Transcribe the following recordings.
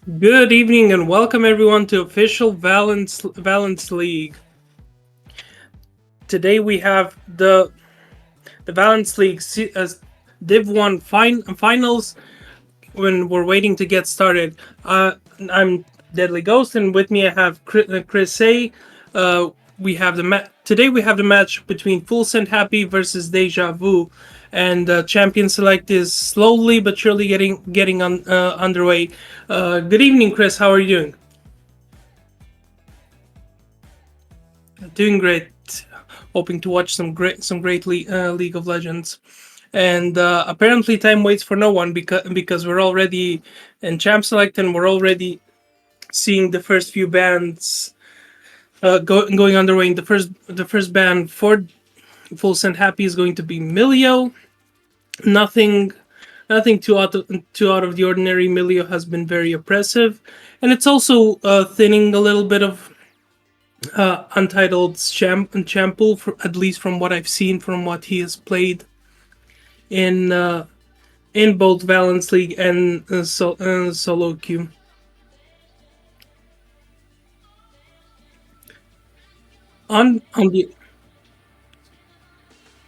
Good evening and welcome everyone to official Valence League. Today we have the Valence League Div 1 finals when we're waiting to get started. I'm Deadly Ghost and with me I have Chris A. Uh, we have today we have the match between Fullsend Happy versus Deja Vu, and champion select is slowly but surely getting underway. Good evening, Chris. How are you doing? Doing great. Hoping to watch some great League of Legends. And apparently, time waits for no one because we're already in Champ Select and we're already seeing the first few bands going underway. In the first band for Full Send Happy is going to be Milio. Nothing nothing too out of the ordinary. Milio has been very oppressive, and it's also thinning a little bit of Untitled Champool, at least from what I've seen, from what he has played in both Valence League and solo queue. On the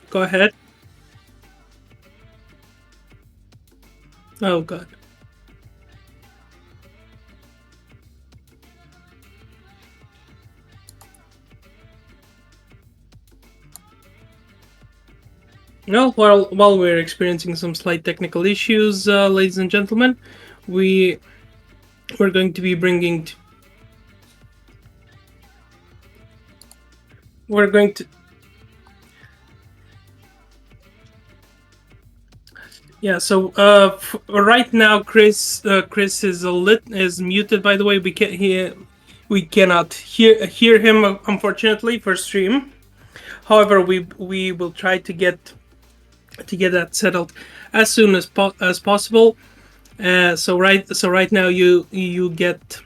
Go ahead. Oh god. No, while we're experiencing some slight technical issues, ladies and gentlemen, we we're going to be we're going to yeah. So right now, Chris is muted. By the way, we cannot hear him, unfortunately, for stream. However, we will try to get that settled as soon as possible. So right now you get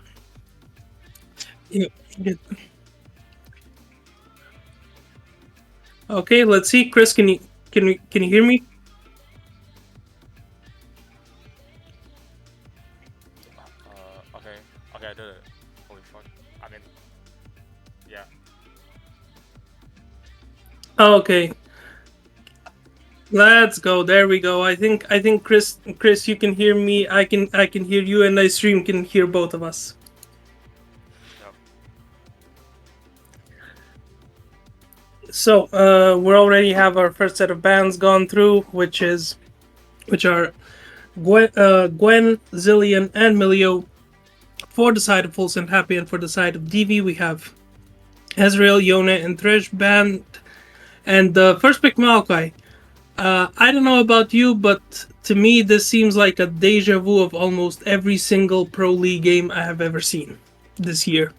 you get okay. Let's see, Chris. Can you hear me? Okay. Okay, I did it. Holy fuck. I mean, yeah. Okay, let's go. There we go. I think Chris, you can hear me. I can hear you, and I stream can hear both of us. Yep. So we already have our first set of bands gone through, which are Gwen, Zillion, and Milio. For the side of Full and Happy and for the side of DV, we have Ezreal, Yone, and Thresh band. And the first pick, Maokai. I don't know about you, but to me, this seems like a deja vu of almost every single Pro League game I have ever seen this year.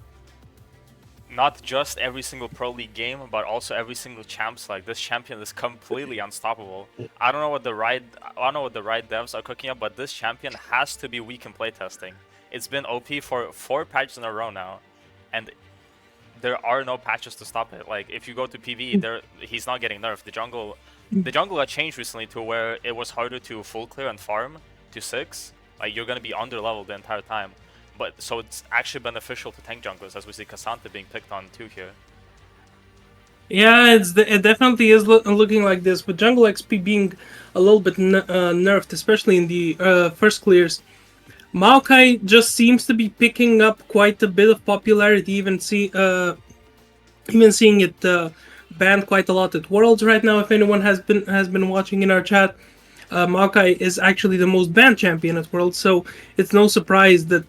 Not just every single Pro League game, but also every single champs. Like this champion is completely unstoppable. I don't know what the right devs are cooking up, but this champion has to be weak in playtesting. It's been OP for 4 patches in a row now, and there are no patches to stop it. Like if you go to PvE, he's not getting nerfed. The jungle got changed recently to where it was harder to full clear and farm to 6. Like you're gonna be under leveled the entire time. But so it's actually beneficial to tank junglers, as we see Cassandra being picked on too here. Yeah, it definitely is looking like this, with Jungle XP being a little bit nerfed, especially in the first clears. Maokai just seems to be picking up quite a bit of popularity, even seeing it banned quite a lot at Worlds right now. If anyone has been watching in our chat, Maokai is actually the most banned champion at Worlds, so it's no surprise that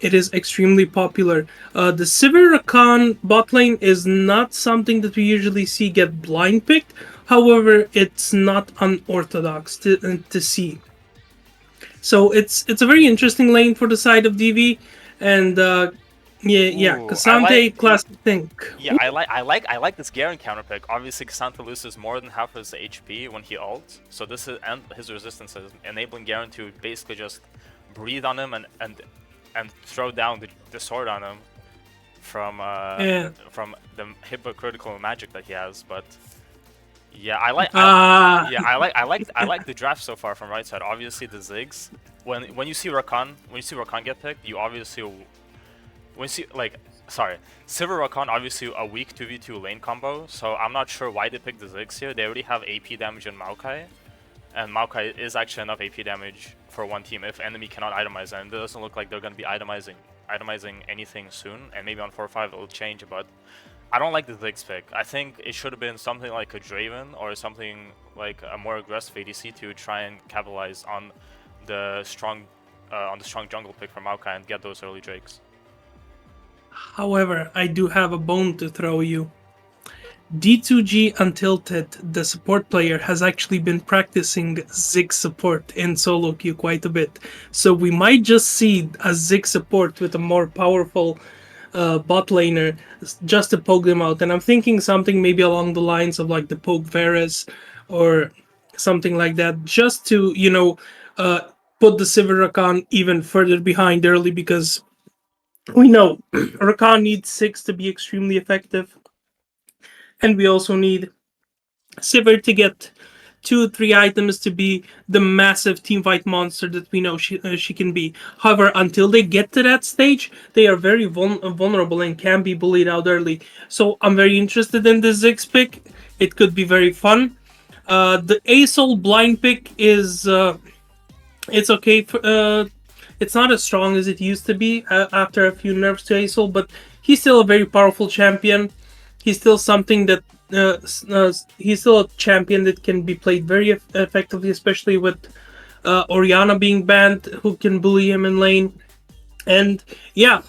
it is extremely popular. The Sivir Rakan bot lane is not something that we usually see get blind picked. However, it's not unorthodox to see. So it's a very interesting lane for the side of DV, and yeah, Ooh, I like. Cassante classic thing. Yeah, I like this Garen counter pick. Obviously, Cassandra loses more than half his HP when he ults, so this is and his resistance is enabling Garen to basically just breathe on him and throw down the sword on him from Yeah, from the hypocritical magic that he has. But Yeah, I like I Ah, yeah, I like the draft so far from right side. Obviously the Ziggs. When you see Rakan get picked, you obviously when you see like sorry, Silver Rakan obviously a weak 2v2 lane combo, so I'm not sure why they picked the Ziggs here. They already have AP damage in Maokai, and Maokai is actually enough AP damage for one team if enemy cannot itemize, and it doesn't look like they're gonna be itemizing anything soon, and maybe on 4-5 it'll change, but I don't like the Ziggs pick. I think it should have been something like a Draven or something like a more aggressive ADC to try and capitalize the strong on the strong jungle pick from Maokai and get those early Drakes. however, I do have a bone to throw you. D2G Untilted, the support player, has actually been practicing Ziggs support in solo queue quite a bit. So we might just see a Ziggs support with a more powerful bot laner just to poke them out. And I'm thinking something maybe along the lines of like the poke Varus or something like that, just to, put the Sivir Rakan even further behind early because we know Rakan needs 6 to be extremely effective. And we also need Sivir to get 2 3 items to be the massive teamfight monster that we know she can be. However, until they get to that stage, they are very vulnerable and can be bullied out early. So I'm very interested in this Ziggs pick. It could be very fun. The Asol blind pick is it's okay. It's not as strong as it used to be after a few nerfs to Asol, but he's still a very powerful champion. He's still something that he's still a champion that can be played very effectively, especially with Oriana being banned, who can bully him in lane. And yeah,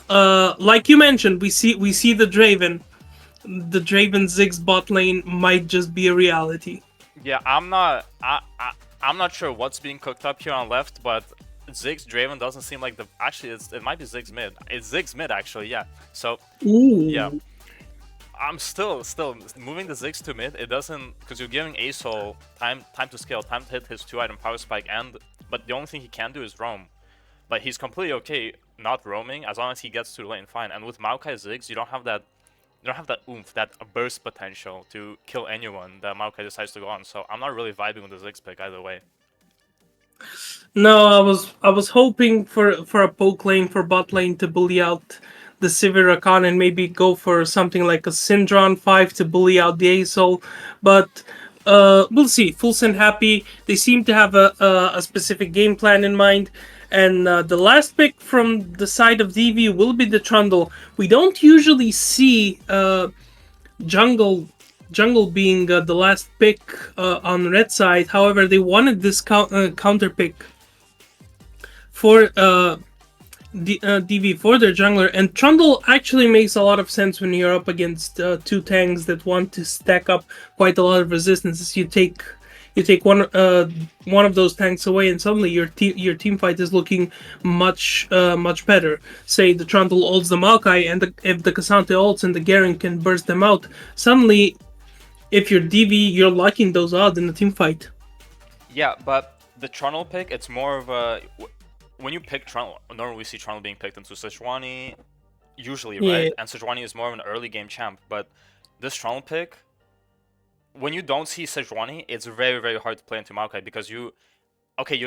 like you mentioned, we see the Draven. The Draven Ziggs bot lane might just be a reality. Yeah, I'm not sure what's being cooked up here on left, but Ziggs Draven doesn't seem like the actually it might be Ziggs mid. It's Ziggs mid actually, yeah. So yeah, Ooh. I'm still moving the Ziggs to mid. It doesn't because you're giving Asol time to scale, time to hit his 2-item power spike, and but the only thing he can do is roam. But he's completely okay not roaming as long as he gets to the lane fine. And with Maokai Ziggs, you don't have that oomph, that burst potential to kill anyone that Maokai decides to go on. So I'm not really vibing with the Ziggs pick either way. No, I was hoping for a poke lane for bot lane to bully out the Sivir Rakan and maybe go for something like a Syndron 5 to bully out the Asol, but we'll see. Fullsend happy. They seem to have a specific game plan in mind. And the last pick from the side of DV will be the Trundle. We don't usually see jungle being the last pick on red side. However, they wanted this counter pick for DV for their jungler, and Trundle actually makes a lot of sense when you're up against two tanks that want to stack up quite a lot of resistances. You take one of those tanks away, and suddenly your team fight is looking much better. Say the Trundle ults the Maokai, and if the Cassante ults and the Garen can burst them out, suddenly if you're DV, you're liking those odds in the team fight. Yeah, but the Trundle pick, it's more of a when you pick Trundle, normally we see Trundle being picked into Sejuani, usually, Yeah. right? And Sejuani is more of an early game champ, but this Trundle pick, when you don't see Sejuani, it's very, very hard to play into Maokai because you're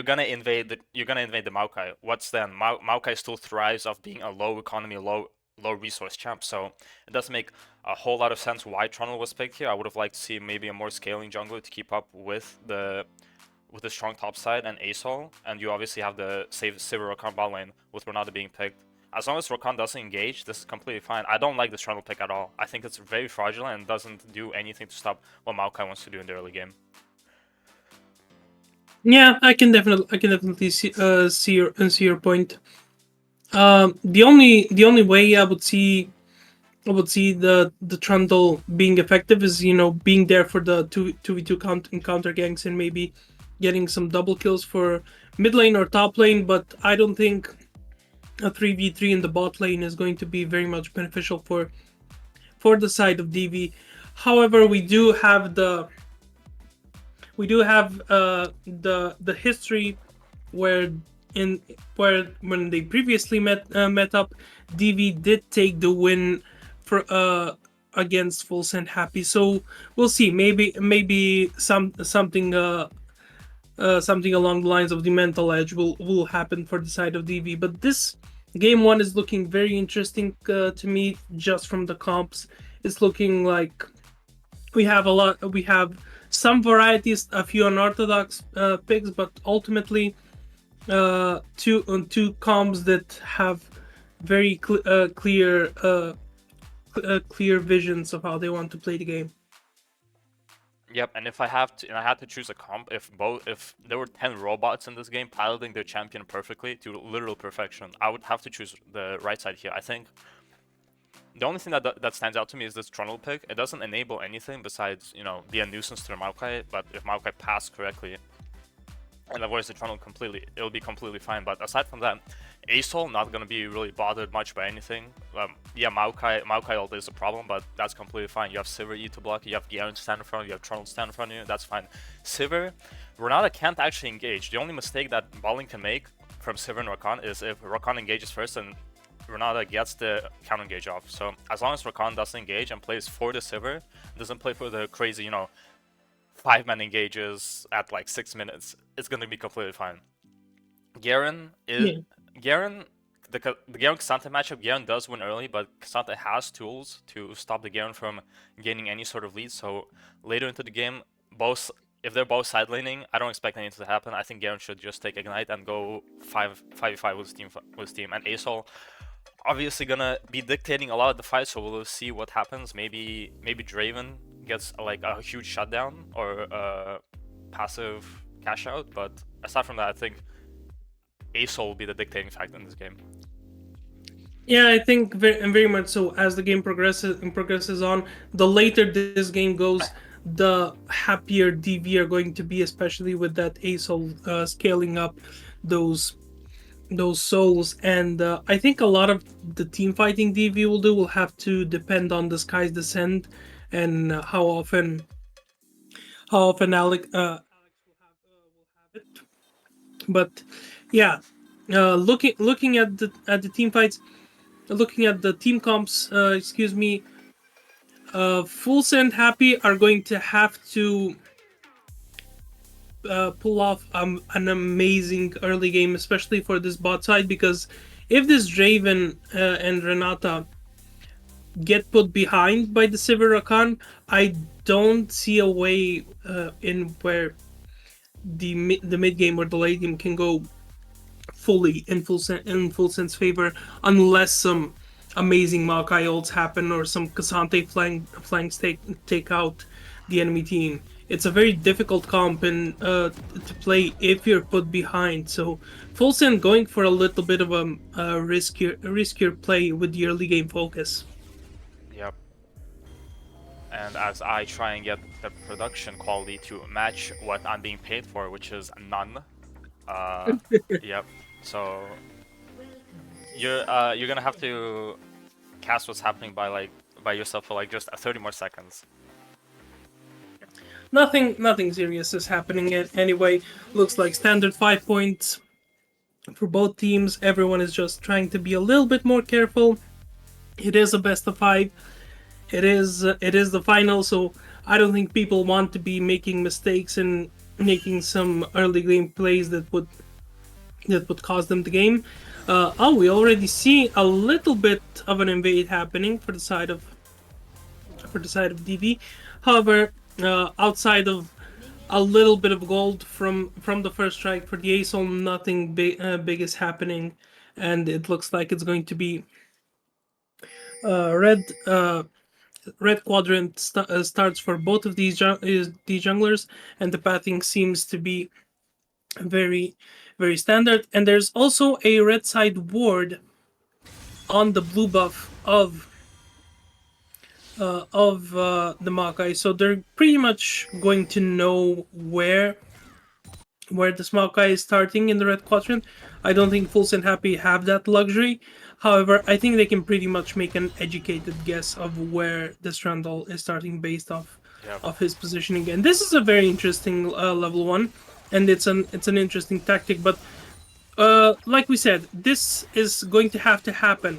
gonna invade the Maokai. What's then? Maokai still thrives off being a low economy, low resource champ, so it doesn't make a whole lot of sense why Trundle was picked here. I would have liked to see maybe a more scaling jungler to keep up with the strong top side and Asol, and you obviously have the Sivir Rakan bot lane with Renata being picked. As long as Rakan doesn't engage, this is completely fine. I don't like this Trundle pick at all. I think it's very fraudulent and doesn't do anything to stop what Maokai wants to do in the early game. Yeah, I can definitely see your point. The only way I would see the Trundle being effective is being there for the 2v2 counter ganks and maybe getting some double kills for mid lane or top lane. But I don't think a 3v3 in the bot lane is going to be very much beneficial for the side of DV. However, we do have the history where when they previously met up, DV did take the win for against Fullsend Happy. So we'll see. Maybe something along the lines of the mental edge will happen for the side of DV. But this game one is looking very interesting to me just from the comps. It's looking like we have a lot. We have some varieties, a few unorthodox picks, but ultimately two comps that have very clear visions of how they want to play the game. Yep, and if I had to choose a comp, if there were 10 robots in this game piloting their champion perfectly to literal perfection, I would have to choose the right side here. I think the only thing that stands out to me is this Trundle pick. It doesn't enable anything besides, be a nuisance to the Maokai, but if Maokai passed correctly and avoids the Trundle completely, it'll be completely fine. But aside from that, Asol not gonna be really bothered much by anything. Yeah, Maokai ult is a problem, but that's completely fine. You have Sivir E to block, you have Garen stand in front of you, have Trundle stand in front of you, that's fine. Sivir, Renata can't actually engage. The only mistake that Balling can make from Sivir and Rakan is if Rakan engages first and Renata gets the counter engage off. So as long as Rakan doesn't engage and plays for the Sivir, doesn't play for the crazy, 5-man engages at like 6 minutes, it's gonna be completely fine. Garen is Garen. The Garen K'Sante matchup, Garen does win early, but K'Sante has tools to stop the Garen from gaining any sort of lead. So later into the game, if they're both side laning, I don't expect anything to happen. I think Garen should just take Ignite and go 5v5 with his team. And Asol obviously gonna be dictating a lot of the fight, so we'll see what happens. Maybe Draven gets like a huge shutdown or a passive cash out, but aside from that, I think Asol will be the dictating factor in this game. Yeah, I think very much so. As the game progresses on, the later this game goes, the happier DV are going to be, especially with that Asol scaling up those souls. And I think a lot of the team fighting DV will have to depend on the Sky's Descent and how often Alex will have it. But yeah, looking at the team fights, looking at the team comps, Fullsend Happy are going to have to pull off an amazing early game, especially for this bot side, because if this Draven and Renata get put behind by the Sivir Rakan, I don't see a way in where the mid game or the late game can go fully in Fullsend's favor, unless some amazing Maokai ults happen or some K'Sante flanks take out the enemy team. It's a very difficult comp and to play if you're put behind. So Fullsend going for a little bit of a riskier play with the early game focus. Yep. And as I try and get the production quality to match what I'm being paid for, which is none. Yep. So you're gonna have to cast what's happening by yourself for like just 30 more seconds. Nothing serious is happening yet. Anyway, looks like standard 5 points for both teams. Everyone is just trying to be a little bit more careful. It is a best of 5. It is the final, so I don't think people want to be making mistakes and making some early game plays that would cost them the game. We already see a little bit of an invade happening for the side of DV. However, outside of a little bit of gold from the first strike for the Asol, nothing big is happening, and it looks like it's going to be red quadrant starts for both of these junglers, and the pathing seems to be very, very standard. And there's also a red side ward on the blue buff of the Maokai, so they're pretty much going to know where this Maokai is starting in the red quadrant. I don't think Fullsend Happy have that luxury. However, I think they can pretty much make an educated guess of where this Trundle is starting based off of his positioning. And this is a very interesting level 1, and it's an interesting tactic. But like we said, this is going to happen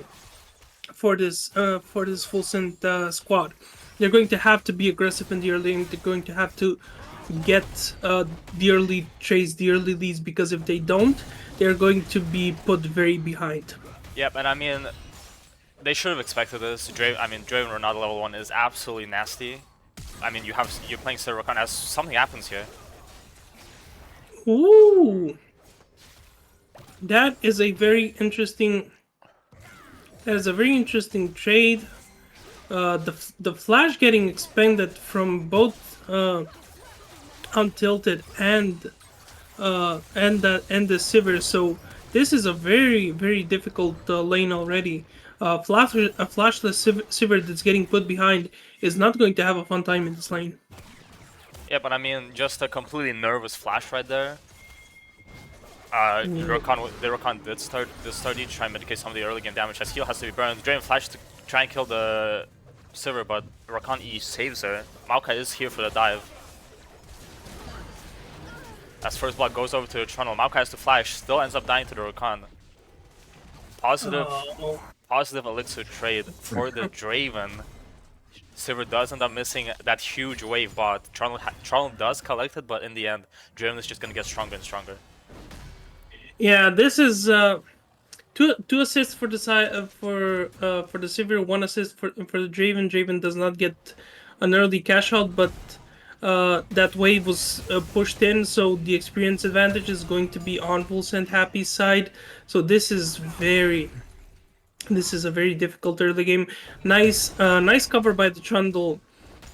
for this Fullsend squad. They're going to have to be aggressive in the early game. They're going to have to get the early trades, the early leads, because if they don't, they're going to be put very behind. Yep, and I mean, they should have expected this. Draven Ronaldo level 1 is absolutely nasty. I mean, you're playing Sirocon as something happens here. Ooh, that is a very interesting. That is a very interesting trade. The flash getting expended from both Untilted and the Sivir. So this is a very difficult lane already. A flashless Sivir that's getting put behind is not going to have a fun time in this lane. Yeah, but I mean, just a completely nervous flash right there. The Rakan did start this 30 to try and mitigate some of the early game damage as heal has to be burned. Draven flash to try and kill the Sivir, but Rakan E saves her. Maokai is here for the dive. As first blood goes over to the Trundle, Maokai has to flash, still ends up dying to the Rakan. Positive elixir trade for the Draven. Sivir does end up missing that huge wave bot. Trundle does collect it, but in the end, Draven is just gonna get stronger and stronger. Yeah, this is two assists for the for the Sivir, one assist for the Draven. Draven does not get an early cash out, but that wave was pushed in, so the experience advantage is going to be on Fullsend Happy's side. So this is a very difficult early game. Nice cover by the Trundle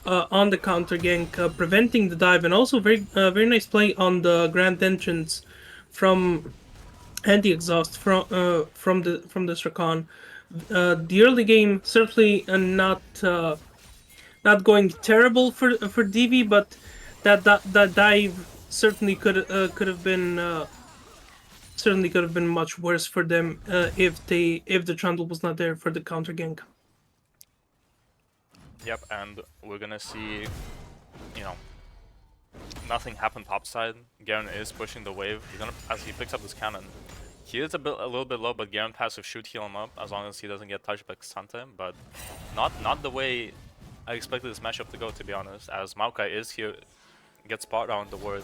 on the counter gank, preventing the dive, and also very nice play on the grand entrance from anti-exhaust from the Rakan. The early game certainly not going terrible for DV, but that dive certainly could have been much worse for them if the Trundle was not there for the counter gank. Yep, and we're gonna see, nothing happen topside. Garen is pushing the wave. As he picks up this cannon. He is a little bit low, but Garen passive shoot heal him up as long as he doesn't get touched by Xante, but not the way I expected this matchup to go, to be honest, as Maokai is here, gets spot on the ward.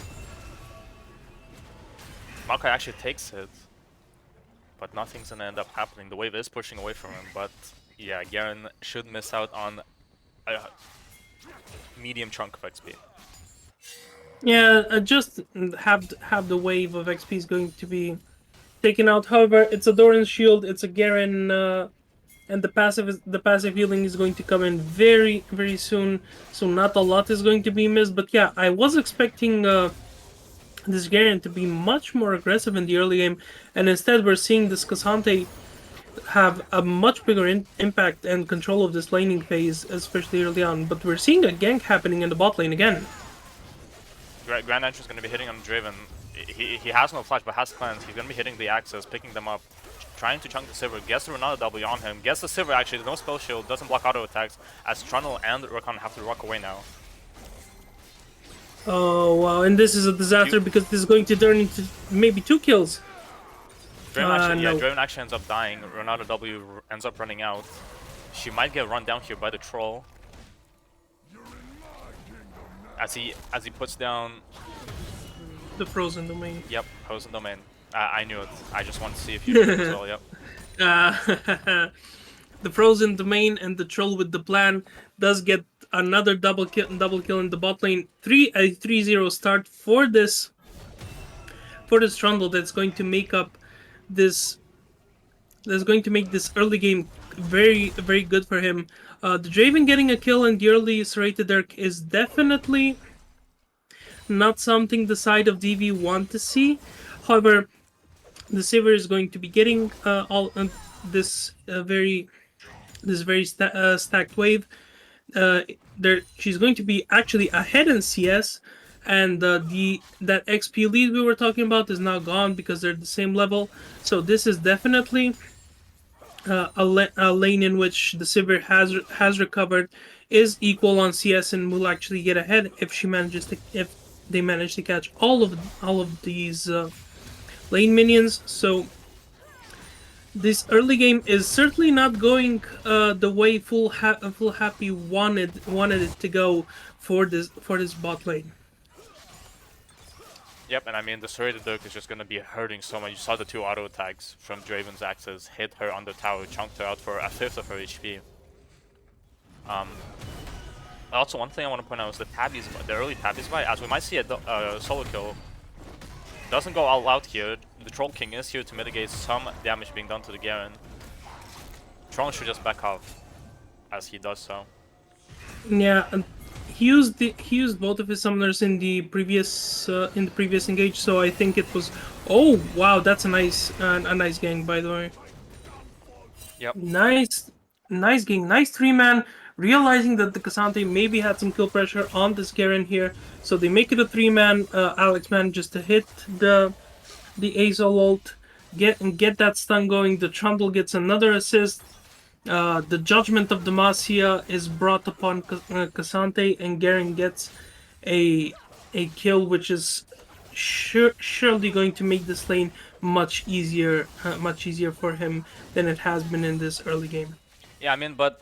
Maokai actually takes it, but nothing's gonna end up happening. The wave is pushing away from him, but yeah, Garen should miss out on a medium chunk of XP. Yeah, just have the wave of XP is going to be taken out. However, it's a Doran's shield, it's a Garen, and the passive healing is going to come in very soon. So not a lot is going to be missed. But yeah, I was expecting this Garen to be much more aggressive in the early game, and instead we're seeing this Xante have a much bigger impact and control of this laning phase, especially early on. But we're seeing a gank happening in the bot lane again. Grand Entrance is going to be hitting on Draven. He has no flash but has cleanse. He's going to be hitting the axes, picking them up, trying to chunk the Sivir. Gets the Ronaldo W on him. Gets the Sivir actually, no spell shield, doesn't block auto attacks, as Trundle and Rakan have to walk away now. Oh wow, and this is a disaster because this is going to turn into maybe 2 kills. Draven actually ends up dying. Ronaldo W ends up running out. She might get run down here by the troll. As he puts down the frozen domain. Yep, frozen domain. I knew it. I just wanted to see if you knew it as well. Yep. The frozen domain and the troll with the plan does get another double kill in the bot lane. 3-0 start for this Trundle that's going to make up this. That's going to make this early game very good for him. The Draven getting a kill in the early serrated Dirk is definitely not something the side of DV want to see. However, the Sivir is going to be getting all this very stacked wave. She's going to be actually ahead in CS, and that XP lead we were talking about is now gone because they're the same level. So this is definitely a lane in which the Sivir has recovered, is equal on CS, and will actually get ahead if they manage to catch all of these lane minions. So this early game is certainly not going the way Full Happy wanted it to go for this bot lane. Yep, and I mean, the Serrated Dirk is just gonna be hurting so much. You saw the two auto attacks from Draven's axes hit her on the tower, chunked her out for a fifth of her HP. Also, one thing I want to point out is the early Tabby's fight, as we might see a solo kill. Doesn't go all out here. The Troll King is here to mitigate some damage being done to the Garen. Tron should just back off as he does so. Yeah, and he used both of his summoners in the previous engage, so I think it was. Oh wow, that's a nice gang, by the way. Yep. Nice gang, nice 3-man. Realizing that the Cassante maybe had some kill pressure on this Garen here, so they make it a 3-man. Alex manages to hit the Azol ult, get that stun going. The Trundle gets another assist. The judgment of Demacia is brought upon Cassante, and Garen gets a kill, which is surely going to make this lane much easier for him than it has been in this early game. Yeah, I mean, but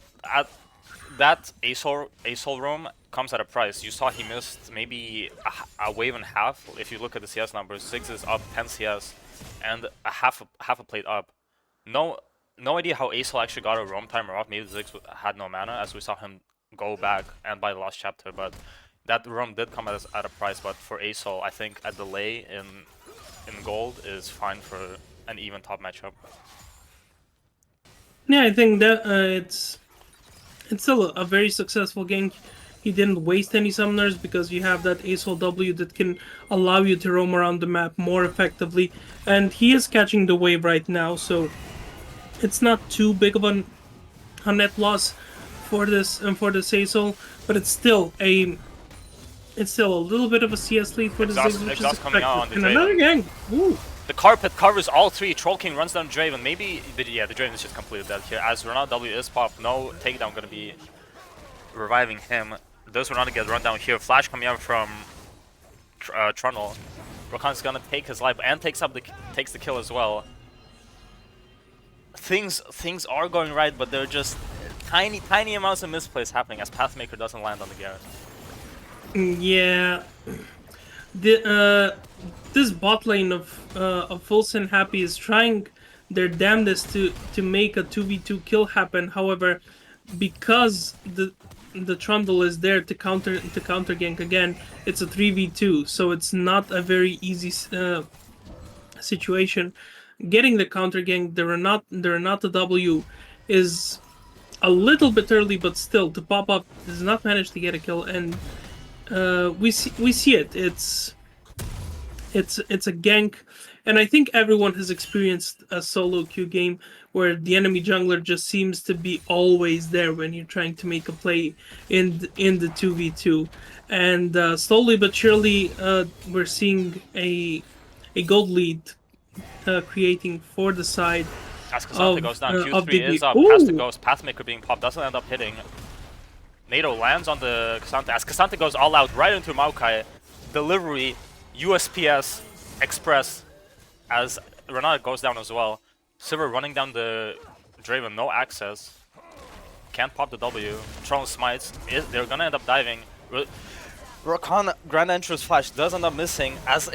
that Azol roam comes at a price. You saw he missed maybe a wave and a half. If you look at the CS numbers, Ziggs is up 10 CS and a half a plate up. No idea how Azol actually got a roam timer off. Maybe Ziggs had no mana, as we saw him go back and buy the last chapter. But that roam did come at a price. But for Azol, I think a delay in gold is fine for an even top matchup. Yeah, I think that it's still a very successful game. He didn't waste any summoners because you have that Azol W that can allow you to roam around the map more effectively, and he is catching the wave right now, so it's not too big of a net loss for this Azol, but it's still a little bit of a CS lead for the Ziggs, which is coming out on the and another gang. Ooh. The carpet covers all three. Troll King runs down Draven. Maybe, the Draven is just completely dead here. As Ronaldo W is popped, no takedown gonna be reviving him. Does Ronaldo get run down here? Flash coming out from Trundle. Rakan's gonna take his life and takes the kill as well. Things are going right, but they're just tiny amounts of misplays happening as Pathmaker doesn't land on the Garen. Yeah. This bot lane of Fullsend Happy is trying their damnedest to make a 2v2 kill happen. However, because the Trundle is there to counter gank again, it's a 3v2, so it's not a very easy situation. Getting the counter gank, the Renata W is a little bit early, but still to pop up does not manage to get a kill, and we see it. It's a gank, and I think everyone has experienced a solo queue game where the enemy jungler just seems to be always there when you're trying to make a play in the 2v2, and slowly but surely we're seeing a gold lead creating for the side. As Cassante goes down, Q3 is up, Ooh. has to ghost, Pathmaker being popped, doesn't end up hitting. NATO lands on the Cassante, as Cassante goes all out right into Maokai. Delivery, USPS, Express, as Renata goes down as well. Silver running down the Draven, no access. Can't pop the W. Tron smites, they're gonna end up diving. Rakan Grand Entrance Flash does end up missing, as...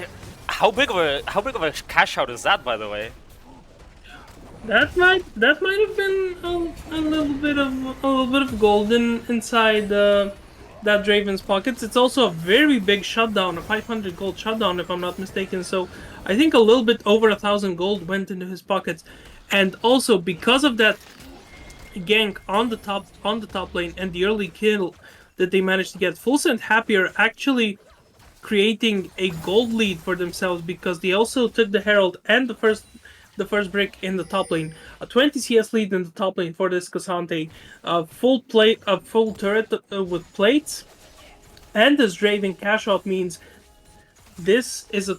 How big of a cash out is that, by the way? That might have been a little bit of gold inside that Draven's pockets. It's also a very big shutdown, a 500 gold shutdown if I'm not mistaken. So I think a little bit over 1,000 gold went into his pockets, and also because of that gank on the top lane and the early kill that they managed to get, Fullsend Happy are actually creating a gold lead for themselves because they also took the Herald and the first break in the top lane. A 20 CS lead in the top lane for this Cassante. A full turret with plates, and this Draven cash out means this is a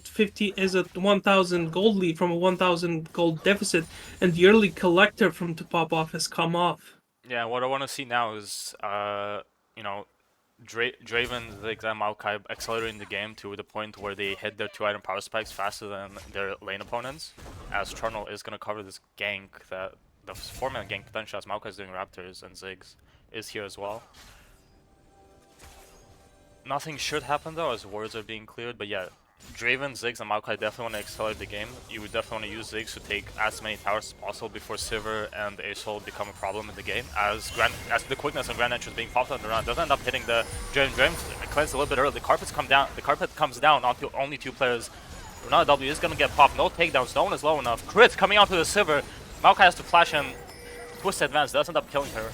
1,000 gold lead from a 1,000 gold deficit, and the early collector from to pop off has come off. Yeah, what I want to see now is, Draven, Ziggs, and Maokai accelerating the game to the point where they hit their 2-item power spikes faster than their lane opponents, as Trundle is going to cover this gank, that the 4-man gank potential, as Maokai is doing Raptors, and Ziggs is here as well. Nothing should happen though, as wards are being cleared, but yeah, Draven, Ziggs, and Maokai definitely want to accelerate the game. You would definitely want to use Ziggs to take as many towers as possible before Sivir and Aesol become a problem in the game. As the quickness and Grand Entrance being popped on the round doesn't end up hitting the Draven cleanse a little bit early. The carpets come down. The carpet comes down onto only 2 players. Renata W is gonna get popped. No takedowns. No one is low enough. Crits coming onto the Sivir. Maokai has to flash in. Twist advance does end up killing her,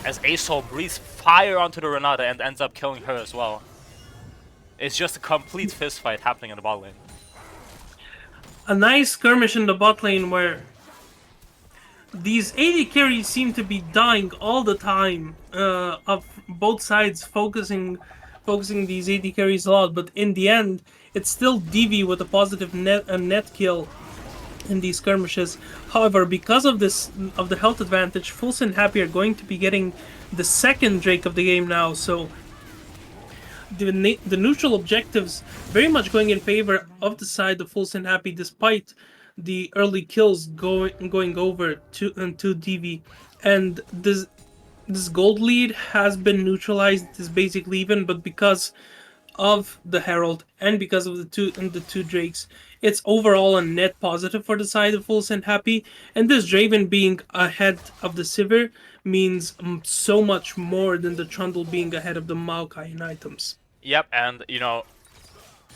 as Aesol breathes fire onto the Renata and ends up killing her as well. It's just a complete fist fight happening in the bot lane. A nice skirmish in the bot lane where these AD carries seem to be dying all the time. Of both sides focusing these AD carries a lot, but in the end, it's still DV with a positive net kill in these skirmishes. However, because of the health advantage, Fullsend Happy are going to be getting the second Drake of the game now. So the neutral objectives very much going in favor of the side of Fullsend Happy, despite the early kills going over to DV, and this gold lead has been neutralized. It is basically even, but because of the Herald and because of the two Drakes, it's overall a net positive for the side of Fullsend Happy. And this Draven being ahead of the Sivir means so much more than the Trundle being ahead of the Maokai in items. Yep, and you know,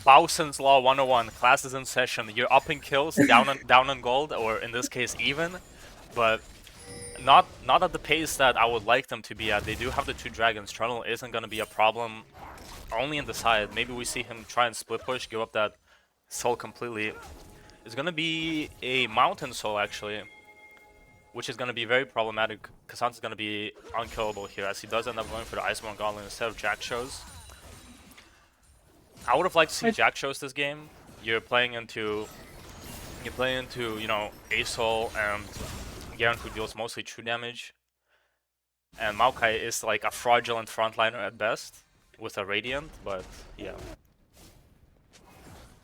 Bowson's Law 101, classes in session. You're upping kills, down on gold, or in this case even, but not at the pace that I would like them to be at. They do have the 2 dragons. Trundle isn't going to be a problem, only in the side. Maybe we see him try and split push, give up that soul completely. It's going to be a mountain soul actually, which is going to be very problematic. Kassan's going to be unkillable here, as he does end up going for the Iceborne Gauntlet instead of Jack shows. I would have liked to see Jack shows this game. You're playing into you know, Aesol and Garen, who deals mostly true damage, and Maokai is like a fraudulent frontliner at best with a Radiant, but yeah.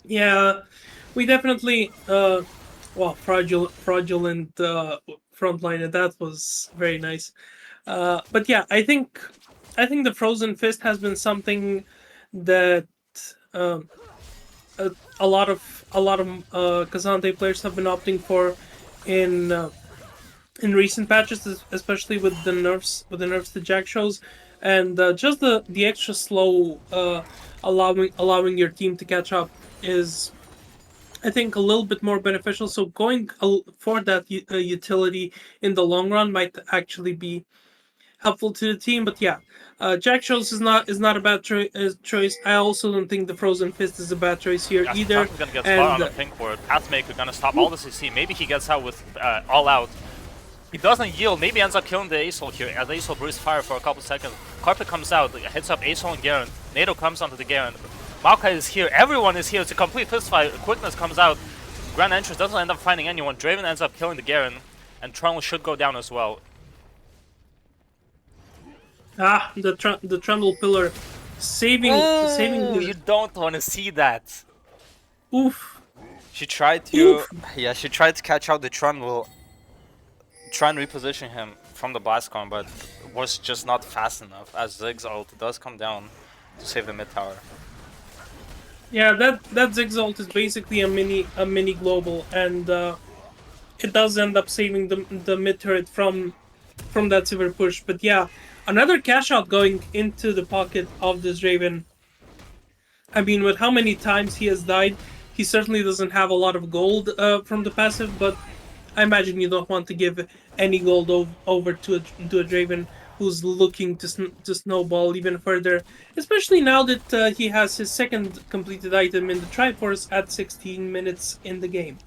Yeah, we definitely fraudulent frontliner. That was very nice. But yeah, I think the Frozen Fist has been something that a lot of Kazante players have been opting for in recent patches, especially with the nerfs to Jack shows, and just the extra slow allowing your team to catch up is, I think, a little bit more beneficial. So going for that utility in the long run might actually be helpful to the team. But yeah, Jack shows is not a bad choice. I also don't think the Frozen Fist is a bad choice here either. He's gonna get spot on the pink ward. Pathmaker gonna stop all the CC. Maybe he gets out with all out. He doesn't yield. Maybe ends up killing the Aesol here, as Aesol breathes fire for a couple seconds. Carpet comes out, hits up Aesol and Garen. Nado comes onto the Garen. Maokai is here. Everyone is here. It's a complete fist fight. Quickness comes out. Grand Entrance doesn't end up finding anyone. Draven ends up killing the Garen, and Trundle should go down as well. The Trundle pillar saving You don't want to see that. Oof. She tried to she tried to catch out the Trundle, try and reposition him from the Blastcon, but was just not fast enough, as Ziggs ult does come down to save the mid tower. Yeah, that Ziggs ult is basically a mini global, and it does end up saving the mid turret from that Sivir push. But yeah, another cash out going into the pocket of this Raven. I mean, with how many times he has died, he certainly doesn't have a lot of gold from the passive, but I imagine you don't want to give any gold over to a Draven who's looking to snowball even further, especially now that he has his second completed item in the Triforce at 16 minutes in the game.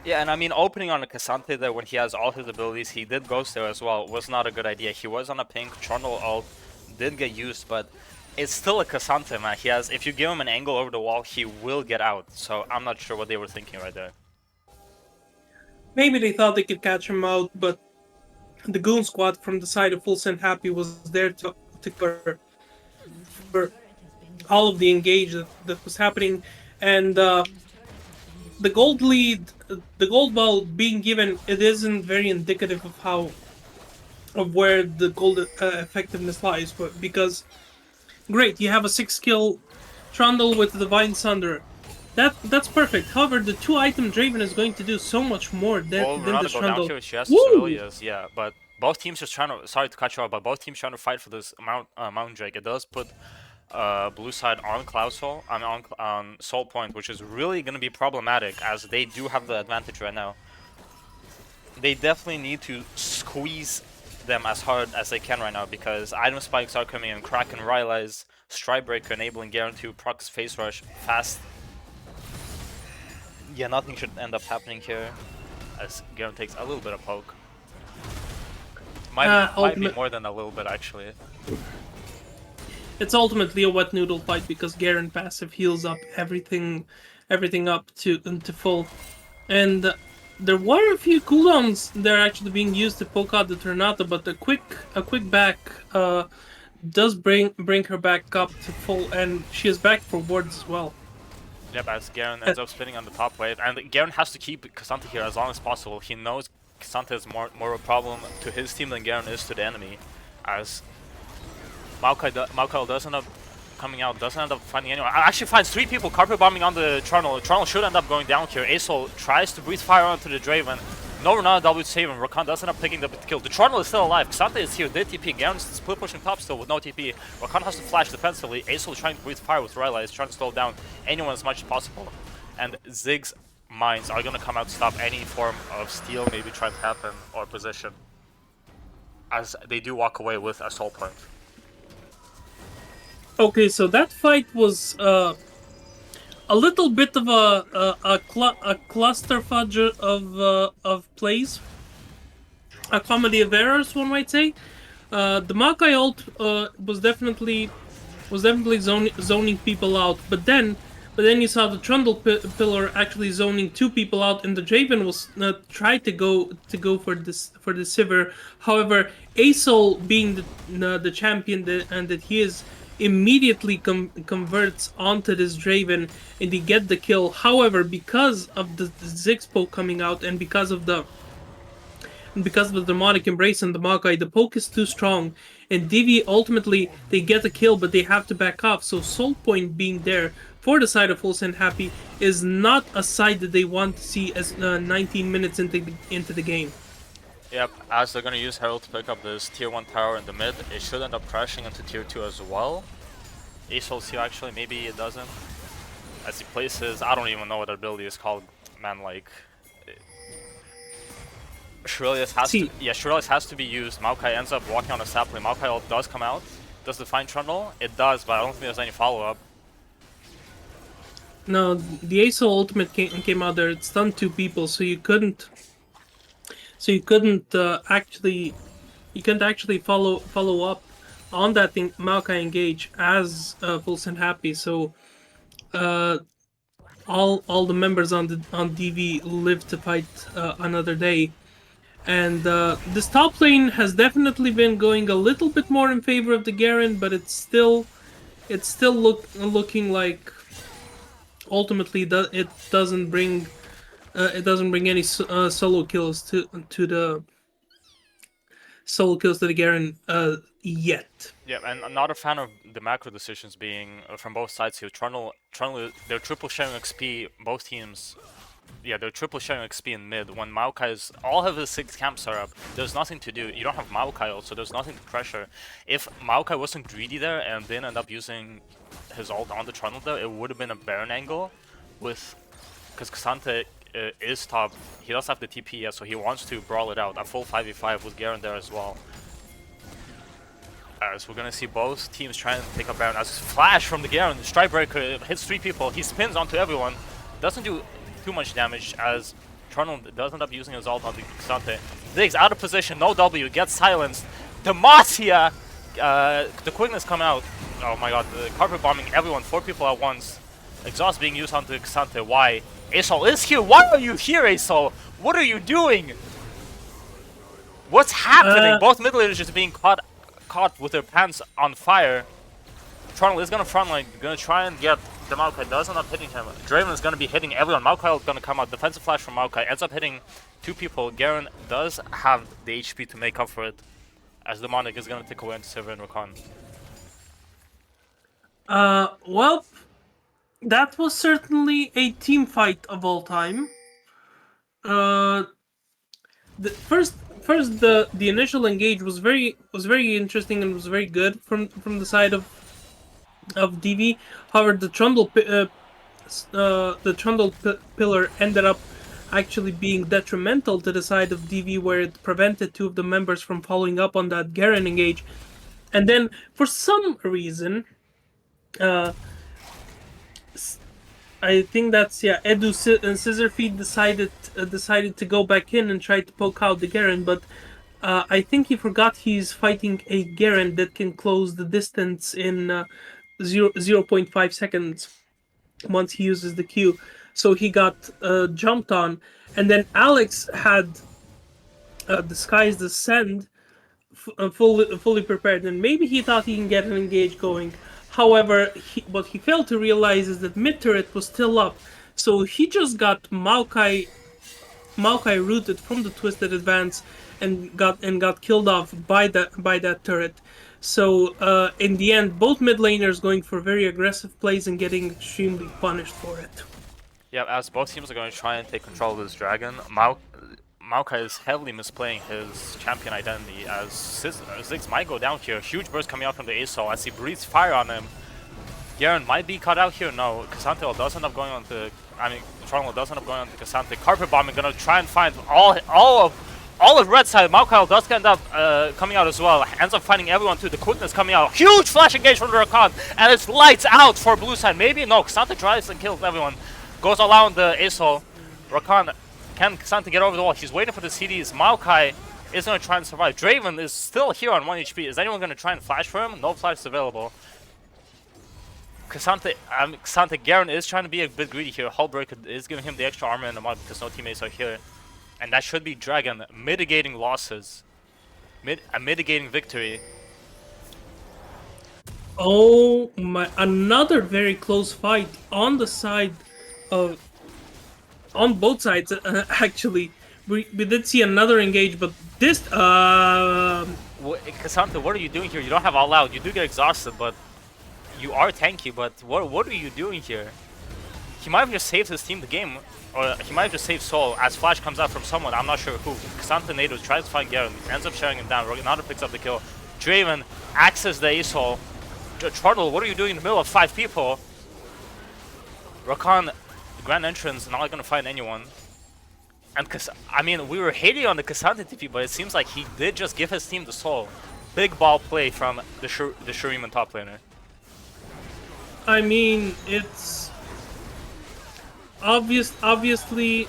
Yeah, and I mean, opening on a Cassante there when he has all his abilities, he did Ghost there as well, was not a good idea. He was on a pink, Trundle ult did get used, but it's still a Cassante, man. He has, if you give him an angle over the wall, he will get out. So I'm not sure what they were thinking right there. Maybe they thought they could catch him out, but the Goon Squad from the side of Fullsend Happy was there to cover all of the engage that was happening, and the gold lead, the gold ball being given, it isn't very indicative of how of where the gold effectiveness lies, but because great, you have a 6 kill Trundle with the Divine Sunder. That's perfect. However, the 2 item Draven is going to do so much more Well, than Renata this go down Trundle. here, she has Woo! civilians, yeah, but both teams just trying to, sorry to cut you off, but both teams trying to fight for this Mountain Drake. It does put blue side on Cloud Soul, on Soul Point, which is really going to be problematic as they do have the advantage right now. They definitely need to squeeze them as hard as they can right now because item spikes are coming in. Kraken, Rylai's, Stride Breaker enabling Garen to proc Face Rush fast. Yeah, nothing should end up happening here as Garen takes a little bit of poke. Might be more than a little bit actually. It's ultimately a wet noodle fight because Garen passive heals up everything up to full, and there were a few cooldowns that are actually being used to poke out the Tornado, but a quick back does bring her back up to full, and she is back for wards as well. Yep, as Garen ends up spinning on the top wave, and Garen has to keep K'Sante here as long as possible. He knows K'Sante is more a problem to his team than Garen is to the enemy, as Maokai does end up coming out, doesn't end up finding anyone. Actually finds 3 people carpet bombing on the Trundle. Trundle should end up going down here. Asol tries to breathe fire onto the Draven. No Renata W save him. Rakan does end up picking the kill. The Trundle is still alive. K'Sante is here. Did TP. Garen's split pushing top still with no TP. Rakan has to flash defensively. Asol is trying to breathe fire with Rylai. He's trying to slow down anyone as much as possible. And Zig's mines are going to come out to stop any form of steal maybe trying to happen or position, as they do walk away with a soul point. Okay, so that fight was a little bit of a cluster fudge of plays, a comedy of errors, one might say. The Maokai ult was definitely zoning people out, but then you saw the Trundle pillar actually zoning 2 people out, and the Draven was tried to go for the Sivir. However, Asol being the champion that he is, immediately converts onto this Draven and they get the kill. However, because of the Ziggs poke coming out and because of the demonic embrace and the Maokai, the poke is too strong, and Divi ultimately they get a kill, but they have to back off. So Soul Point being there for the side of Fullsend Happy is not a side that they want to see as 19 minutes into the game. Yep, as they're gonna use Herald to pick up this tier 1 tower in the mid, it should end up crashing into tier 2 as well. Asol's here actually, maybe it doesn't. As he places, I don't even know what their ability is called, man, like... Shurelius has to be used. Maokai ends up walking on a sapling. Maokai ult does come out. Does the Find Trundle? It does, but I don't think there's any follow-up. No, the Asol ultimate came out there, it stunned 2 people, so you couldn't actually follow up on that thing, Maokai engage as Fullsend Happy. So all the members on DV live to fight another day, and this top lane has definitely been going a little bit more in favor of the Garen, but it's still looking like ultimately it doesn't bring any solo kills to the Garen yet. Yeah, and I'm not a fan of the macro decisions being from both sides here. Trundle, they're triple sharing XP, both teams. Yeah, they're triple sharing XP in mid. When Maokai's, all of his 6 camps are up, there's nothing to do. You don't have Maokai ult, so there's nothing to pressure. If Maokai wasn't greedy there and didn't end up using his ult on the Trundle there, it would have been a Baron angle with... Because K'Sante is top, he does have the TP, yeah, so he wants to brawl it out. A full 5v5 with Garen there as well. So we're gonna see both teams trying to take a Baron. As flash from the Garen, the Strike Breaker hits 3 people, he spins onto everyone. Doesn't do too much damage as Trundle does end up using his ult on the K'Sante. Ziggs out of position, no W, gets silenced. Demacia! The quickness come out. Oh my god, the carpet bombing everyone, 4 people at once. Exhaust being used onto K'Sante, why? Asol is here, why are you here, Asol? What are you doing? What's happening? Both mid laners just being caught with their pants on fire. Trundle is gonna frontline, gonna try and get the Maokai. Does end up hitting him. Draven is gonna be hitting everyone. Maokai is gonna come out. Defensive flash from Maokai ends up hitting 2 people. Garen does have the HP to make up for it, as Demonic is gonna take away into Sivir and Rakan. Well, that was certainly a team fight of all time. The the initial engage was very interesting and was very good from the side of DV. However, the Trundle pillar ended up actually being detrimental to the side of DV, where it prevented 2 of the members from following up on that Garen engage. And then, for some reason, I think that's Edu and Scissorfeed decided to go back in and try to poke out the Garen, but I think he forgot he's fighting a Garen that can close the distance in 0.5 seconds once he uses the Q. So he got jumped on, and then Alex had disguised the send fully prepared, and maybe he thought he can get an engage going. However, what he failed to realize is that mid turret was still up, so he just got Maokai rooted from the twisted advance and got killed off by that turret. So in the end, both mid laners going for very aggressive plays and getting extremely punished for it. Yeah, as both teams are going to try and take control of this dragon, Maokai is heavily misplaying his champion identity, as Ziggs might go down here. Huge burst coming out from the ASOL as he breathes fire on him. Garen might be caught out here. No, Cassante does end up going on to... Trundle does end up going on to Cassante. Carpet bombing, gonna try and find all of red side. Maokai does end up coming out as well. Ends up finding everyone too. The quickness coming out. Huge flash engage from the Rakan, and it's lights out for blue side. Maybe no, Cassante tries and kills everyone. Goes all out on the ASOL. Rakan, can Cassante get over the wall? He's waiting for the CDs. Maokai is going to try and survive. Draven is still here on 1 HP. Is anyone going to try and flash for him? No flash available. Cassante Garen is trying to be a bit greedy here. Hullbreaker is giving him the extra armor and the mod because no teammates are here. And that should be Dragon mitigating losses. A mitigating victory. Oh my, another very close fight on the side of... On both sides, actually. We did see another engage, but this... Cassante, what are you doing here? You don't have all out. You do get exhausted, but... You are tanky, but what are you doing here? He might have just saved his team the game, or he might have just saved Soul as flash comes out from someone, I'm not sure who. Cassante Nados tries to find Garen, ends up shutting him down. Ronaldo picks up the kill. Draven axes the ASOL. Trundle, what are you doing in the middle of 5 people? Rakan, Grand Entrance, not gonna find anyone. And we were hating on the Cassante TP, but it seems like he did just give his team the soul. Big ball play from the Shuriman top laner. I mean, it's obviously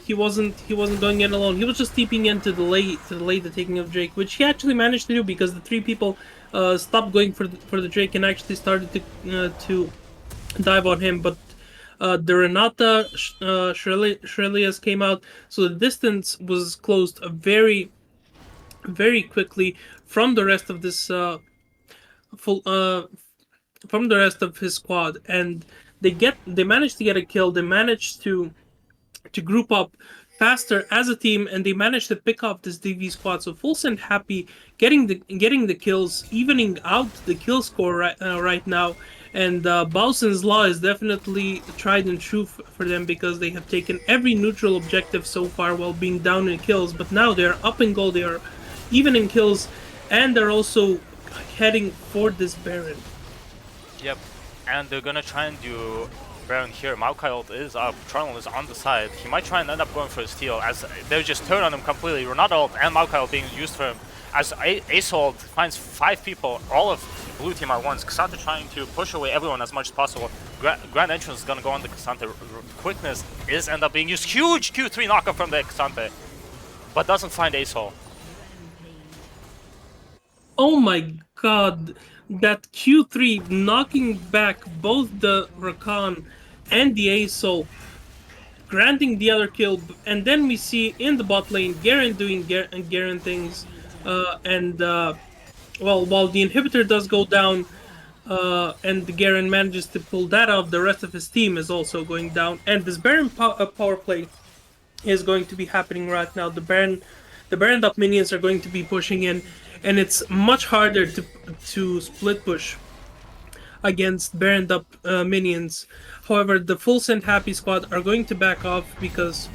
he wasn't going in alone. He was just TPing into the delay the taking of Drake, which he actually managed to do because the 3 people stopped going for the Drake and actually started to dive on him. But the Renata Shrelius came out, so the distance was closed very quickly from the rest of this from the rest of his squad, and they managed to get a kill. They managed to group up faster as a team, and they managed to pick off this DV squad. So Fullsend happy getting the kills, evening out the kill score right now. And Bowson's Law is definitely tried and true for them because they have taken every neutral objective so far while being down in kills. But now they're up in gold, they are even in kills, and they're also heading for this Baron. Yep, and they're gonna try and do Baron here. Maokai ult is up, Trundle is on the side. He might try and end up going for a steal as they just turn on him completely. Ronaldo ult and Maokai ult being used for him as Ace finds 5 people, all of blue team at once. Cassante trying to push away everyone as much as possible. Grand Entrance is gonna go on the Cassante. Quickness is end up being used. Huge Q3 knockup from the Cassante, but doesn't find Ace. Oh my god, that Q3 knocking back both the Rakan and the ASOL, granting the other kill, and then we see in the bot lane Garen doing Garen things, and well, while the inhibitor does go down, and the Garen manages to pull that off, the rest of his team is also going down, and this Baron power play is going to be happening right now. The Baron up minions are going to be pushing in, and it's much harder to split push against Baron up minions. However, the Fullsend Happy squad are going to back off because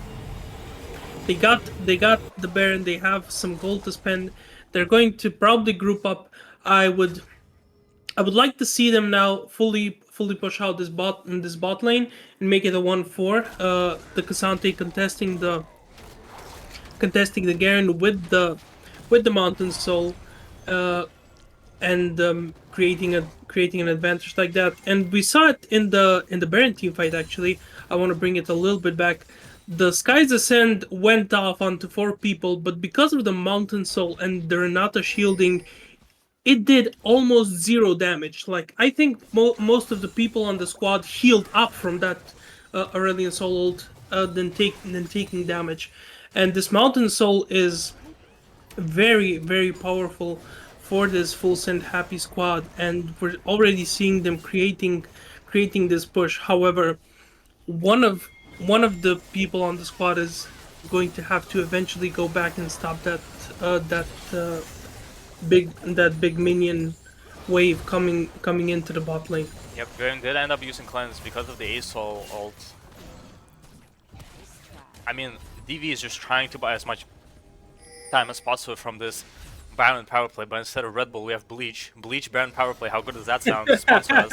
they got the Baron. They have some gold to spend. They're going to probably group up. I would like to see them now fully push out this bot lane and make it a 1-4. The Cassante contesting the Garen with the Mountain Soul, and creating an advantage like that. And we saw it in the Baron team fight. Actually, I want to bring it a little bit back. The Sky's Ascend went off onto 4 people, but because of the Mountain Soul and the Renata shielding, it did almost 0 damage. Like, I think most of the people on the squad healed up from that Aurelion Soul ult than taking damage. And this Mountain Soul is very, very powerful for this Fullsend Happy squad, and we're already seeing them creating this push. However, one of the people on the squad is going to have to eventually go back and stop that big minion wave coming into the bot lane. Yep, Garen did end up using cleanse because of the ASOL ult. I mean, DV is just trying to buy as much time as possible from this Baron power play, but instead of Red Bull, we have Bleach. Bleach Baron power play. How good does that sound? Sponsor us.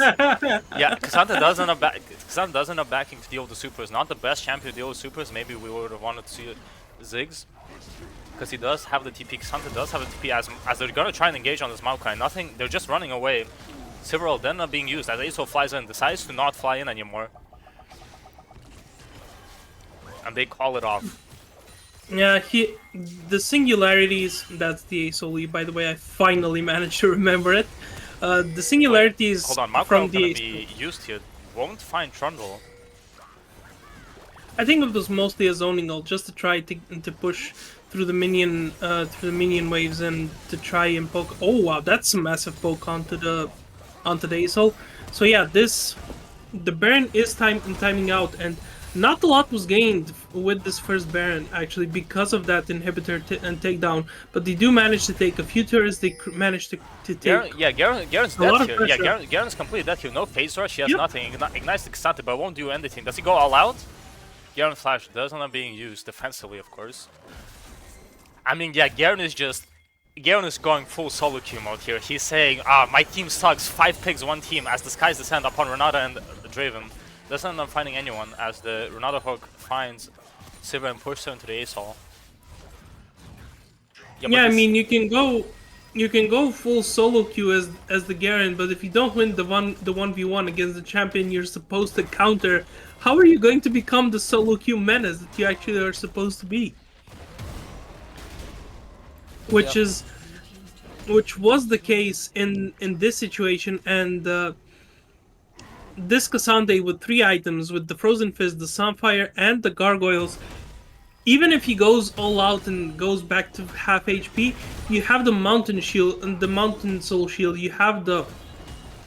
Yeah, Cassandra does end up backing to deal with the supers. Not the best champion to deal with supers. Maybe we would have wanted to see Ziggs, because he does have the TP. Cassandra does have the TP as they're gonna try and engage on this Maokai. Nothing. They're just running away. Several then not being used as ASO flies in, decides to not fly in anymore, and they call it off. Yeah, the singularities. That's the ASOL. By the way, I finally managed to remember it. The singularities Hold on, Maokai from will the be used here. Won't find Trundle. I think it was mostly a zoning ult, just to try to push through the minion waves and to try and poke. Oh wow, that's a massive poke onto the ASOL. So yeah, the Baron is timing out, and not a lot was gained with this first Baron actually because of that inhibitor and takedown. But they do manage to take a few turrets. They managed to take. Garen's dead here. Yeah, Garen's completely dead here. No phase rush. He has nothing. Ignites the Cassandra, but won't do anything. Does he go all out? Garen flash does end up being used defensively, of course. I mean, yeah, Garen is going full solo queue mode here. He's saying, my team sucks, 5 pigs, 1 team, as the skies descend upon Renata and Draven. Doesn't end up finding anyone, as the Renata hook finds Sivir and pushes her into the ASOL. Yeah, I mean, you can go full solo queue as the Garen, but if you don't win the 1v1 against the champion you're supposed to counter, how are you going to become the solo queue menace that you actually are supposed to be? Which was the case in this situation, and this Cassandre with 3 items, with the Frozen Fist, the Sunfire, and the Gargoyles. Even if he goes all out and goes back to half HP, you have the Mountain Shield and the Mountain Soul Shield. You have the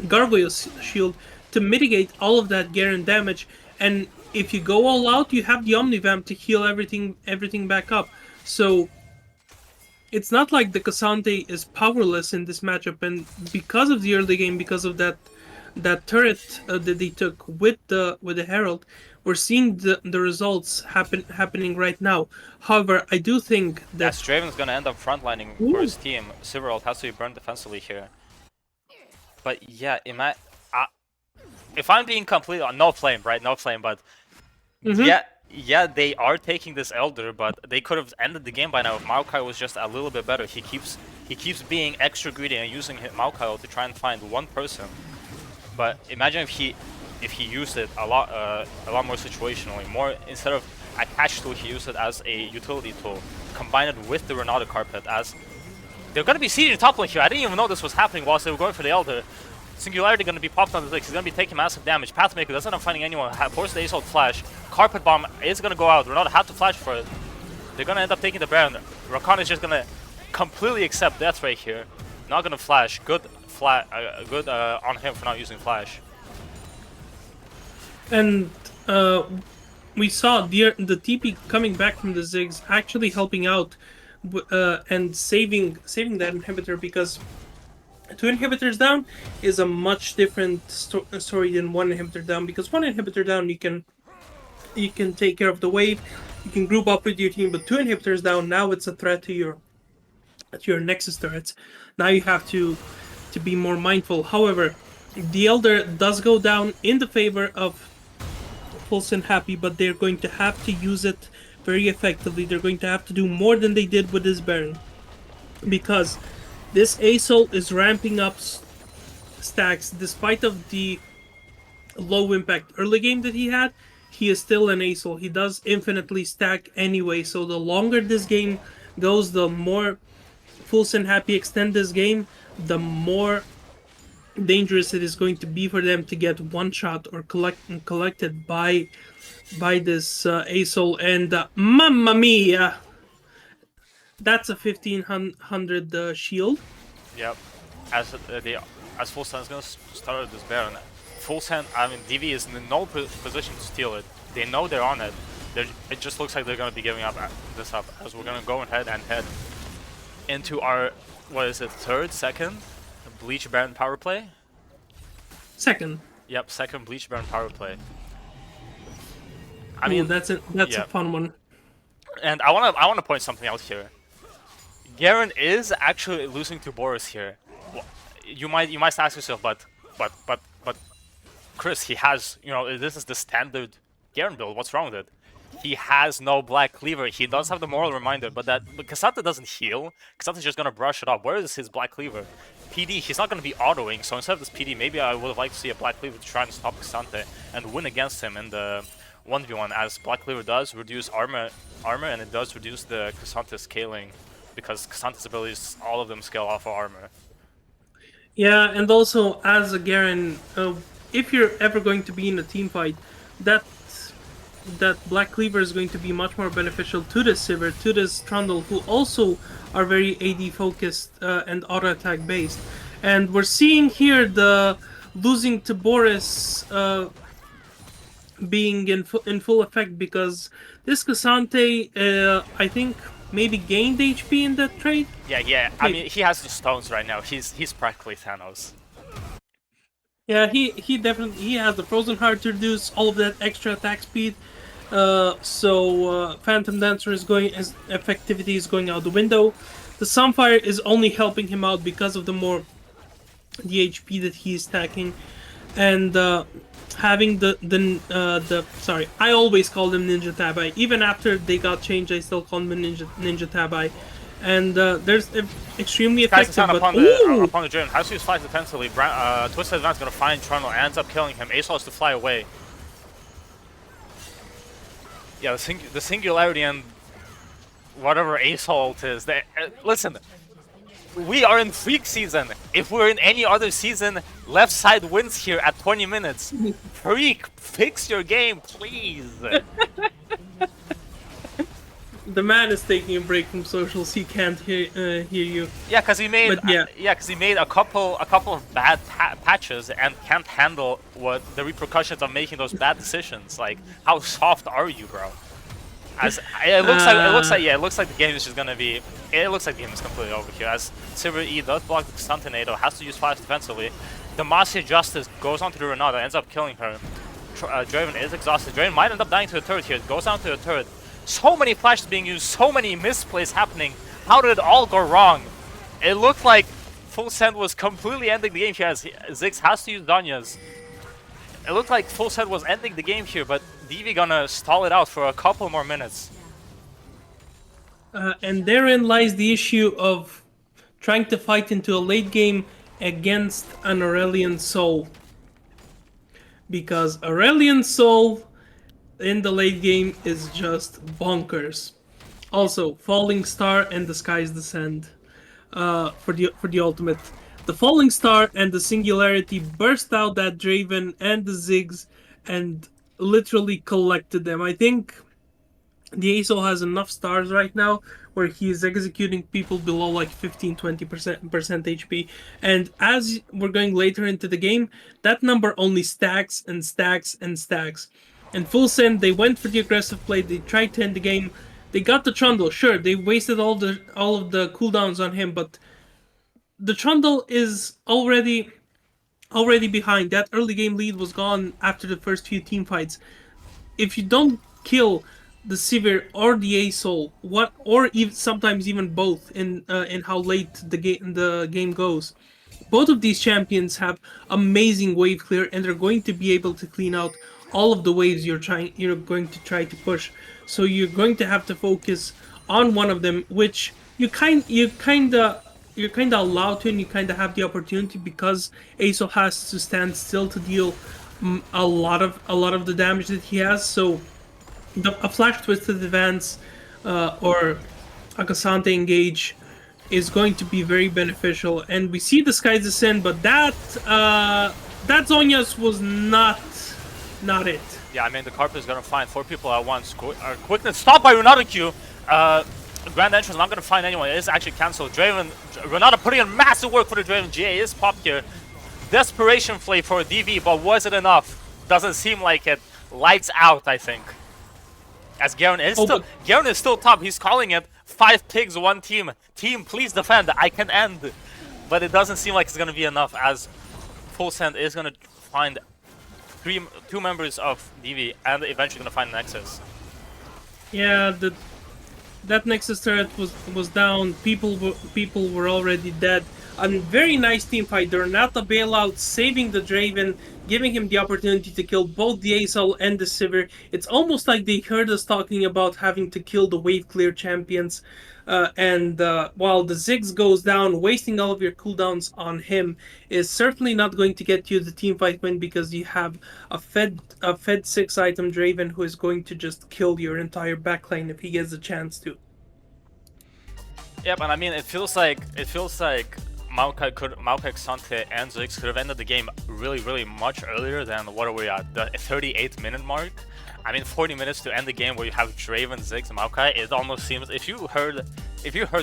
Gargoyle Shield to mitigate all of that Garen damage. And if you go all out, you have the Omnivamp to heal everything back up. So it's not like the Cassandre is powerless in this matchup. And because of the early game, because of that turret that they took with the Herald, we're seeing the results happening right now. However, I do think that Draven's gonna end up frontlining for his team. Silveralt has to be burned defensively here. But yeah, if I'm being completely no flame, right? No flame, but yeah, they are taking this Elder, but they could have ended the game by now if Maokai was just a little bit better. He keeps being extra greedy and using Maokai to try and find one person. But imagine if he used it a lot more situationally, more instead of a catch tool, he used it as a utility tool, combine it with the Renata carpet. As they're gonna be sieging top lane here. I didn't even know this was happening whilst they were going for the Elder. Singularity gonna be popped on the Ziggs. He's gonna be taking massive damage. Pathmaker doesn't end up finding anyone. Force the Assault flash. Carpet bomb is gonna go out. Renata had to flash for it. They're gonna end up taking the Baron. Rakan is just gonna completely accept death right here. Not gonna flash. Good good on him for not using flash. And we saw the TP coming back from the Ziggs actually helping out and saving that inhibitor, because two inhibitors down is a much different story than one inhibitor down, because one inhibitor down you can take care of the wave, you can group up with your team, but two inhibitors down, now it's a threat to your Nexus turrets. Now you have to be more mindful. However, the Elder does go down in the favor of Fullsend Happy, but they're going to have to use it very effectively. They're going to have to do more than they did with this Baron, because this ASOL is ramping up stacks. Despite of the low impact early game that he had, he is still an ASOL. He does infinitely stack anyway, so the longer this game goes, the more Fullsend Happy extend this game, the more dangerous it is going to be for them to get one shot or collected by this ASOL. And mamma mia, that's a 1500 shield. Yep. As Fullsend is gonna start this Baron. Fullsend, I mean, DV is in no position to steal it. They know they're on it. It just looks like they're gonna be giving up this up, as we're gonna go ahead and head into our, what is it, second Bleach Baron power play? Second. Yep, second Bleach Baron power play. I Ooh, mean, that's a fun one. And I wanna point something out here. Garen is actually losing to Boris here. You might ask yourself, but Chris, he has, you know, this is the standard Garen build. What's wrong with it? He has no Black Cleaver. He does have the Moral Reminder, but Cassandra doesn't heal. Cassandra's just gonna brush it off. Where is his Black Cleaver? PD, he's not gonna be autoing, so instead of this PD, maybe I would have liked to see a Black Cleaver to try and stop Cassandra and win against him in the 1v1, as Black Cleaver does reduce armor, and it does reduce the Cassandra scaling, because Cassandra's abilities, all of them scale off of armor. Yeah, and also as a Garen, if you're ever going to be in a team fight, that Black Cleaver is going to be much more beneficial to this Sivir, to this Trundle, who also are very AD focused and auto attack based. And we're seeing here the losing to Boris being in full effect, because this Cassante, I think, maybe gained HP in that trade. Yeah. I mean, he has the stones right now. He's practically Thanos. Yeah, he definitely has the Frozen Heart to reduce all of that extra attack speed. So Phantom Dancer his effectivity is going out the window. The Sunfire is only helping him out because of the HP that he's stacking, and having the sorry, I always call them Ninja Tabai. Even after they got changed, I still call them Ninja Tabai. And there's extremely effective. Guys, upon the Draven, has to use flight defensively. Twisted Advance gonna find Trundle, ends up killing him. ASOL has to fly away. Yeah, the Singularity and whatever ASOL is. Listen, we are in Freak season. If we're in any other season, left side wins here at 20 minutes. Freak, fix your game, please. The man is taking a break from socials. He can't hear you. Yeah, because he made he made a couple of bad patches and can't handle the repercussions of making those bad decisions. Like, how soft are you, bro? As it looks like the game is just gonna be. It looks like the game is completely over here. As Sivir E does block the stun tornado, has to use flash defensively. Demacia Justice goes onto the Renata, ends up killing her. Draven is exhausted. Draven might end up dying to the turret here. Goes down to the turret. So many flashes being used, so many misplays happening. How did it all go wrong? It looked like Fullsend was completely ending the game here, as Ziggs has to use Danya's. It looked like Fullsend was ending the game here, but DV gonna stall it out for a couple more minutes. And therein lies the issue of trying to fight into a late game against an Aurelion Soul. Because Aurelion Soul in the late game is just bonkers. Also, Falling Star and the Sky's Descent for the ultimate. The Falling Star and the Singularity burst out that Draven and the Ziggs and literally collected them. I think the ASO has enough stars right now where he is executing people below like 15-20% HP. And as we're going later into the game, that number only stacks and stacks and stacks. And Fullsend, they went for the aggressive play, they tried to end the game. They got the Trundle, sure, they wasted all of the cooldowns on him, but the Trundle is already behind. That early game lead was gone after the first few team fights. If you don't kill the Sivir or the Asol, what, or even sometimes even both in how late the game goes, both of these champions have amazing wave clear, and they're going to be able to clean out all of the waves you're going to try to push. So you're going to have to focus on one of them, which you're kind of allowed to, and you kind of have the opportunity because Aso has to stand still to deal a lot of the damage that he has. So a flash twisted advance or a Cassante engage is going to be very beneficial. And we see the Sky's Descent, but that Zonia's was not it. Yeah, I mean, the Carp is gonna find 4 people at once. Quickness stopped by Renata Q. Grand Entrance not gonna find anyone. It is actually cancelled. Draven, Renata putting in massive work for the Draven. GA is popped here. Desperation play for DV, but was it enough? Doesn't seem like it. Lights out, I think. As Garen is still top. He's calling it 5 pigs, 1 team. Team, please defend. I can end. But it doesn't seem like it's gonna be enough, as Fullsend is gonna find 2 members of DV and eventually gonna find Nexus. Yeah, that Nexus turret was down. People were already dead. A very nice team fight. They're not the bailout, saving the Draven, giving him the opportunity to kill both the Asol and the Sivir. It's almost like they heard us talking about having to kill the wave clear champions. And while the Ziggs goes down, wasting all of your cooldowns on him is certainly not going to get you the team fight win, because you have a Fed 6 item Draven who is going to just kill your entire backline if he gets a chance to. Yep, and I mean, it feels like Maokai, Xante, and Ziggs could have ended the game really much earlier than what are we at, the 38-minute mark. I mean, 40 minutes to end the game where you have Draven, Ziggs, and Maokai. It almost seems, if you heard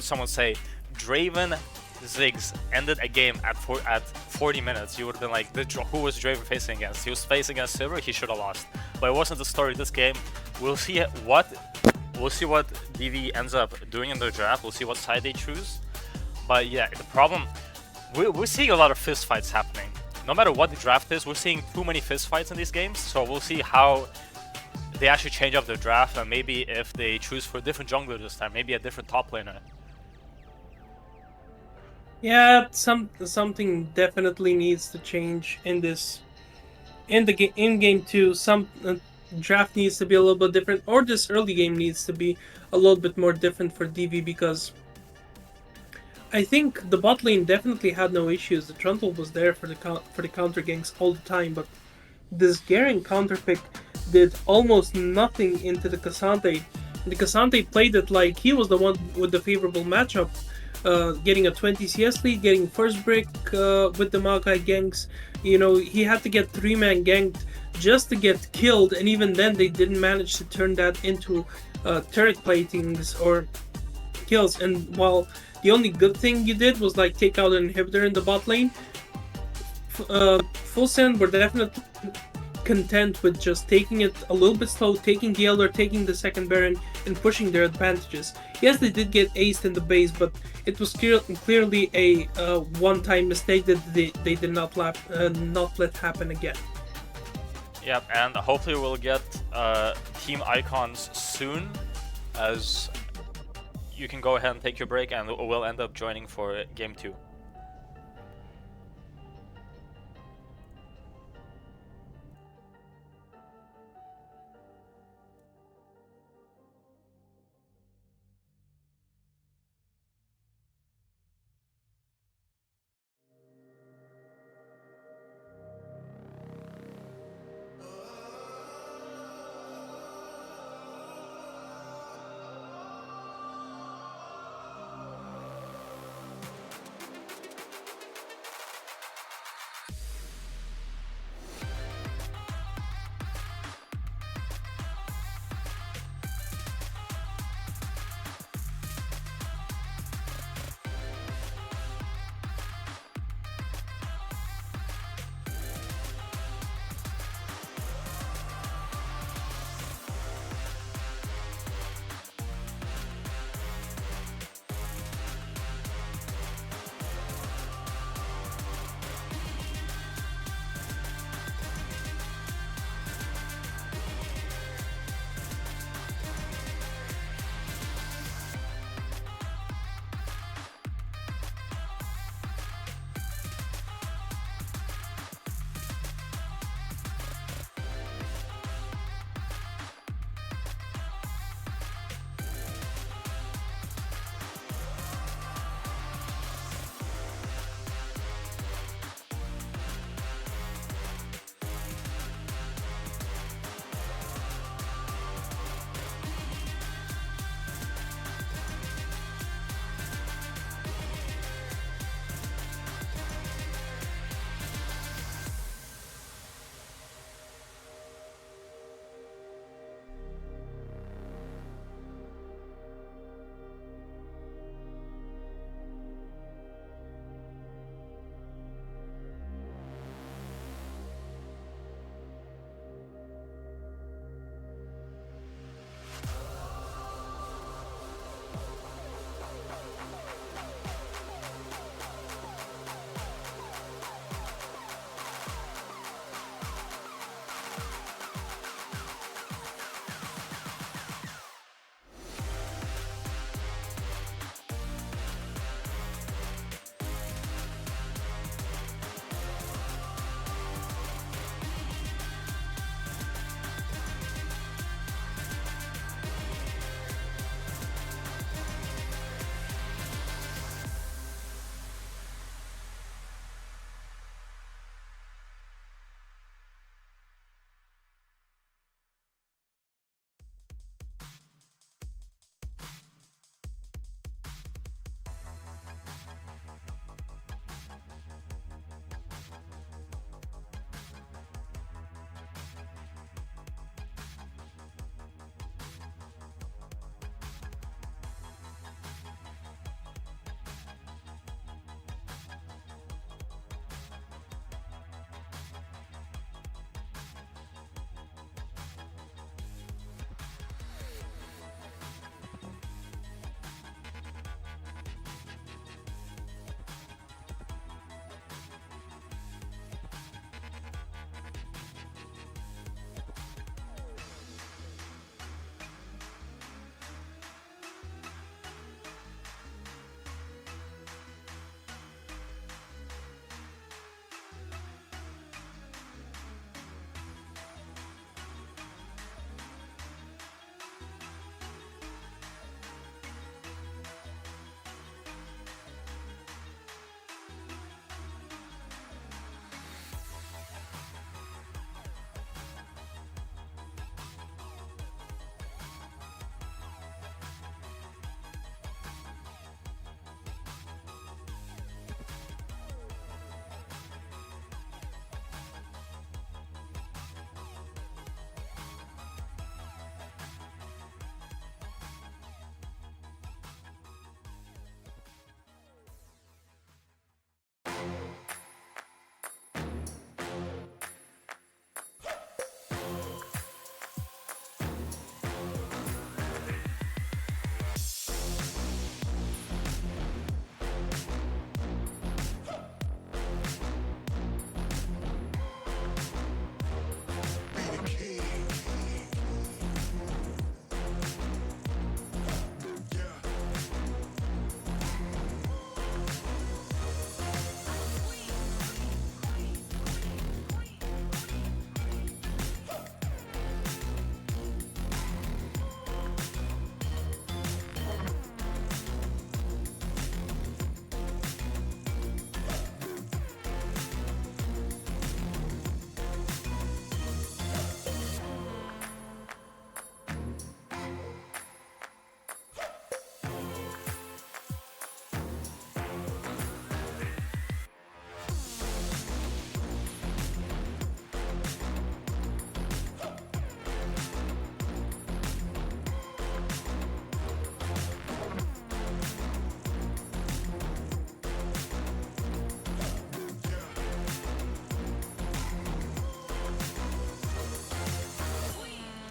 someone say Draven, Ziggs ended a game at 40 minutes, you would have been like, who was Draven facing against? He was facing against Silver. He should have lost. But it wasn't the story of this game. We'll see what DV ends up doing in the draft. We'll see what side they choose. But yeah, the problem, we're seeing a lot of fist fights happening. No matter what the draft is, we're seeing too many fist fights in these games. So we'll see how they actually change up their draft, and maybe if they choose for a different jungler this time, maybe a different top laner. Yeah, something definitely needs to change in game 2. Some draft needs to be a little bit different, or this early game needs to be a little bit more different for DV, because I think the bot lane definitely had no issues. The Trundle was there for the counter ganks all the time, but this Garen counter pick did almost nothing into the Cassante. The Cassante played it like he was the one with the favorable matchup, getting a 20 CS lead, getting first break with the Maokai ganks. You know, he had to get 3-man ganked just to get killed, and even then they didn't manage to turn that into turret platings or kills. And while the only good thing you did was like take out an inhibitor in the bot lane, Fullsend were definitely content with just taking it a little bit slow, taking the Elder, taking the second Baron, and pushing their advantages. Yes, they did get aced in the base, but it was clearly a one-time mistake that they did not let happen again. Yep, and hopefully we'll get team icons soon, as you can go ahead and take your break, and we'll end up joining for game 2.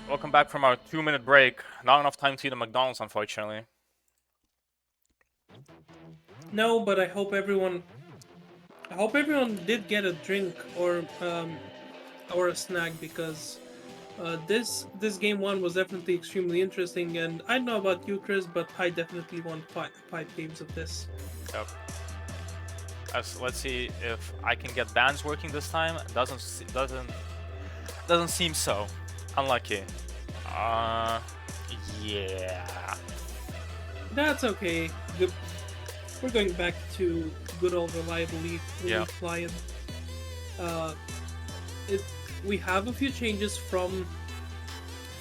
Welcome back from our 2-minute break. Not enough time to eat a McDonald's, unfortunately. No, but I hope everyone did get a drink or a snack because this game one was definitely extremely interesting. And I don't know about you, Chris, but I definitely want five games of this. Yep. Let's see if I can get bans working this time. Doesn't seem so. Unlucky. Yeah. That's okay. We're going back to good old reliable league Yeah. client. We have a few changes from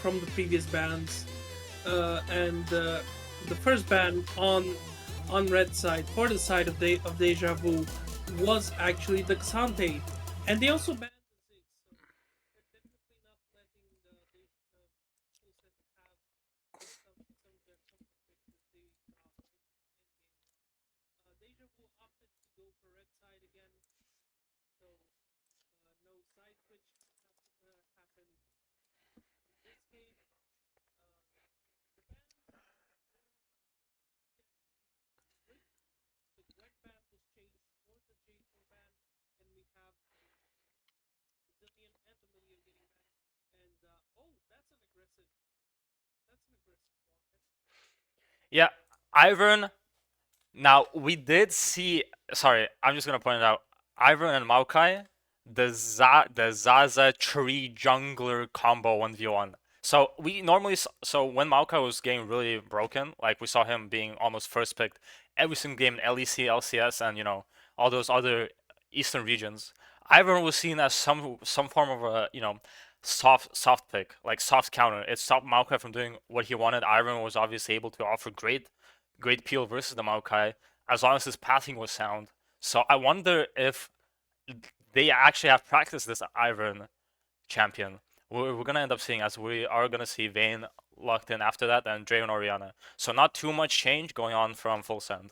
the previous bans, and the first ban on red side for the side of Deja Vu was actually the Xante, and they also banned the Ziggs, so they're definitely not letting the Fullsend have some of their fixes Deja Vu opted to go for red side again, so no side switch happened in this game. The bans the Gwen ban was changed for the J4 ban, and we have the Zillion and the Million getting banned. And oh, that's an aggressive walk. Yeah, Ivern. Now we did see. Sorry, I'm just gonna point it out. Ivern and Maokai, the Zaza tree jungler combo 1v1. So we normally so when Maokai was getting really broken, like we saw him being almost first picked every single game in LEC, LCS, and all those other Eastern regions. Ivern was seen as some form of a soft pick, like soft counter. It stopped Maokai from doing what he wanted. Ivern was obviously able to offer great peel versus the Maokai as long as his pathing was sound. So I wonder if they actually have practiced this Ivern champion. We're gonna end up seeing, as we are gonna see Vayne locked in after that, and Draven Oriana. So not too much change going on from Fullsend.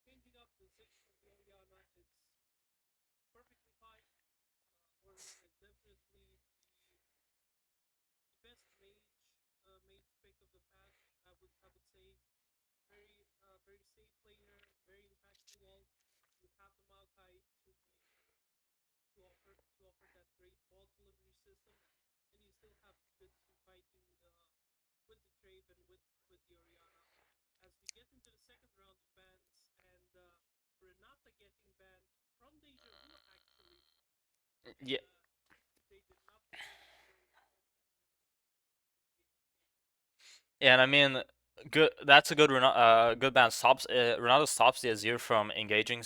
Changing up the Ziggs for the Oriana is perfectly fine. Oriana is definitely the best mage pick of the patch. I would say very safe player, very impactful ult. You have the Maokai to offer that great ball delivery system, and you still have good fighting with the Trave and with the Oriana. As we get into the second round of bans, and Renata getting banned from Deja Vu actually. Yeah. They did not. Yeah, and I mean, good. That's a good good ban. Stops Renata stops the Azir from engaging.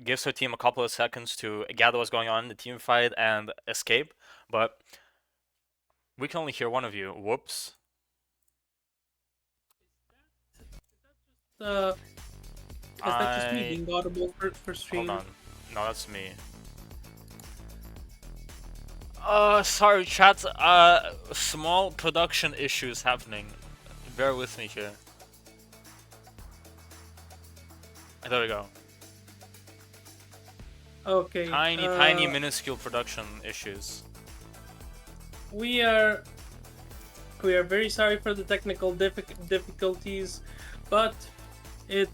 Gives her team a couple of seconds to gather what's going on in the team fight and escape. But we can only hear one of you. Whoops. Is that just me being audible for stream? Hold on. No, that's me. Sorry, chat. Small production issues happening. Bear with me here. There we go. Okay. Tiny, minuscule production issues. We are very sorry for the technical difficulties, but it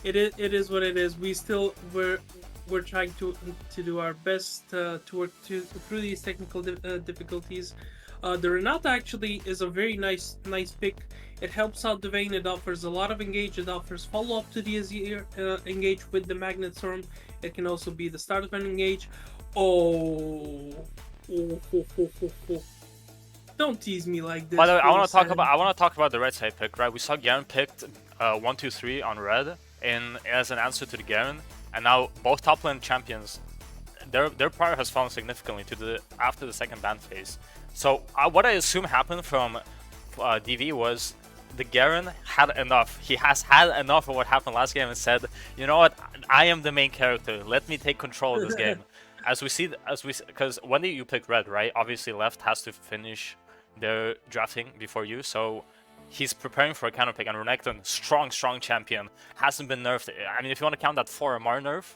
is what it is. We're trying to do our best to work through these technical difficulties. The Renata actually is a very nice pick. It helps out the Vayne. It offers a lot of engage. It offers follow up to the Azir engage with the Magnet Storm. It can also be the start of an engage. Oh. Don't tease me like this. By the way, I want to talk about the red side pick. Right, we saw Garen picked 1, 2, 3 on red as an answer to the Garen, and now both top lane champions their prior has fallen significantly to the after the second ban phase. So what I assume happened from DV was the Garen had enough. He has had enough of what happened last game and said, you know what, I am the main character. Let me take control of this game. Because when you pick red, right? Obviously, left has to finish their drafting before you, so he's preparing for a counter pick. And Renekton, strong champion, hasn't been nerfed. I mean, if you want to count that 4 MR nerf,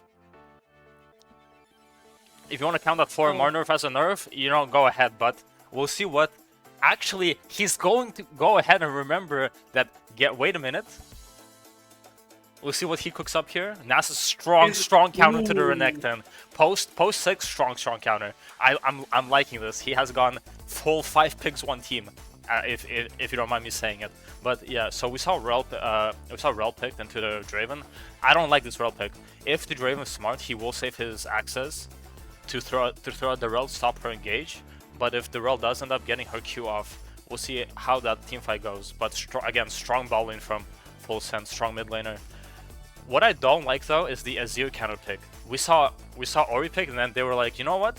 as a nerf, you know, go ahead. But we'll see what. Actually, he's going to go ahead and remember that. Wait a minute. We'll see what he cooks up here. Nasa's strong counter to the Renekton. Post 6, strong counter. I'm liking this. He has gone full 5 picks 1 team, if you don't mind me saying it. But yeah, so we saw Rel picked into the Draven. I don't like this Rel pick. If the Draven is smart, he will save his access to throw out the Rel, stop her engage. But if the Rel does end up getting her Q off, we'll see how that team fight goes. But again, strong ball lane from Fullsend, strong mid laner. What I don't like though is the Azir counter pick. We saw Ori pick, and then they were like, you know what?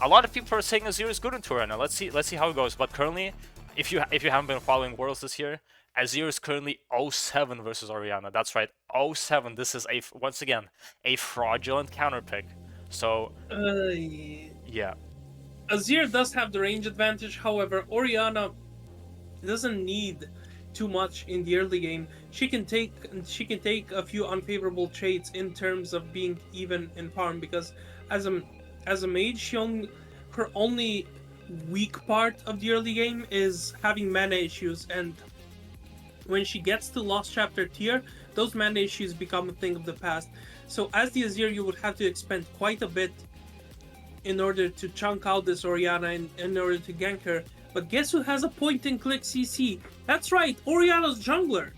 A lot of people are saying Azir is good into Arena. Let's see how it goes. But currently, if you haven't been following Worlds this year, Azir is currently 0-7 versus Orianna. That's right, 0-7. This is once again a fraudulent counter pick. So yeah. Azir does have the range advantage. However, Orianna doesn't need too much in the early game. She can take a few unfavorable traits in terms of being even in farm, because as a mage, her only weak part of the early game is having mana issues, and when she gets to Lost Chapter tier, those mana issues become a thing of the past. So as the Azir, you would have to expend quite a bit in order to chunk out this Orianna and in order to gank her. But guess who has a point-and-click CC? That's right, Orianna's jungler!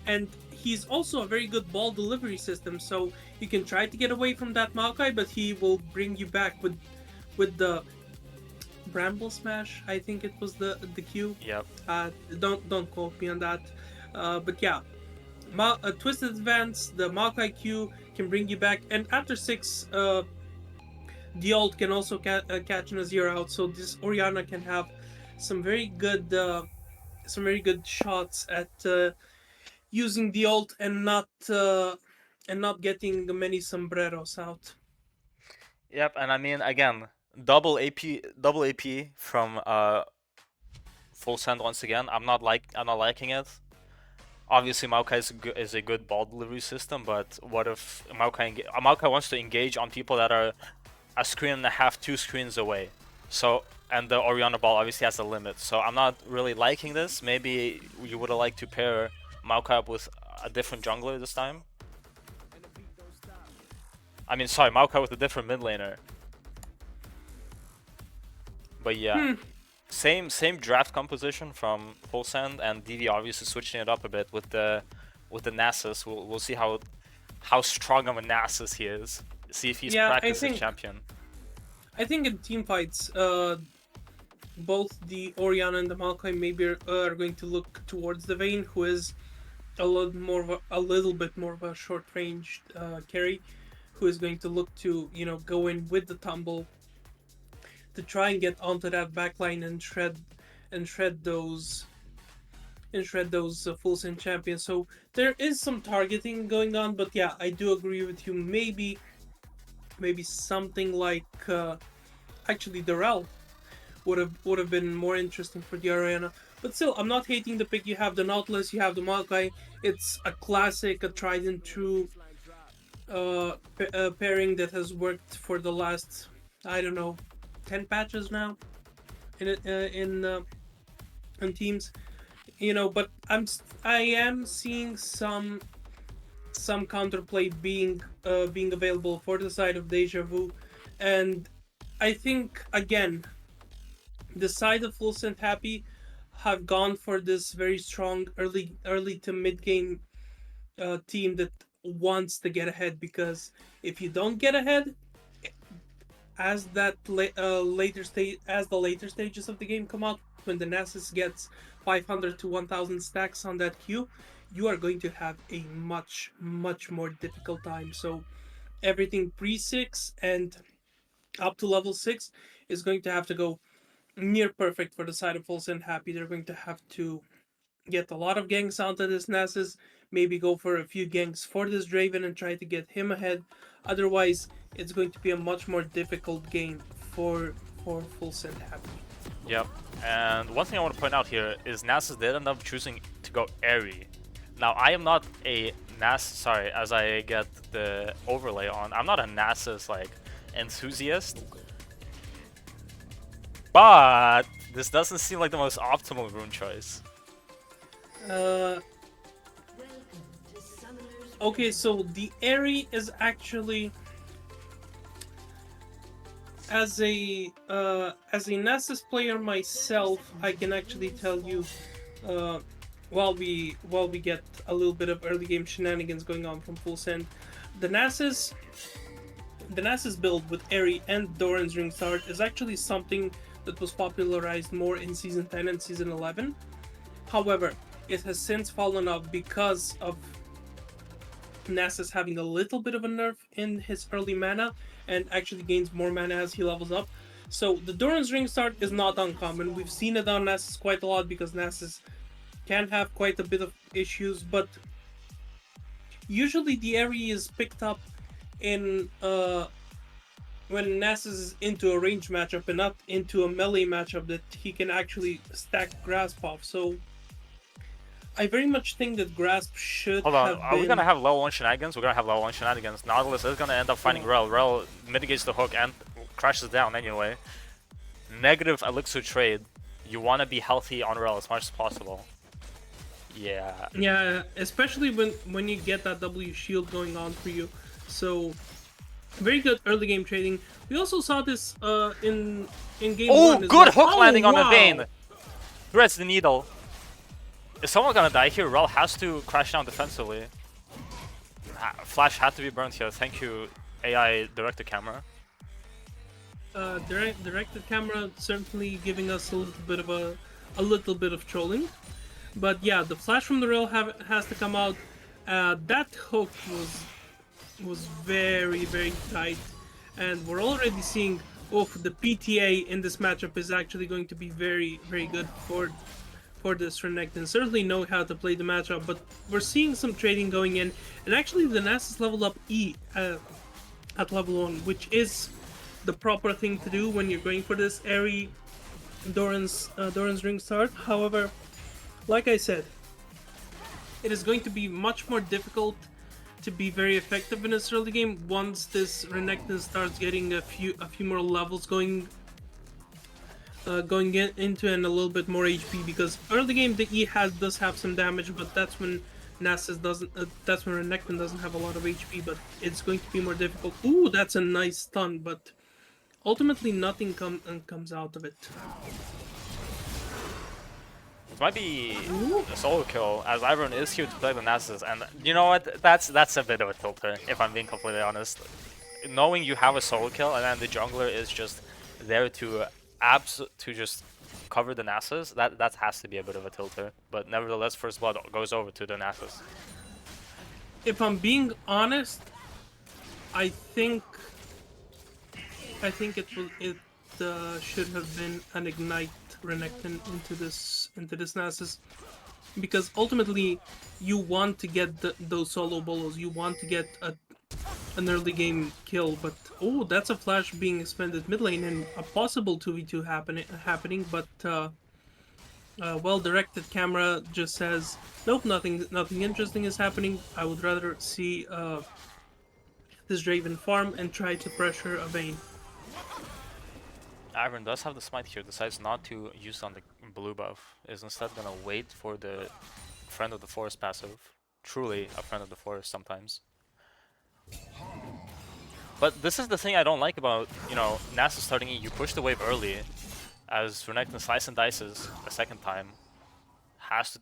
And he's also a very good ball delivery system, so you can try to get away from that Maokai, but he will bring you back with the Bramble Smash, I think it was the Q. Yep. Don't quote me on that. But yeah, Twisted Advance, the Maokai Q can bring you back, and after 6, the ult can also catch an Azir out, so this Orianna can have some very good shots at using the ult and not getting many sombreros out. Yep, and I mean, again, double AP from Fullsend once again. I'm not liking it. Obviously, Maokai is a good ball delivery system, but what if Maokai wants to engage on people that are a screen and a half, 2 screens away? So, and the Orianna ball obviously has a limit. So I'm not really liking this. Maybe you would have liked to pair Maokai up with a different jungler this time. I mean, sorry, Maokai with a different mid laner. But yeah, same draft composition from Fullsend, and DV obviously switching it up a bit with the Nasus. We'll see how strong of a Nasus he is. See if he's practiced as champion. I think in team fights, both the Orianna and the Maokai maybe are going to look towards the Vayne, who is a little bit more of a short-ranged carry, who is going to look to go in with the tumble to try and get onto that backline and shred those Fullsend champions. So there is some targeting going on, but yeah, I do agree with you. Maybe something like actually the Rel would have been more interesting for the Orianna. But still, I'm not hating the pick. You have the Nautilus, you have the Maokai. It's a classic, a tried and true pairing that has worked for the last, I don't know, 10 patches now in teams. But I am seeing some counterplay being available for the side of Deja Vu, and I think again the side of Fullsend Happy have gone for this very strong early to mid game team that wants to get ahead, because if you don't get ahead as the later stages of the game come out, when the Nasus gets 500 to 1000 stacks on that Q, you are going to have a much more difficult time. So everything pre-6 and up to level 6 is going to have to go near perfect for the side of Fullsend Happy. They're going to have to get a lot of ganks onto this Nasus, maybe go for a few ganks for this Draven and try to get him ahead. Otherwise, it's going to be a much more difficult game for Fullsend Happy. Yep. And one thing I want to point out here is Nasus did end up choosing to go Airy. Now, I am not a Nasus, sorry, as I get the overlay on, I'm not a Nasus, like, enthusiast. But this doesn't seem like the most optimal rune choice. Okay, so the Airy is actually as a Nasus player myself, I can actually tell you, while we get a little bit of early game shenanigans going on from Fullsend, the Nasus build with Airy and Doran's Ring Start is actually something that was popularized more in Season 10 and Season 11. However, it has since fallen off because of Nasus having a little bit of a nerf in his early mana and actually gains more mana as he levels up. So the Doran's Ring Start is not uncommon. We've seen it on Nasus quite a lot because Nasus can have quite a bit of issues, but usually the Airy is picked up in when Nasus is into a range matchup and not into a melee matchup that he can actually stack Grasp off. So I very much think that Grasp should Hold on, have are we been... gonna have level 1 shenanigans? We're gonna have level 1 shenanigans. Nautilus is gonna end up finding Rel. Rel mitigates the hook and crashes down anyway. Negative elixir trade. You wanna be healthy on Rel as much as possible. Yeah. Yeah, especially when you get that W shield going on for you. So very good early game trading. We also saw this in game Oh, 1 as good well. hook landing on the wow. Vayne! Threads the needle. Is someone gonna die here? Rel has to crash down defensively. Flash had to be burnt here. Thank you, AI directed camera. Directed camera certainly giving us a little bit of trolling, but yeah, the flash from the rail has to come out. That hook was very tight, and we're already seeing the PTA in this matchup is actually going to be very good for this Renekton. Certainly know how to play the matchup, but we're seeing some trading going in, and actually the Nasus leveled up E at level 1, which is the proper thing to do when you're going for this airy Doran's Ring Start. However, like I said, it is going to be much more difficult to be very effective in this early game once this Renekton starts getting a few more levels going into and a little bit more HP, because early game the E does have some damage, but that's when Nasus doesn't. That's when Renekton doesn't have a lot of HP, but it's going to be more difficult. Ooh, that's a nice stun, but ultimately nothing comes out of it. It might be a solo kill, as Ivern is here to play the Nasus, and you know what? That's a bit of a tilter, if I'm being completely honest. Knowing you have a solo kill and then the jungler is just there to just cover the Nasus, that has to be a bit of a tilter. But nevertheless, First Blood goes over to the Nasus. If I'm being honest, I think it should have been an Ignite Renekton into this Nasus, because ultimately you want to get those solo bolos, you want to get an early game kill, but oh, that's a flash being expended mid lane and a possible 2v2 happening, but well directed camera just says nope, nothing interesting is happening. I would rather see this Draven farm and try to pressure a Vayne. Ivern does have the smite here, decides not to use on the blue buff, is instead gonna wait for the Friend of the Forest passive. Truly a Friend of the Forest sometimes. But this is the thing I don't like about, you know, Nasus starting E. You push the wave early, as Renekton slice and dices a second time. Has to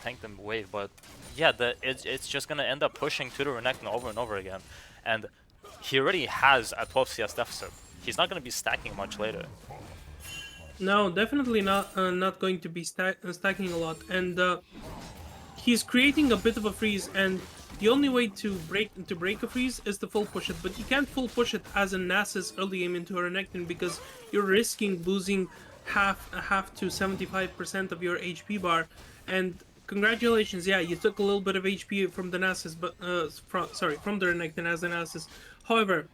tank the wave, but yeah, it's just gonna end up pushing to the Renekton over and over again. And he already has a 12 CS deficit. He's not going to be stacking much later. No, definitely not going to be stacking a lot, and he's creating a bit of a freeze. And the only way to break a freeze is to full push it, but you can't full push it as a Nasus early game into a Renekton because you're risking losing half to 75% of your HP bar. And congratulations, yeah, you took a little bit of HP from the Nasus, but from the Renekton as the Nasus. However,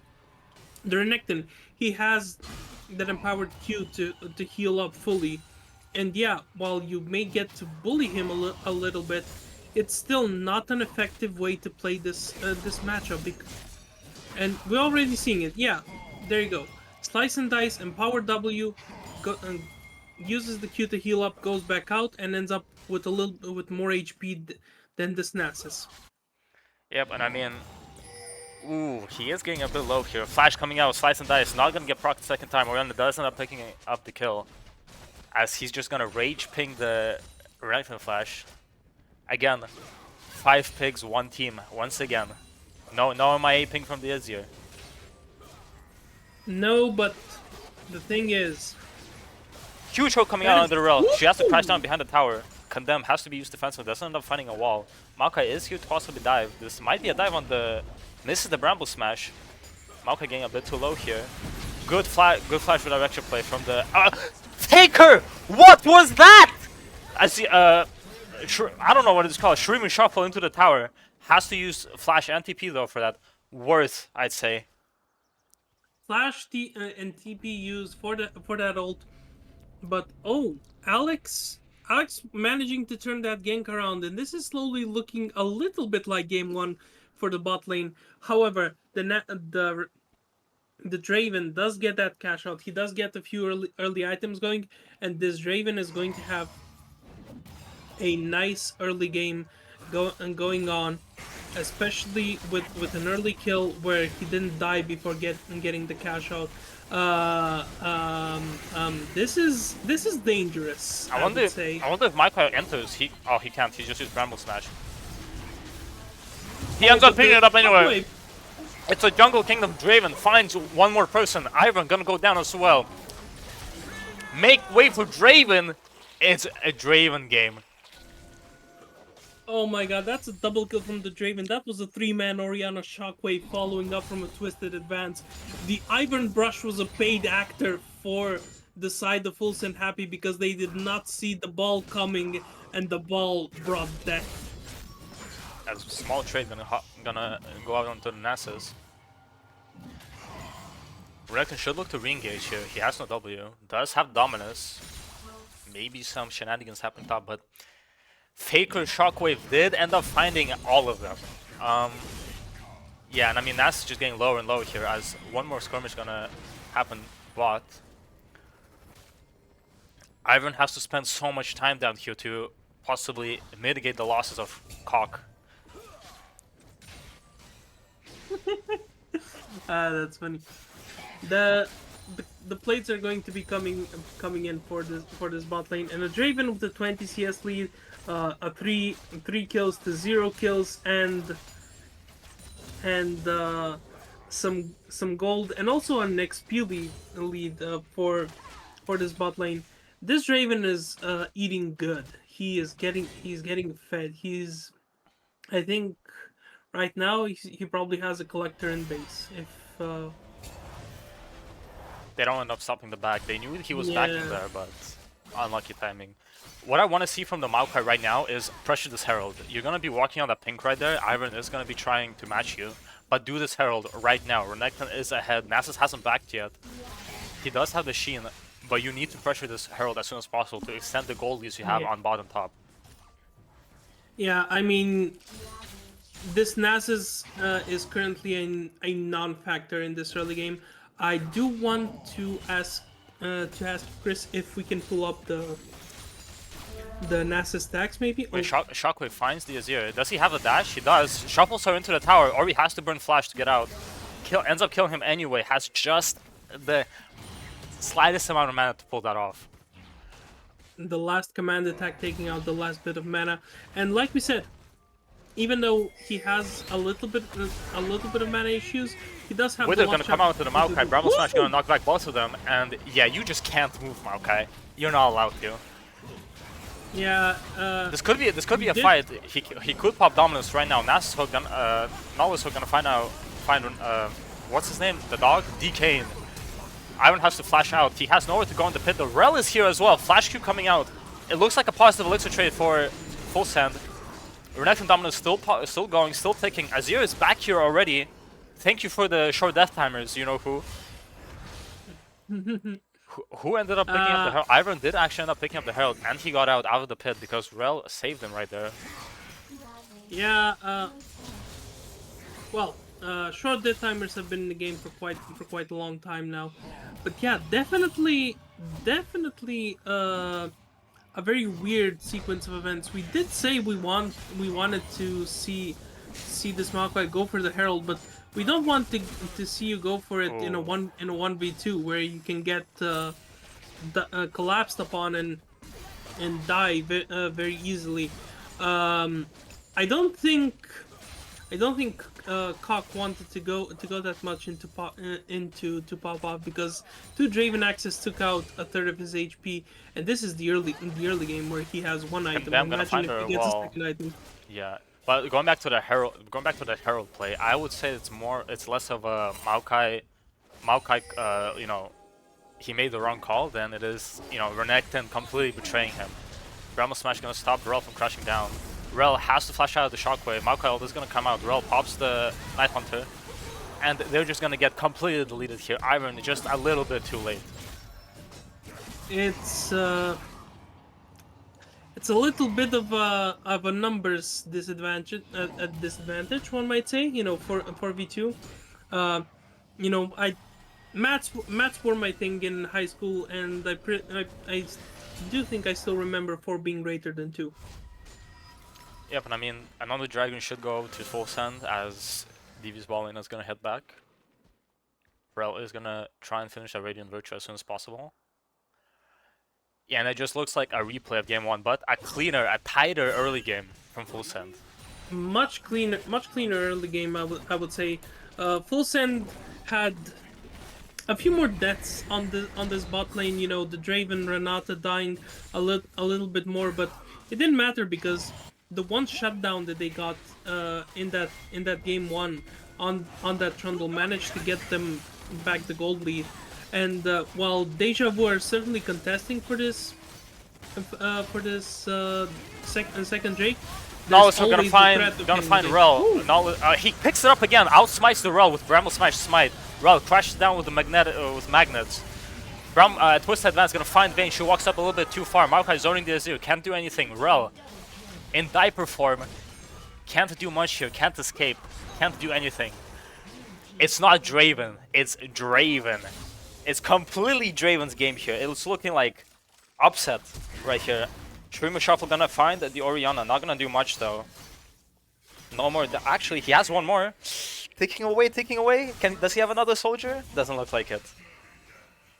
the Renekton, he has that empowered Q to heal up fully. And yeah, while you may get to bully him a little bit, it's still not an effective way to play this matchup. And we're already seeing it. Yeah, there you go. Slice and dice, empower W, uses the Q to heal up, goes back out, and ends up with with more HP than this Nasus. Yep, and I mean, ooh, he is getting a bit low here. Flash coming out, slice and dice, not gonna get proc the second time. Oriana does end up picking up the kill, as he's just gonna rage ping the Renekton flash. Again, 5 pigs, 1 team. Once again, no MIA ping from the Azir. No, but the thing is, Huge hook coming out under the rail. She has to crash down behind the tower. Condemn has to be used defensively. Doesn't end up finding a wall. Maokai is here to possibly dive. This might be a dive on the... Misses the Bramble Smash. Maokai getting a bit too low here. Good flash redirection play from the... Taker! What was that? I see, I don't know what it's called. Shreeming Shuffle into the tower. Has to use Flash and TP though for that. Worth, I'd say. Flash and TP used for that ult, but oh, Alex managing to turn that gank around, and this is slowly looking a little bit like game 1 for the bot lane. However, the Draven does get that cash out. He does get a few early items going, and this Draven is going to have a nice early game going on, especially with an early kill where he didn't die before getting the cash out. This is dangerous. I wonder if Maokai enters. He can't. He just used Bramble Smash. He ends up picking it up anyway. It's a Jungle Kingdom. Draven finds one more person. Ivan gonna go down as well. Make way for Draven. It's a Draven game. Oh my god, that's a double kill from the Draven. That was a 3-man Oriana Shockwave following up from a twisted advance. The Iron Brush was a paid actor for the side of Fullsend happy because they did not see the ball coming, and the ball brought death. As a small trade gonna go out onto the Nasus. Renekton should look to re-engage here. He has no W. Does have Dominus. Maybe some shenanigans happen top, but Faker Shockwave did end up finding all of them. Yeah, and I mean Nasus just getting lower and lower here as one more skirmish gonna happen bot. Ivan has to spend so much time down here to possibly mitigate the losses of Cock. That's funny. The plates are going to be coming in for this bot lane, and a Draven with a 20 CS lead, a 3 kills to 0 kills, and some gold, and also an XP lead for this bot lane. This Draven is eating good. He's getting fed. I think right now he probably has a collector in base. If they don't end up stopping the back. They knew he was backing there, but unlucky timing. What I want to see from the Maokai right now is pressure this Herald. You're going to be walking on that pink right there. Ivan is going to be trying to match you, but do this Herald right now. Renekton is ahead. Nasus hasn't backed yet. He does have the Sheen, but you need to pressure this Herald as soon as possible to extend the gold leads you have on bottom top. Yeah, I mean, this Nasus is currently a non-factor in this early game. I do want to ask Chris if we can pull up the Nasus stacks maybe. Wait, Shockwave finds the Azir. Does he have a dash? He does. Shuffles her into the tower, or he has to burn Flash to get out. Ends up killing him anyway. Has just the slightest amount of mana to pull that off. The last command attack taking out the last bit of mana, and like we said, even though he has a little bit of mana issues, he does have. Wither gonna come out to the Maokai. Bramble Smash gonna knock back both of them, and yeah, you just can't move Maokai. You're not allowed to. Yeah. This could be a did- fight. He could pop dominance right now. Nasus hook gonna Nolus hook gonna find what's his name? The dog? Decane. Ivan has to flash out. He has nowhere to go in the pit. The Rel is here as well. Flash Q coming out. It looks like a positive elixir trade for Fullsend. Renekton dominance still going, still ticking. Azir is back here already. Thank you for the short death timers. You know who? Who ended up picking up the Herald? Ivan did actually end up picking up the Herald, and he got out of the pit because Rel saved him right there. Yeah. Well, short death timers have been in the game for quite a long time now, but yeah, definitely, a very weird sequence of events. We did say we wanted to see this Maokai go for the Herald, but we don't want to see you go for it in a Oh. 1v2 where you can get collapsed upon and die very easily. I don't think Cock wanted to go that much into pop off because two Draven Axes took out a third of his HP, and this is the early game where he has one item. them gonna Imagine find if a he gets a wall. second item. Yeah, but going back to the Herald play, I would say it's less of a Maokai, you know, he made the wrong call than it is, you know, Renekton completely betraying him. Bramble Smash gonna stop Rel from crashing down. Rel has to flash out of the shockwave. Maokai ult is gonna come out. Rel pops the Night Hunter, and they're just gonna get completely deleted here. Iron just a little bit too late. It's a little bit of a numbers disadvantage, one might say. You know, for V2. You know, maths were my thing in high school, and I do think I still remember 4 being greater than 2. Yep, and I mean, another dragon should go to Fullsend as Divi's Ballin is gonna head back. Rel is gonna try and finish that Radiant Virtue as soon as possible. Yeah, and it just looks like a replay of game 1, but a tighter early game from Fullsend. Much cleaner early game. I would say. Fullsend had a few more deaths on this bot lane. You know, the Draven Renata dying a little bit more, but it didn't matter because the one shutdown that they got in that game 1 on that Trundle managed to get them back the gold lead. And while Deja Vu are certainly contesting for this second Drake, Nolus are gonna always the threat of find getting Rel. Ooh. He picks it up again, outsmites the Rel with Bramble Smash Smite. Rel crashes down with the magnets. Twist Advance gonna find Vayne. She walks up a little bit too far. Maokai zoning the Azir, can't do anything. Rel in diaper form, can't do much here, can't escape, can't do anything. It's not Draven, it's Draven. It's completely Draven's game here. It's looking like upset right here. Streamer Shuffle gonna find the Orianna, not gonna do much though. No more, actually he has one more. Taking away. Does he have another soldier? Doesn't look like it.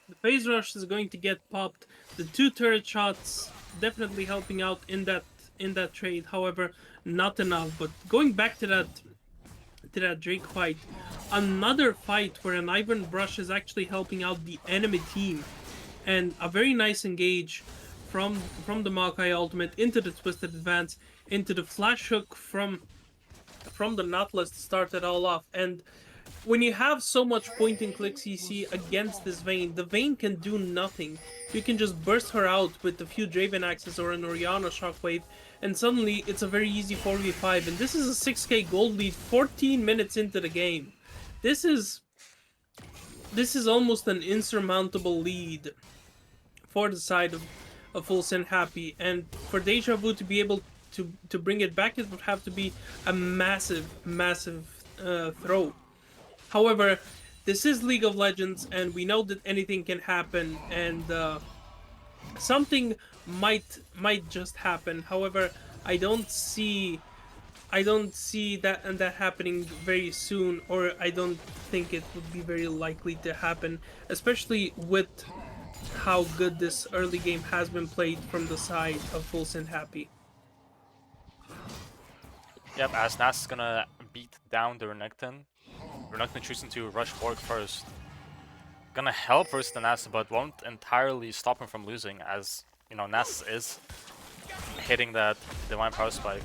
The phase rush is going to get popped. The 2 turret shots definitely helping out in that trade. However, not enough. But going back to that Drake fight, another fight where an Ivan Brush is actually helping out the enemy team, and a very nice engage from the Maokai ultimate into the Twisted Advance, into the flash hook from the Nautilus to start it all off. And when you have so much point and click CC against this Vayne, the Vayne can do nothing. You can just burst her out with a few Draven Axes or an Orianna Shockwave, and suddenly it's a very easy 4v5. And this is a 6k gold lead 14 minutes into the game. This is almost an insurmountable lead for the side of Fullsend Happy, and for Deja Vu to be able to bring it back, it would have to be a massive throw. However, this is League of Legends, and we know that anything can happen, and something might just happen. However, I don't see that happening very soon, or I don't think it would be very likely to happen, especially with how good this early game has been played from the side of Fullsend Happy. Yep, as Nas is gonna beat down the Renekton. Renekton choosing to rush Borg first. Gonna help versus the Nas, but won't entirely stop him from losing, as, you know, Nas is hitting that Divine Power Spike.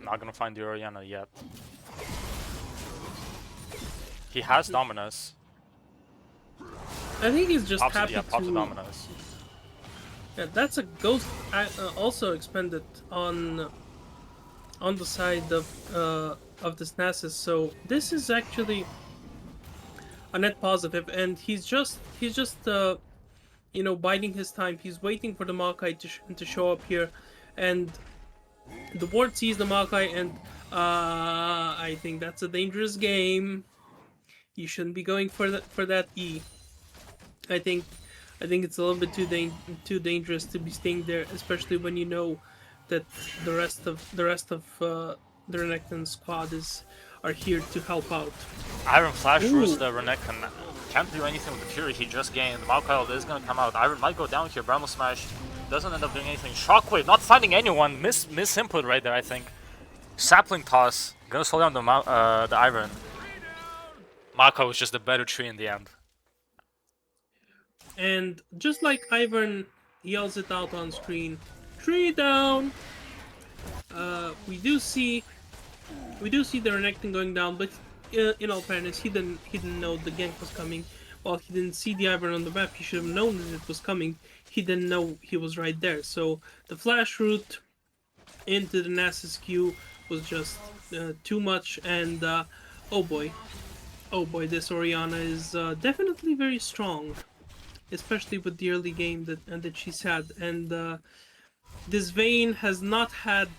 Not gonna find the Oriana yet. He has Dominus. I think he's just Pops, happy yeah, pops the to. Dominus. Yeah, that's a ghost also expended on the side of this Nasus. So this is actually a net positive, and he's just biding his time. He's waiting for the Maokai to show up here, and the ward sees the Maokai, and I think that's a dangerous game. You shouldn't be going for that E. I think it's a little bit too dangerous to be staying there, especially when you know that the rest of the Renekton squad are here to help out. Iron Flash Ooh. Roost the Renekton can't do anything with the Fury he just gained. Maokai is gonna come out. Iron might go down here. Bramble Smash doesn't end up doing anything. Shockwave not finding anyone. Miss input right there, I think. Sapling Toss gonna slow down the Iron. Maokai was just a better tree in the end. And just like Ivern yells it out on screen, tree down. We do see the Renekton going down, but in all fairness, he didn't know the gank was coming. While he didn't see the Ivern on the map, he should have known that it was coming. He didn't know he was right there. So the flash route into the Nasus Q was just too much, and oh boy, this Oriana is definitely very strong, especially with the early game that she's had. And this Vayne has not had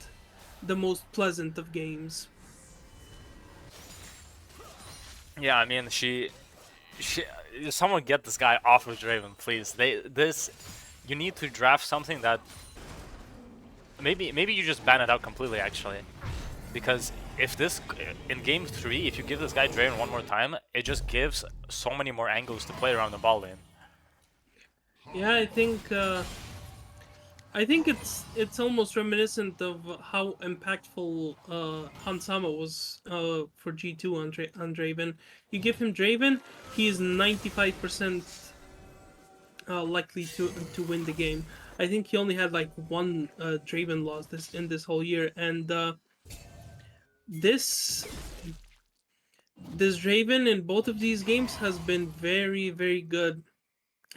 the most pleasant of games. Yeah, I mean, she someone get this guy off of Draven, please. You need to draft something that maybe you just ban it out completely, actually, because if this in game 3, if you give this guy Draven one more time, it just gives so many more angles to play around the ball lane. Yeah, I think it's almost reminiscent of how impactful Hansama was for G2 on Draven. You give him Draven, he is 95% likely to win the game. I think he only had like one Draven loss in this whole year, and this Draven in both of these games has been very, very good.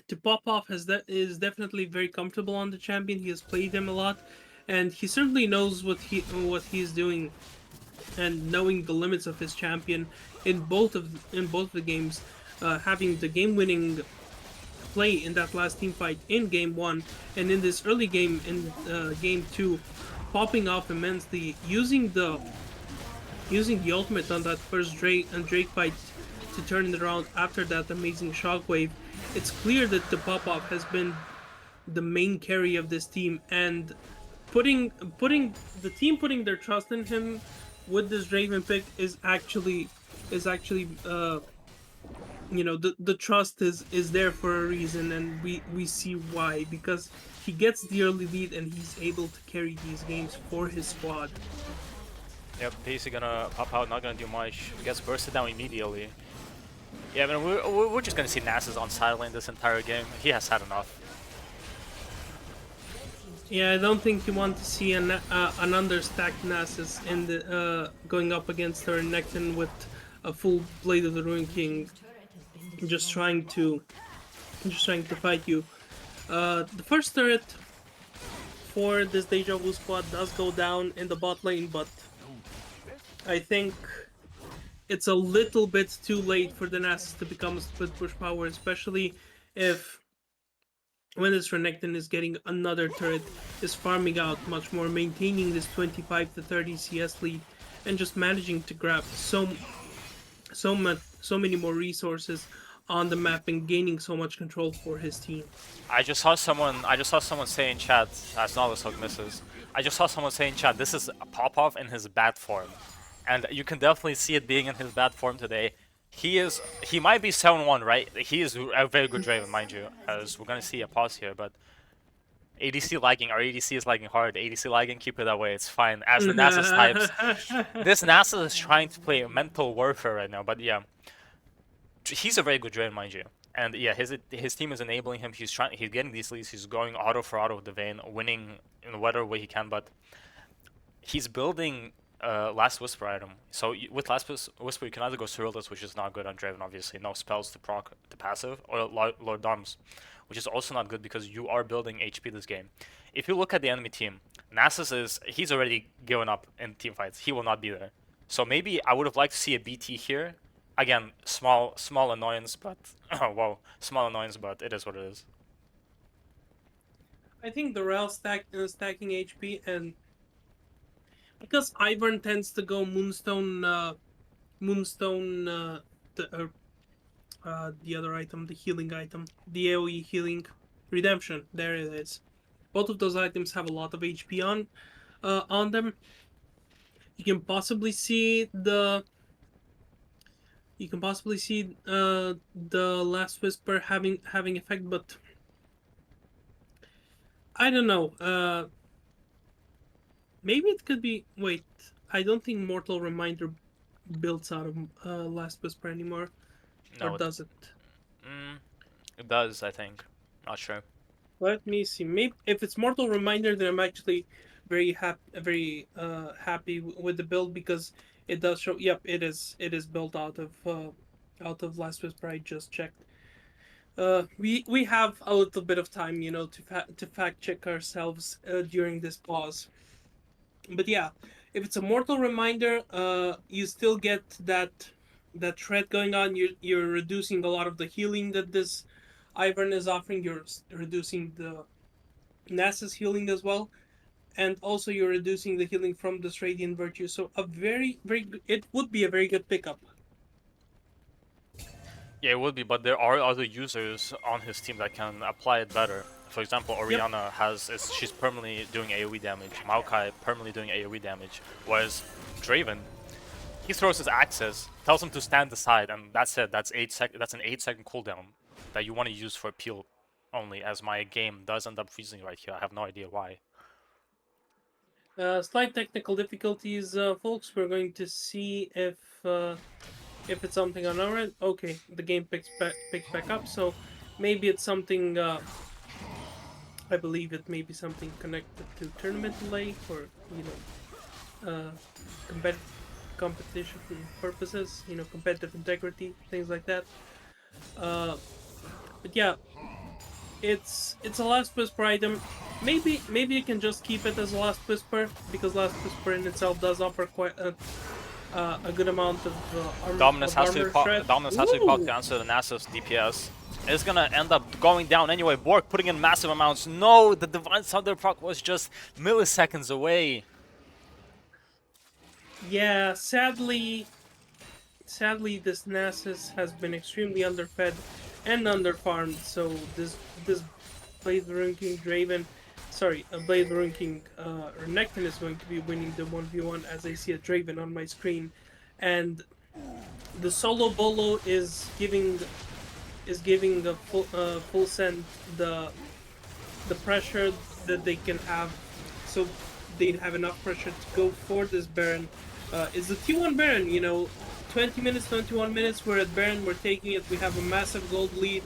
To pop off is definitely very comfortable on the champion. He has played him a lot, and he certainly knows what he's doing, and knowing the limits of his champion in both of the games, having the game-winning play in that last team fight in game 1, and in this early game in game 2, popping off immensely, using the ultimate on that first Drake fight to turn it around after that amazing shockwave. It's clear that the pop-off has been the main carry of this team, and putting the team putting their trust in him with this Draven pick is actually the trust is there for a reason, and we see why, because he gets the early lead and he's able to carry these games for his squad. Yep, Pacey gonna pop out, not gonna do much. Gets bursted down immediately. Yeah, but we're just gonna see Nasus on side lane this entire game. He has had enough. Yeah, I don't think you want to see an understacked Nasus in the going up against her Renekton with a full Blade of the Ruin King, just trying to fight you. The first turret for this Deja Vu squad does go down in the bot lane, but I think it's a little bit too late for the Nasus to become a split push power, especially if when this Renekton is getting another turret, is farming out much more, maintaining this 25 to 30 CS lead, and just managing to grab so many more resources on the map and gaining so much control for his team. I just saw someone say in chat, as Nautilus Hook misses. I just saw someone say in chat, this is a pop-off in his bad form. And you can definitely see it being in his bad form today. He might be 7-1, right? He is a very good Draven, mind you, as we're gonna see a pause here, but ADC lagging, our ADC is lagging hard. ADC lagging, keep it that way, it's fine. As the Nasus types, this Nasus is trying to play mental warfare right now, but yeah. He's a very good Draven, mind you. And yeah, his team is enabling him. He's getting these leads. He's going auto for auto with the Vayne, winning in whatever way he can. But he's building Last Whisper item. So with Last Whisper, you can either go Ceruleus, which is not good on Draven, obviously, no spells to proc the passive, or Lord Darms, which is also not good because you are building HP this game. If you look at the enemy team, Nasus he's already given up in team fights. He will not be there. So maybe I would have liked to see a BT here. Again, small annoyance, but whoa, small annoyance, but it is what it is. I think the Rel stacking HP, and because Ivern tends to go Moonstone, the other item, the healing item, the AoE healing, Redemption. There it is. Both of those items have a lot of HP on them. You can possibly see the Last Whisper having effect, but I don't know. Maybe it could be. Wait, I don't think Mortal Reminder builds out of Last Whisper anymore, No, or does it? It does, I think. Not sure. Let me see. Maybe if it's Mortal Reminder, then I'm actually very happy with the build, because it does show. Yep, it is built out of Last Whisper. I just checked. We have a little bit of time, to fact check ourselves during this pause. But yeah, if it's a Mortal Reminder, you still get that threat going on. You're reducing a lot of the healing that this Ivern is offering. You're reducing the Nasus healing as well, and also you're reducing the healing from this Radiant Virtue. So a very good, it would be a very good pickup. Yeah, it would be, but there are other users on his team that can apply it better. For example, Orianna she's permanently doing AoE damage. Maokai permanently doing AoE damage. Whereas Draven, he throws his axes, tells him to stand aside, and that's it. That's an 8-second cooldown that you want to use for peel only. As my game does end up freezing right here, I have no idea why. Slight technical difficulties, folks. We're going to see if it's something on our end. Okay, the game picks back up. So maybe it's something. I believe it may be something connected to tournament delay, or competition purposes. Competitive integrity, things like that. But yeah, it's a Last Whisper item. Maybe you can just keep it as a Last Whisper, because Last Whisper in itself does offer quite a good amount of armor. Dominus has to pop to Ooh! answer the Nasus DPS. It's gonna end up going down anyway. Bork putting in massive amounts. No, the Divine Thunder proc was just milliseconds away. Yeah, sadly, this Nasus has been extremely underfed and underfarmed. So this Blade Runking Draven, Blade Runking Renekton is going to be winning the 1v1, as I see a Draven on my screen, and the solo bolo is giving the Fullsend the pressure that they can have, so they have enough pressure to go for this Baron. It's the T1 Baron, 20 minutes, 21 minutes, we're at Baron, we're taking it, we have a massive gold lead,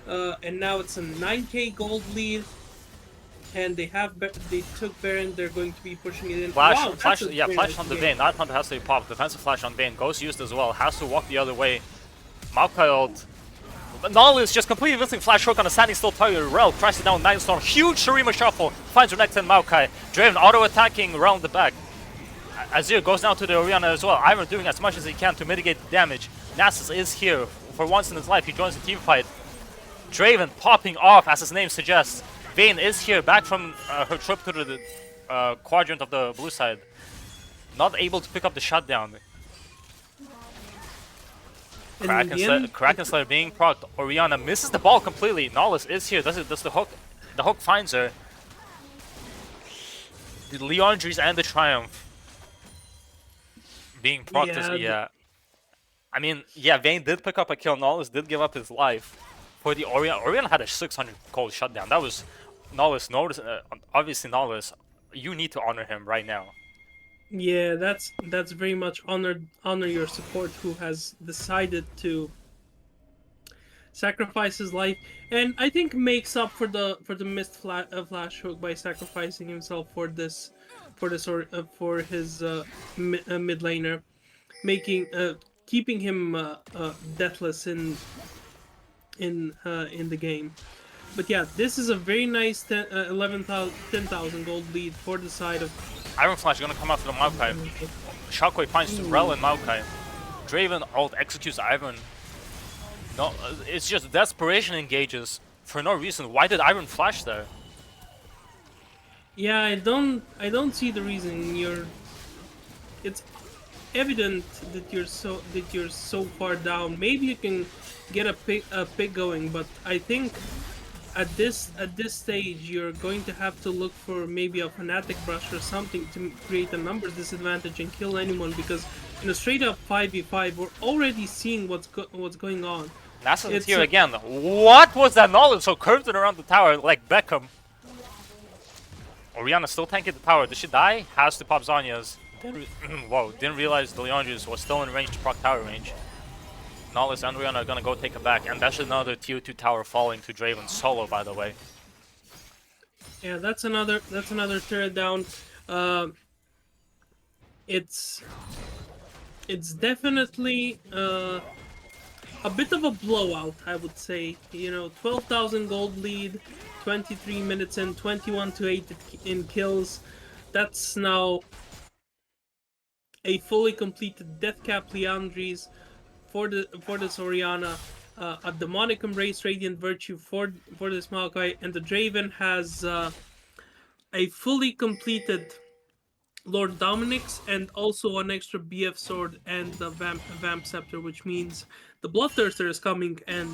and now it's a 9k gold lead, and they took Baron, they're going to be pushing it in. Flash on the Vayne. That hunt has to be popped. Defensive flash on Vayne. Ghost used as well. Has to walk the other way. Maokai ult. Null is just completely missing flash hook on a standing still target. Rel tries it down 9 storm. Huge Shurima shuffle. Finds Renekton and Maokai. Draven auto attacking around the back. Azir goes down to the Orianna as well. Ivern doing as much as he can to mitigate the damage. Nasus is here for once in his life. He joins the team fight. Draven popping off, as his name suggests. Vayne is here, back from her trip to the quadrant of the blue side. Not able to pick up the shutdown. Kraken Slayer being procced. Orianna misses the ball completely. Nolus is here. Does the hook? The hook finds her. The Leandries and the Triumph being procced. Yeah. I mean, yeah, Vayne did pick up a kill. Nolus did give up his life. For the Orianna, Orianna had a 600 cold shutdown. That was Nolus. Obviously, Nolus, you need to honor him right now. Yeah, that's very much honor your support, who has decided to sacrifice his life, and I think makes up for the missed flash hook by sacrificing himself for his mid laner, making keeping him deathless in the game. But yeah, this is a very nice 10,000 gold lead for the side of. Iron Flash gonna come after the Maokai. Shockwave finds Rel and Maokai. Draven ult executes Iron. No, it's just desperation engages for no reason. Why did Iron Flash there? Yeah, I don't see the reason. It's evident that you're so far down. Maybe you can get a pick going, but I think at this stage you're going to have to look for maybe a fanatic brush or something to create a numbers disadvantage and kill anyone, because in a straight up 5v5 we're already seeing what's going on. Nasus is here again. What was that knowledge? So curved it around the tower like Beckham. Orianna still tanking the tower. Did she die? Has to pop Zanya's. Whoa, didn't realize the Leandrius was still in range to proc tower range. Nollis and Orianna are gonna go take it back, and that's another tier 2 tower falling to Draven solo, by the way. Yeah, that's another turret down. It's definitely a bit of a blowout, I would say. You know, 12,000 gold lead, 23 minutes and 21 to 8 in kills. That's now a fully completed death cap Leandries for this Orianna, a demonic embrace Radiant Virtue for this Maokai, and the Draven has a fully completed Lord Dominic's and also an extra BF sword and the Vamp Scepter, which means the Bloodthirster is coming, and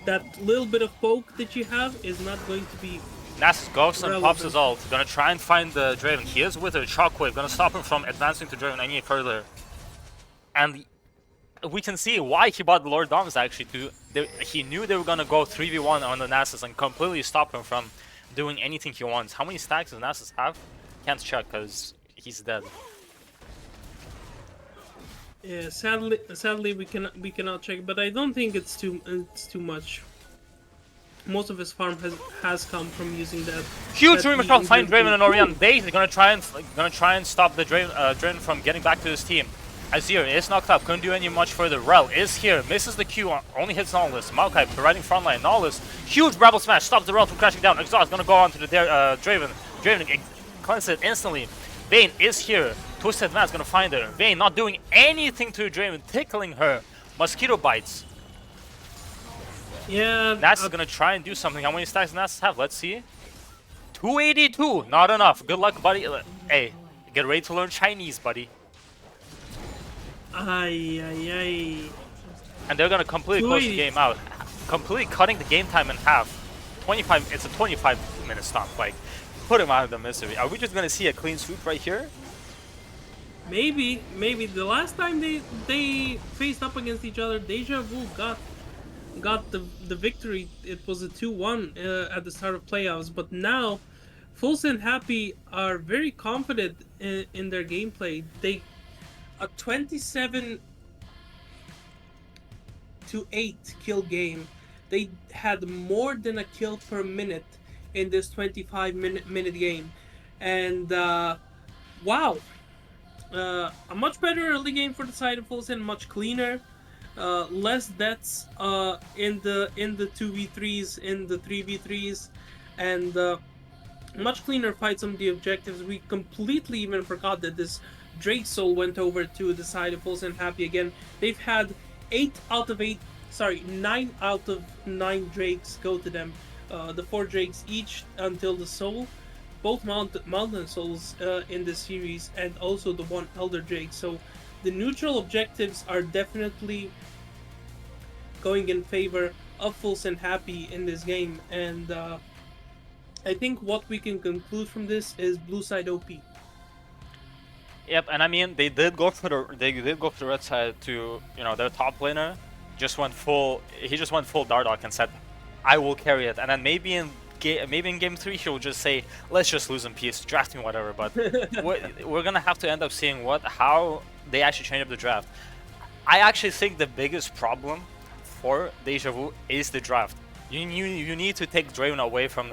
that little bit of poke that you have is not going to be. Nasus goes and pops his ult. Gonna try and find the Draven. He is with a Shockwave. Gonna stop him from advancing to Draven any further. And we can see why he bought the Lord Doms actually. He knew they were gonna go 3v1 on the Nasus and completely stop him from doing anything he wants. How many stacks does Nasus have? Can't check because he's dead. Yeah, sadly we cannot check, but I don't think it's too much. Most of his farm has come from using that. Huge Dreamer from find Draven and Orion. They're gonna try and stop the Draven from getting back to his team. Azir is knocked up, couldn't do any much further. Rel is here, misses the Q, only hits Nollis. Maokai providing frontline. Nollis, huge Rebel Smash, stops the Rel from crashing down. Exhaust gonna go on to the Draven. Draven cleanses it instantly. Vayne is here. Twisted Man's gonna find her. Vayne not doing anything to Draven, tickling her. Mosquito bites. Yeah. Nasus is gonna try and do something. How many stacks does Nasus have? Let's see. 282. Not enough. Good luck, buddy. Hey, get ready to learn Chinese, buddy. Ay. And they're gonna completely close the game out. Completely cutting the game time in half. 25. It's a 25-minute stop. Like, put him out of the misery. Are we just gonna see a clean sweep right here? Maybe. The last time they faced up against each other, Deja Vu got the victory. It was a 2-1 at the start of playoffs, but now Fullsend Happy are very confident in their gameplay. They a 27 to 8 kill game. They had more than a kill per minute in this 25-minute game, and wow, a much better early game for the side of Fullsend, much cleaner. Less deaths in the 2v3s, in the 3v3s, and much cleaner fights on the objectives. We completely even forgot that this Drake Soul went over to the side of Fullsend Happy again. They've had 9 out of 9 Drakes go to them. The 4 Drakes each until the Soul. Both Mountain Souls in this series, and also the 1 Elder Drake. So the neutral objectives are definitely going in favor of Fullsend Happy in this game, and I think what we can conclude from this is blue side OP. Yep, and I mean they did go for the red side to, you know, their top laner just went full. He just went full Dardoch and said, "I will carry it," and then maybe in game 3 he'll just say, "Let's just lose in peace, draft me whatever." But we're gonna have to end up seeing how they actually change up the draft. I actually think the biggest problem for Deja Vu is the draft. You need to take Draven away from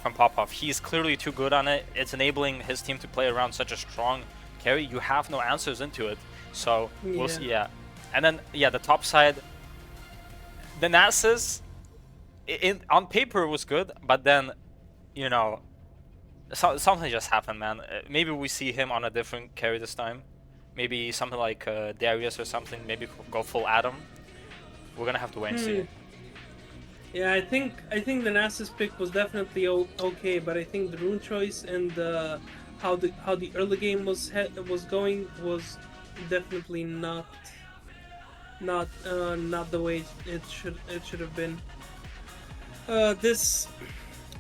Popov. He's clearly too good on it. It's enabling his team to play around such a strong carry. You have no answers into it. So we'll see. Yeah, and then the top side, the Nasus, on paper it was good, but then something just happened, man. Maybe we see him on a different carry this time. Maybe something like Darius or something. Maybe go full Adam. We're gonna have to wait and see. Yeah, I think the Nasus pick was definitely okay, but I think the rune choice and how the early game was going was definitely not the way it should have been. This,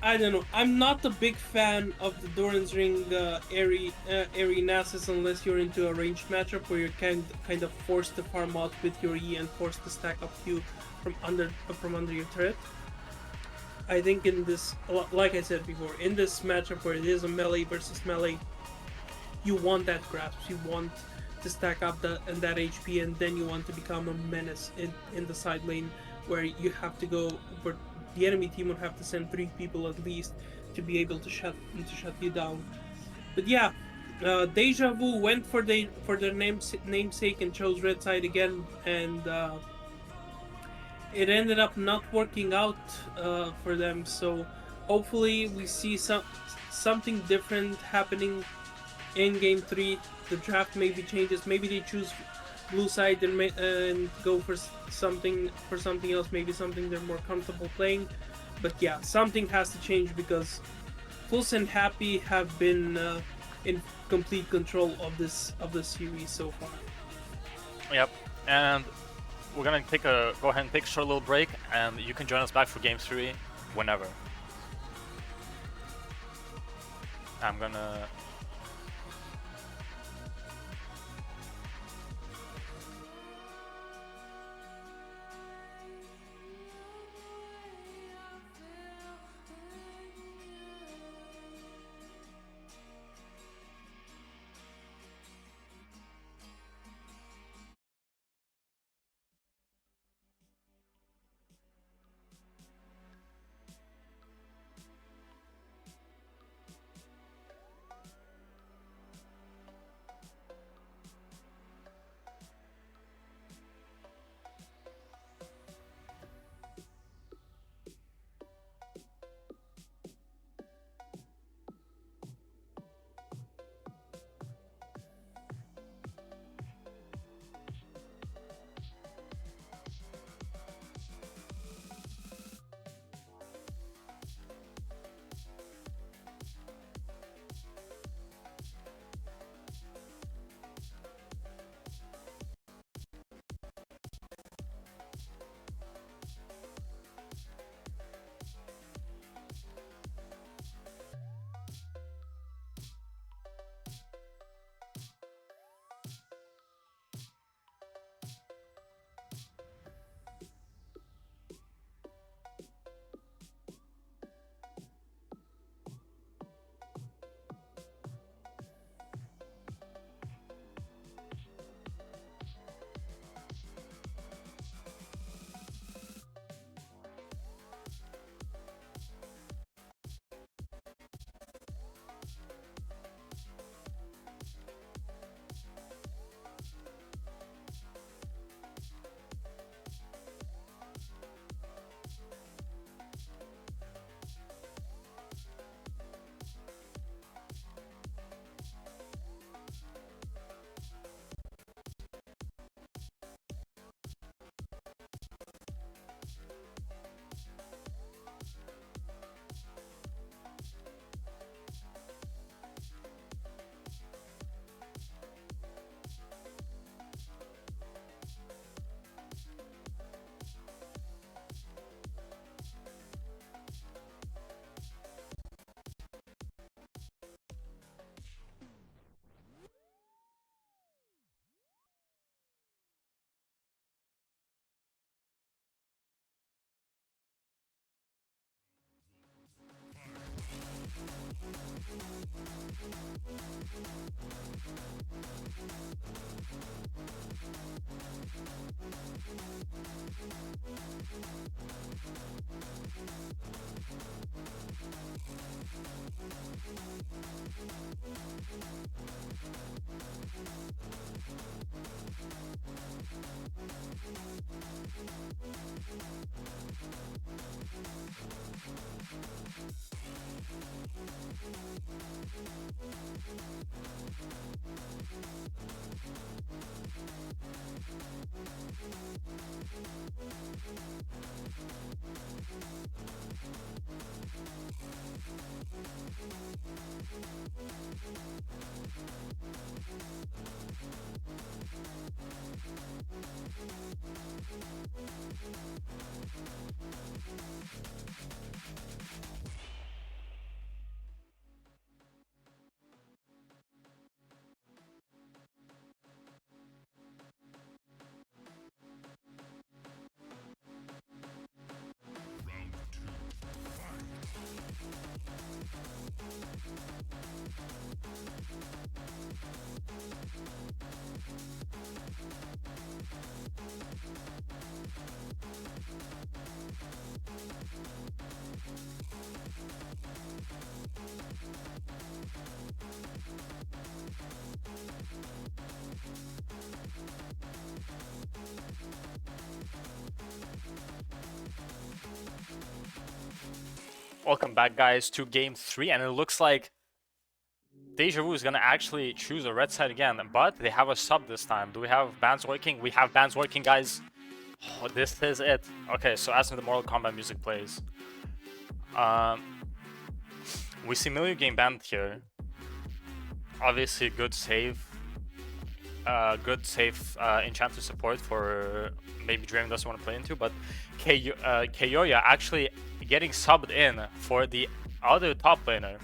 I don't know. I'm not a big fan of the Doran's Ring Airy Nasus unless you're into a ranged matchup where you're kind of forced to farm out with your E and forced to stack up Q from under your turret. I think in this, like I said before, in this matchup where it is a melee versus melee, you want that grasp. You want to stack up that HP, and then you want to become a menace in the side lane where you have to go. Where the enemy team would have to send 3 people at least to be able to shut you down. But yeah, Deja Vu went for their namesake and chose red side again, and it ended up not working out for them. So hopefully we see something different happening in game 3. The draft maybe changes. Maybe they choose blue side and go for something else. Maybe something they're more comfortable playing. But yeah, something has to change because Fullsend Happy have been in complete control of this series so far. Yep, and we're gonna go ahead and take a short little break, and you can join us back for game 3 whenever. I'm gonna. Welcome back, guys, to game 3, and it looks like Deja is gonna actually choose a red side again, but they have a sub this time. Do we have bans working? We have bans working, guys. Oh, this is it. Okay, so as the Mortal Kombat music plays, we see Milieu game banned here. Obviously, good save. Enchanter support for maybe Draven doesn't want to play into, but Keioya actually getting subbed in for the other top laner.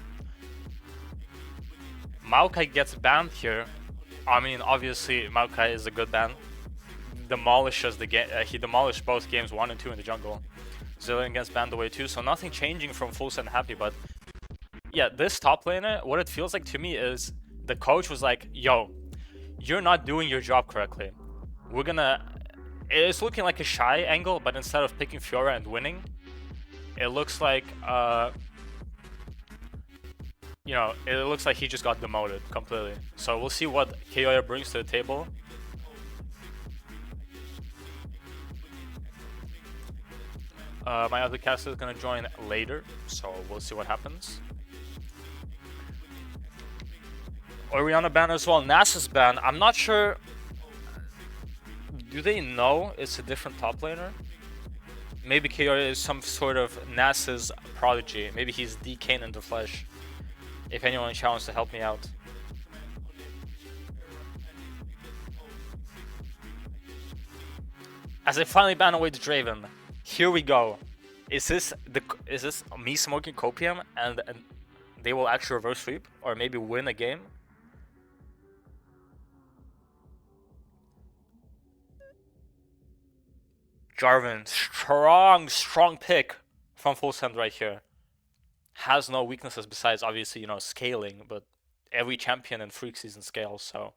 Maokai gets banned here. I mean, obviously, Maokai is a good ban. Demolishes the game. He demolished both games 1 and 2 in the jungle. Zillion gets banned away too, so nothing changing from Fullsend happy, but yeah, this top laner, what it feels like to me is the coach was like, yo, you're not doing your job correctly. We're gonna... It's looking like a shy angle, but instead of picking Fiora and winning, it looks like, you know, it looks like he just got demoted completely. So we'll see what Keioya brings to the table. My other caster is gonna join later, so we'll see what happens. Orianna ban as well. Nasus ban. I'm not sure. Do they know it's a different top laner? Maybe Keioya is some sort of Nasus prodigy. Maybe he's D. Kane in the flesh. If anyone wants to help me out. As I finally ban away the Draven. Here we go. Is this me smoking copium and they will actually reverse sweep or maybe win a game? Jarvan, strong pick from Fullsend right here. Has no weaknesses besides obviously, you know, scaling, but every champion in Freak Season scales, so.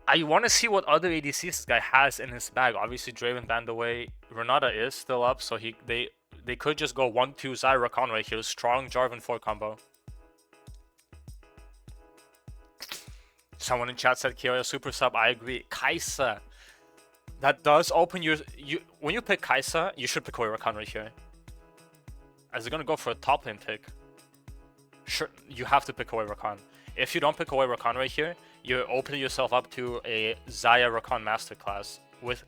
I want to see what other ADCs this guy has in his bag. Obviously, Draven banned away. Renata is still up, so they could just go 1-2 Zyra Rakan right here. Strong Jarvan 4 combo. Someone in chat said Keioya super sub. I agree. Kai'Sa. That does open your... When you pick Kai'Sa, you should pick Rakan right here. As they're gonna go for a top lane pick. Sure, you have to pick Rakan. If you don't pick Rakan right here, you're opening yourself up to a Xayah Rakan masterclass. With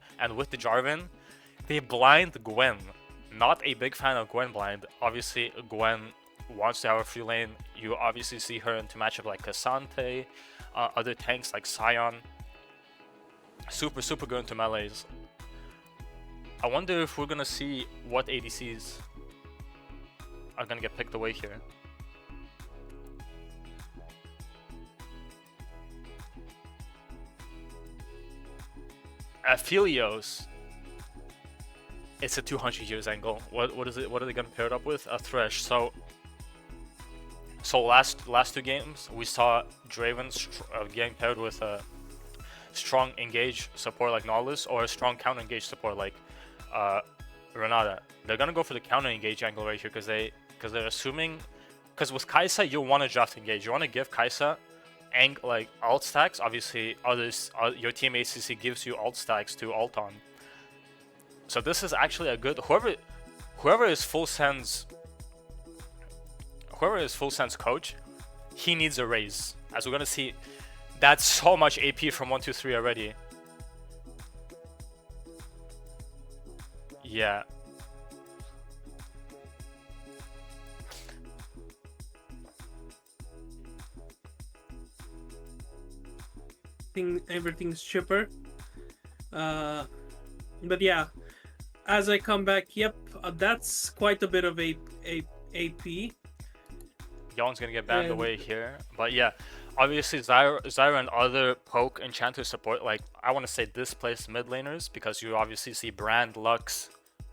the Jarvan, they blind Gwen. Not a big fan of Gwen blind. Obviously, Gwen wants to have a free lane. You obviously see her into matchup like Cassante, other tanks like Sion. Super good into melees. I wonder if we're gonna see what ADCs are gonna get picked away here. Aphelios. It's a 200 years angle. What is it? What are they gonna pair it up with? A Thresh. So last 2 games we saw Draven getting paired with a strong engage support like Nautilus or a strong counter engage support like Renata. They're gonna go for the counter engage angle right here because they're assuming, because with Kai'Sa you want to draft engage. You want to give Kai'Sa like alt stacks. Obviously your team ACC gives you alt stacks to alt on. So this is actually a good whoever is Fullsend's coach, he needs a raise. As we're gonna see, that's so much AP from 1, 2, 3 already. Yeah. Everything's chipper. But yeah, as I come back, yep, that's quite a bit of AP. Yon's gonna get banned away here, but yeah, obviously Zyra and other poke enchanter support, like I want to say displaced mid laners, because you obviously see Brand, Lux,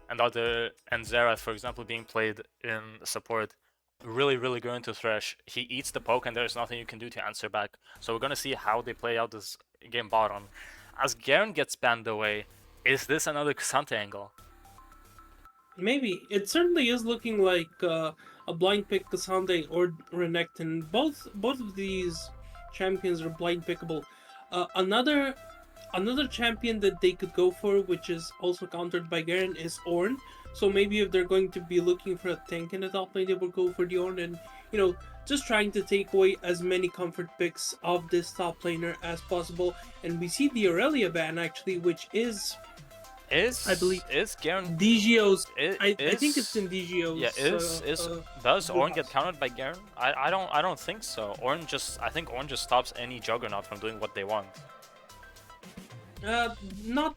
and Xerath, for example, being played in support. Really good into Thresh. He eats the poke and there's nothing you can do to answer back. So we're gonna see how they play out this game bottom. As Garen gets banned away, is this another Cassante angle? Maybe. It certainly is looking like a blind pick Cassandre or Renekton. Both of these champions are blind pickable. Another Another champion that they could go for, which is also countered by Garen, is Ornn. So maybe if they're going to be looking for a tank in the top lane, they will go for the Ornn and, just trying to take away as many comfort picks of this top laner as possible. And we see the Aurelia ban actually, which is, I believe, Is Garen DGO's. is I think it's in DGO's. yeah does Ornn get wheelhouse. countered by Garen? I don't think so. I think Ornn just stops any Juggernaut from doing what they want. Not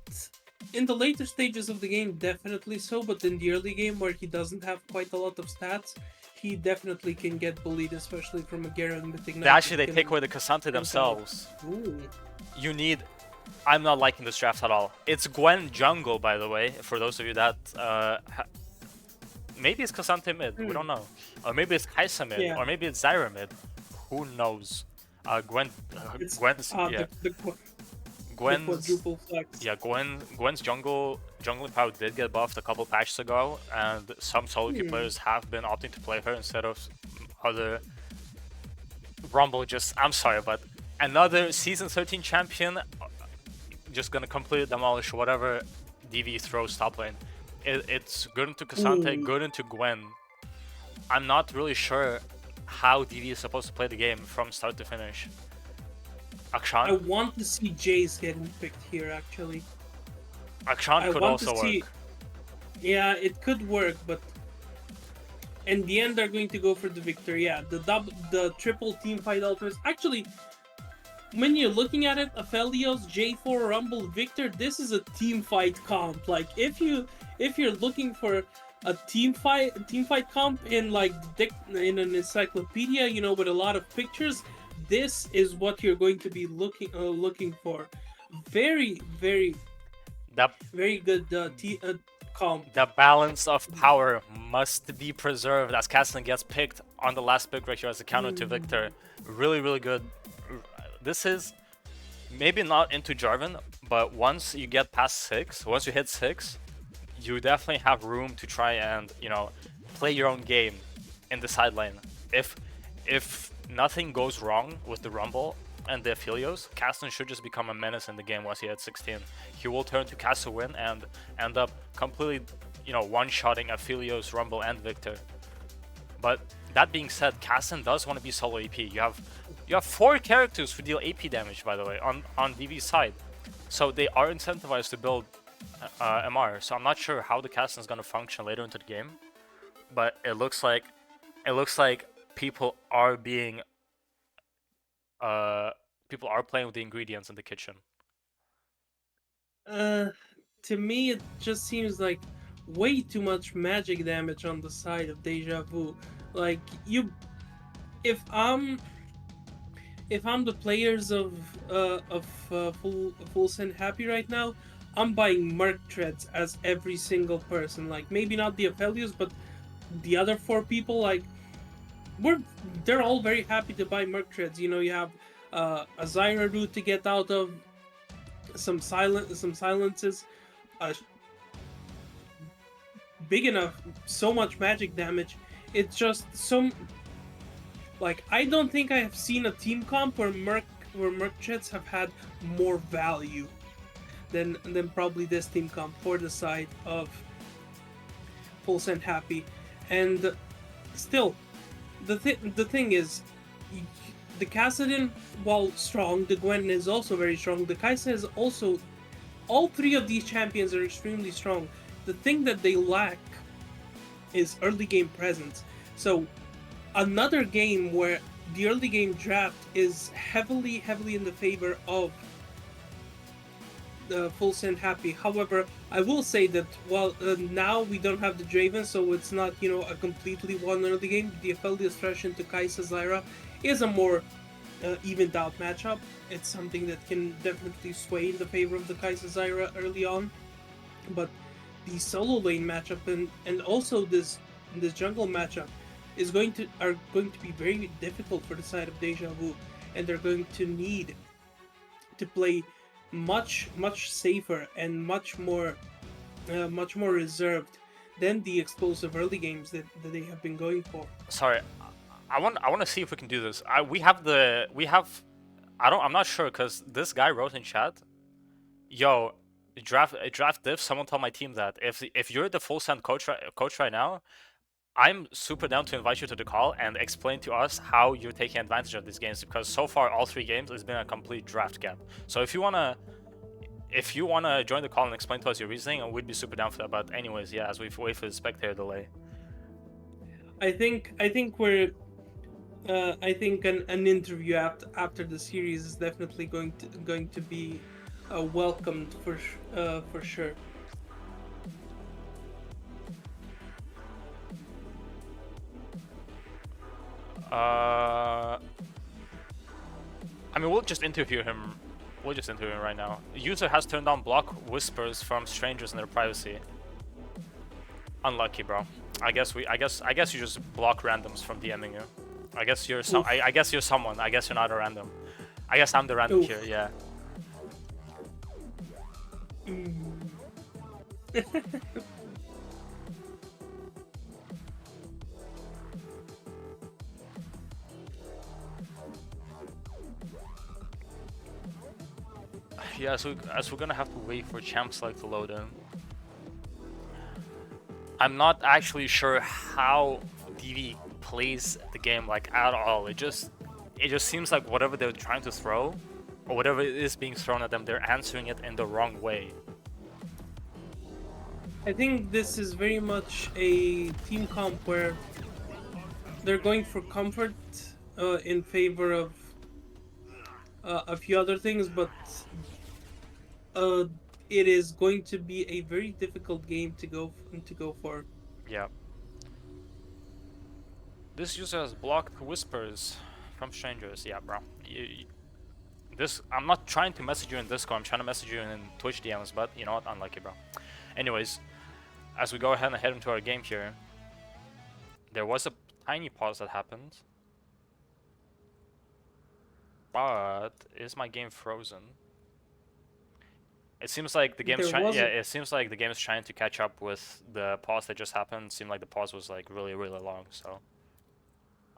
in the later stages of the game, definitely so, but in the early game where he doesn't have quite a lot of stats, he definitely can get bullied, especially from a Garen with Ignite. They take away the Cassandra themselves. Ooh. You need. I'm not liking this draft at all. It's Gwen jungle, by the way, for those of you that maybe it's Cassandra mid. We don't know, or maybe it's Kaisa mid, Yeah. or maybe it's Zyra mid. Who knows? Gwen's yeah. The Gwen's quadruple flex. yeah, Gwen's jungling power did get buffed a couple patches ago, and some solo queue players have been opting to play her instead of other Rumble. I'm sorry, but another season 13 champion just gonna completely demolish whatever DV throws top lane. It's good into Cassandra, good into Gwen. I'm not really sure how DV is supposed to play the game from start to finish. Akshan? I want to see Jace getting picked here, actually. Akshan could also work. Yeah, it could work, but in the end, they're going to go for the victor. Yeah, the triple team fight ultimates. Actually, when you're looking at it, Aphelios, J4, Rumble, Victor, this is a team fight comp. Like if you're looking for a team fight comp in like in an encyclopedia, with a lot of pictures, this is what you're going to be looking for. Very, very, very good comp. The balance of power must be preserved as Cassian gets picked on the last pick right here as a counter to Victor. Really, really good. This is maybe not into Jarvan, but once you get past 6, once you hit 6, you definitely have room to try and, play your own game in the side lane. If nothing goes wrong with the Rumble and the Aphelios, Cassian should just become a menace in the game once he hits 16. He will turn to Castle win and end up completely, one-shotting Aphelios, Rumble, and Victor. But that being said, Cassian does want to be solo AP. You have 4 characters who deal AP damage, by the way, on DV's side. So they are incentivized to build MR. So I'm not sure how the Cassian is going to function later into the game, but it looks like people are playing with the ingredients in the kitchen. To me, it just seems like way too much magic damage on the side of Deja Vu. Like if I'm the players of Fullsend happy right now, I'm buying Merc Treads as every single person. Like maybe not the Aphelios, but the other 4 people. Like they're all very happy to buy Merc Treads. You have a Zyra route to get out of, some silences, big enough, so much magic damage. It's just so. Like I don't think I have seen a team comp where Merc Treads have had more value than probably this team comp for the side of Fullsend happy. And still, the thing is, the Kassadin, while strong, the Gwen is also very strong. The Kaisa is also. All 3 of these champions are extremely strong. The thing that they lack is early game presence. So another game where the early game draft is heavily in the favor of the Fullsend happy. However, I will say that while now we don't have the Draven, so it's not a completely one early game. The Aphelios Thresh into Kaisa Zyra is a more evened out matchup. It's something that can definitely sway in the favor of the Kaisa Zyra early on. But the solo lane matchup and also this jungle matchup are going to be very difficult for the side of Deja Vu, and they're going to need to play much safer and much more reserved than the explosive early games that they have been going for. Sorry, I want to see if we can do this. I'm not sure because this guy wrote in chat Yo, draft diff. Someone tell my team that if you're the Fullsend coach right now, I'm super down to invite you to the call and explain to us how you're taking advantage of these games, because so far all 3 games has been a complete draft gap. So if you wanna join the call and explain to us your reasoning, we'd be super down for that. But anyways, yeah, as we wait for the spectator delay. I think we're I think an interview after the series is definitely going to be welcomed for sure. I mean, we'll just interview him. We'll just interview him right now. User has turned on block whispers from strangers in their privacy. Unlucky, bro. I guess you just block randoms from DMing you. I guess you're some. I guess you're someone. I guess you're not a random. I guess I'm the random here. Yeah. Yeah, so as we're gonna have to wait for champ select to load in. I'm not actually sure how DV plays the game like at all. It just seems like whatever they're trying to throw, or whatever is being thrown at them, they're answering it in the wrong way. I think this is very much a team comp where they're going for comfort in favor of a few other things, but it is going to be a very difficult game to go for. Yeah. This user has blocked whispers from strangers. Yeah, bro. I'm not trying to message you in Discord. I'm trying to message you in Twitch DMs, but you know what? Unlucky, bro. Anyways, as we go ahead and head into our game here, there was a tiny pause that happened. But is my game frozen? It seems like the game's trying. Yeah, it seems like the game's trying to catch up with the pause that just happened. It seemed like the pause was like really long. So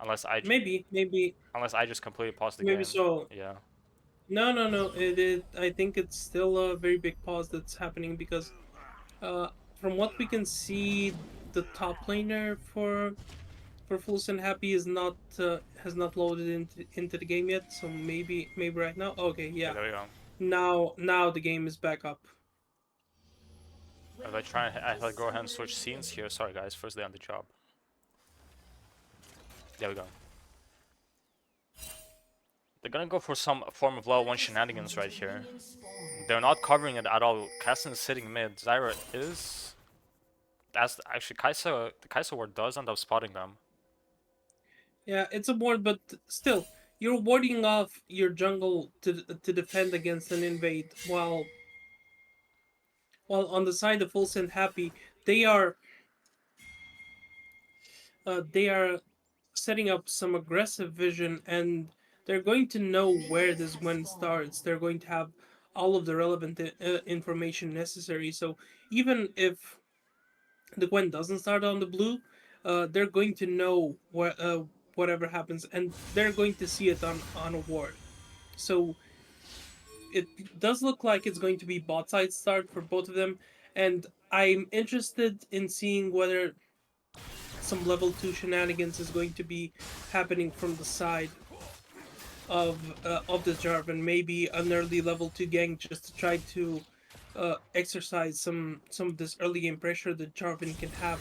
unless I maybe unless I just completely paused the maybe game. so. Yeah. No. I think it's still a very big pause that's happening because, from what we can see, the top laner for Fullsend Happy is not has not loaded into the game yet. So maybe right now. Okay, yeah. There we go. Now the game is back up. If I go ahead and switch scenes here. Sorry guys, first day on the job. There we go. They're gonna go for some form of level 1 shenanigans right here. They're not covering it at all. Kasten is sitting mid. Zyra is. That's actually the Kai'Sa ward does end up spotting them. Yeah, it's a ward, but still, you're warding off your jungle to defend against an invade, while on the side of Fullsend Happy, they are setting up some aggressive vision, and they're going to know where this Gwen starts. They're going to have all of the relevant information necessary. So even if the Gwen doesn't start on the blue, they're going to know whatever happens, and they're going to see it on a ward. So it does look like it's going to be bot side start for both of them, and I'm interested in seeing whether some level 2 shenanigans is going to be happening from the side of the Jarvan. Maybe an early level 2 gank just to try to exercise some of this early game pressure that Jarvan can have,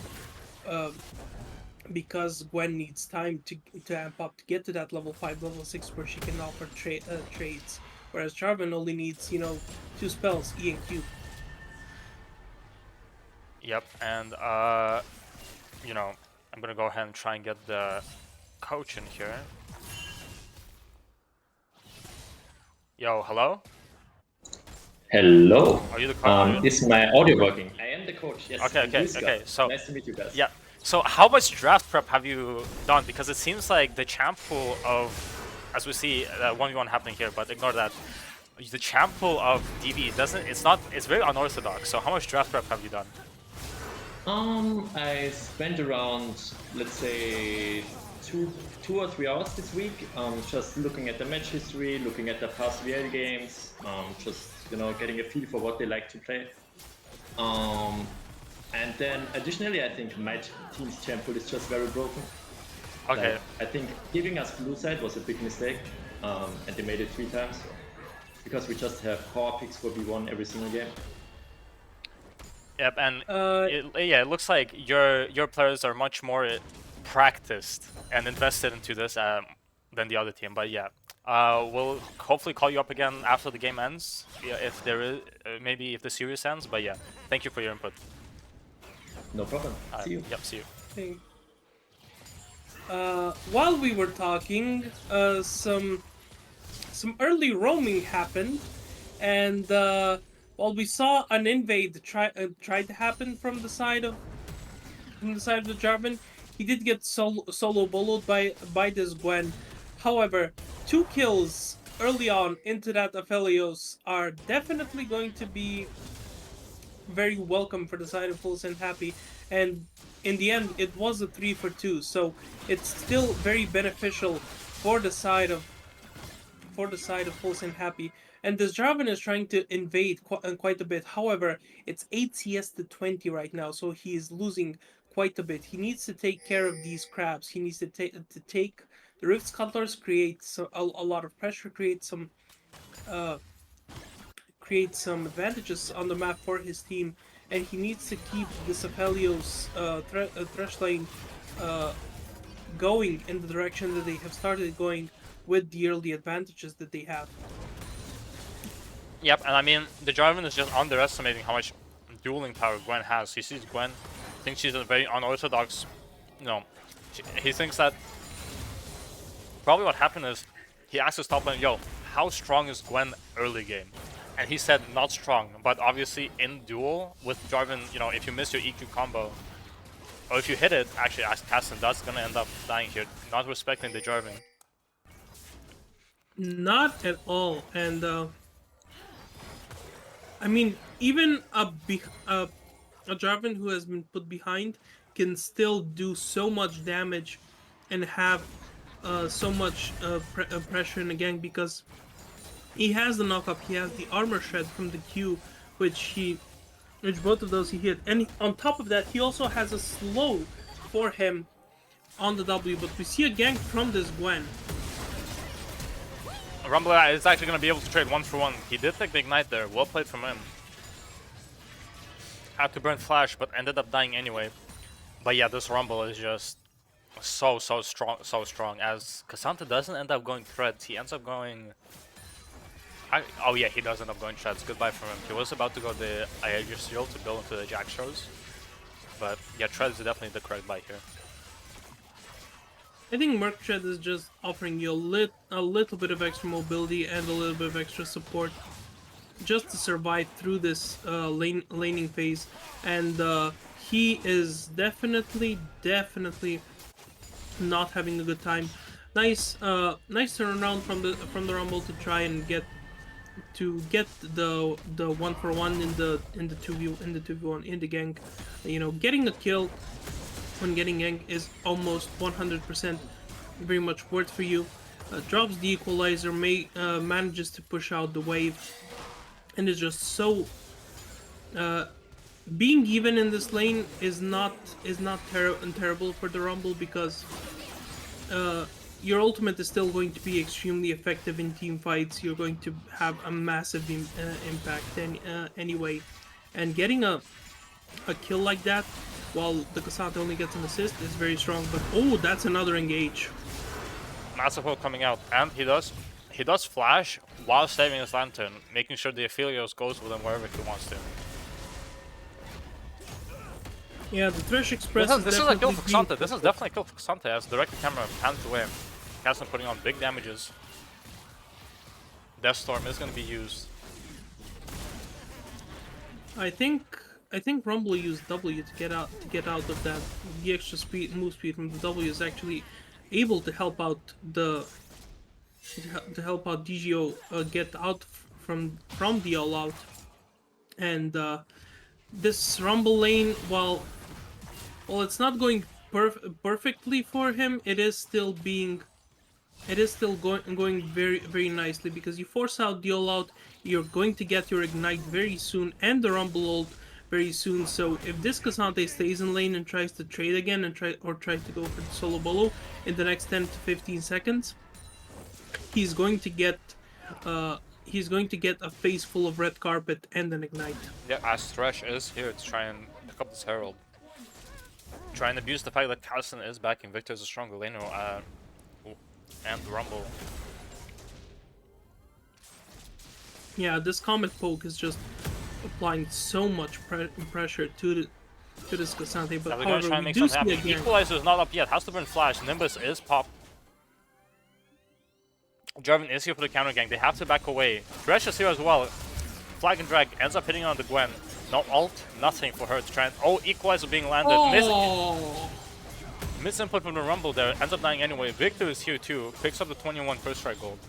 because Gwen needs time to amp up to get to that level 5, level 6 where she can offer trades, whereas Jarvan only needs 2 spells, E and Q. Yep, and I'm gonna go ahead and try and get the coach in here. Yo, hello? Hello. Are you the coach? Is my audio working? I am the coach, yes. Okay. So nice to meet you guys. Yeah. So how much draft prep have you done? Because it seems like the champ pool of, as we see, 1v1 happening here, but ignore that. The champ pool of DV it's very unorthodox. So how much draft prep have you done? I spent around, let's say, two or 3 hours this week, just looking at the match history, looking at the past VL games, just getting a feel for what they like to play. And then additionally, I think my team's champ pool is just very broken. Okay. Like, I think giving us blue side was a big mistake, and they made it 3 times because we just have core picks for V1 every single game. Yep, and it looks like your players are much more practiced and invested into this than the other team. But yeah, we'll hopefully call you up again after the game ends, if there is maybe if the series ends. But yeah, thank you for your input. No problem. See you. Yep, see you. Hey. While we were talking, some early roaming happened, and while we saw an invade tried to happen from the side of the Jarvan, he did get solo boloed by this Gwen. However, 2 kills early on into that Aphelios are definitely going to be very welcome for the side of Fullsend Happy, and in the end it was a 3 for 2, so it's still very beneficial for the side of Fullsend Happy. And this Jarvan is trying to invade quite a bit. However, it's 8 CS to 20 right now, so he is losing quite a bit. He needs to take care of these crabs. He needs to take the Rift Scuttlers, create a lot of pressure, create some advantages on the map for his team, and he needs to keep the Aphelios Thresh lane going in the direction that they have started going with the early advantages that they have. Yep, and I mean, the Jarvan is just underestimating how much dueling power Gwen has. He sees Gwen, thinks she's a very unorthodox, he thinks that probably what happened is he asked his top lane, yo, how strong is Gwen early game? And he said not strong, but obviously in duel with Jarvan, if you miss your EQ combo, or if you hit it, actually as Casson, that's gonna end up dying here, not respecting the Jarvan. Not at all, and I mean, even a Jarvan who has been put behind can still do so much damage and have so much pressure in the gank, because he has the knockup, he has the armor shred from the Q, which both of those he hit, and on top of that he also has a slow for him on the W. But we see a gank from this Gwen. Rumble is actually going to be able to trade 1-for-1. He did take the ignite there. Well played from him. Had to burn flash, but ended up dying anyway. But yeah, this Rumble is just so strong. As Cassandra doesn't end up going threads, he ends up going. Oh yeah, he does end up going threads. Goodbye from him. He was about to go the Aegis Shield to build into the Jack shows, but yeah, threads is definitely the correct buy here. I think Merc Tread is just offering you a little bit of extra mobility and a little bit of extra support just to survive through this laning phase, and he is definitely not having a good time. Nice turnaround from the Rumble to try and get the 1-for-1 in the 2v1 in the gank. Getting a kill when getting gank is almost 100% very much worth for you. Drops the equalizer, manages to push out the wave, and is just so being even in this lane is not terrible for the Rumble, because your ultimate is still going to be extremely effective in team fights. You're going to have a massive impact anyway, and getting a kill like that while the Cassandra only gets an assist is very strong. But oh, that's another engage. Massive ult coming out, and he does flash while saving his lantern, making sure the Aphelios goes with him wherever he wants to. Yeah, the Thresh Express This is a kill for Xanta. This is definitely a kill for Xanta as direct camera pans away. Casson putting on big damages. Death Storm is going to be used. I think Rumble used W to get out of that. The extra move speed from the W is actually able to help out DGO get out from the all out. And this Rumble lane, while it's not going perfectly for him, it is still going very nicely, because you force out the all out, you're going to get your ignite very soon and the rumble ult very soon. So if this Cassante stays in lane and tries to trade again and try to go for the solo bolo in the next 10 to 15 seconds, he's going to get a face full of red carpet and an ignite. Yeah, as Thresh is here to try and pick up this Herald. Try and abuse the fact that Carlson is backing Victor as a stronger laner and Rumble. Yeah, this Comet Poke is just applying so much pressure to this Cassante, but Now they're gonna however, try and we make do something see happen. again. Equalizer is not up yet. Has to burn Flash. Nimbus is pop. Jarvan is here for the counter gang. They have to back away. Thresh is here as well. Flag and drag ends up hitting on the Gwen. No ult, nothing for her to try and... Oh, Equalizer being landed. Oh, Miss input from the Rumble there. Ends up dying anyway. Victor is here too. Picks up the 21 first strike gold.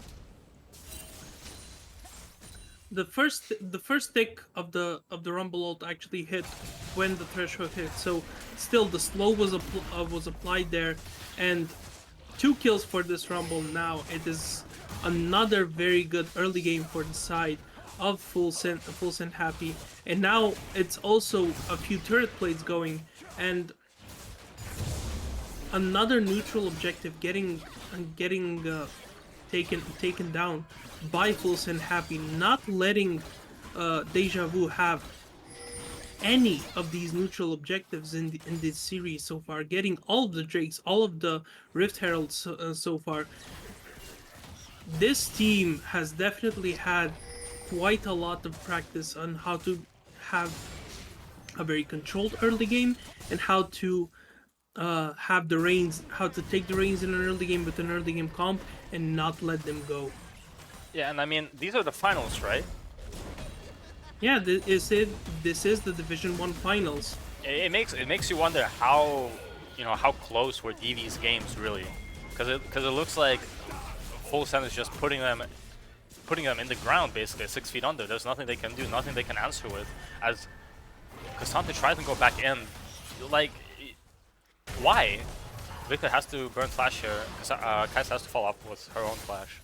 the first tick of the Rumble ult actually hit when the threshold hit. So still, the slow was applied there, and 2 kills for this Rumble. Now it is another very good early game for the side of Fullsend happy, and now it's also a few turret plates going, and another neutral objective getting taken down by Fullsend happy, not letting Deja Vu have any of these neutral objectives in this series so far, getting all of the Drakes, all of the Rift Heralds so far. This team has definitely had quite a lot of practice on how to have a very controlled early game, and how to have the reins, how to take the reins in an early game with an early game comp and not let them go. Yeah, and I mean, these are the finals, right? Yeah, this is the Division 1 finals. It makes you wonder how, how close were DV's games really, because it looks like Fullsend is just putting them in the ground basically 6 feet under. There's nothing they can do, nothing they can answer with. As Cassante tries to go back in, like, why? Victor has to burn flash here. Kai'Sa has to follow up with her own flash.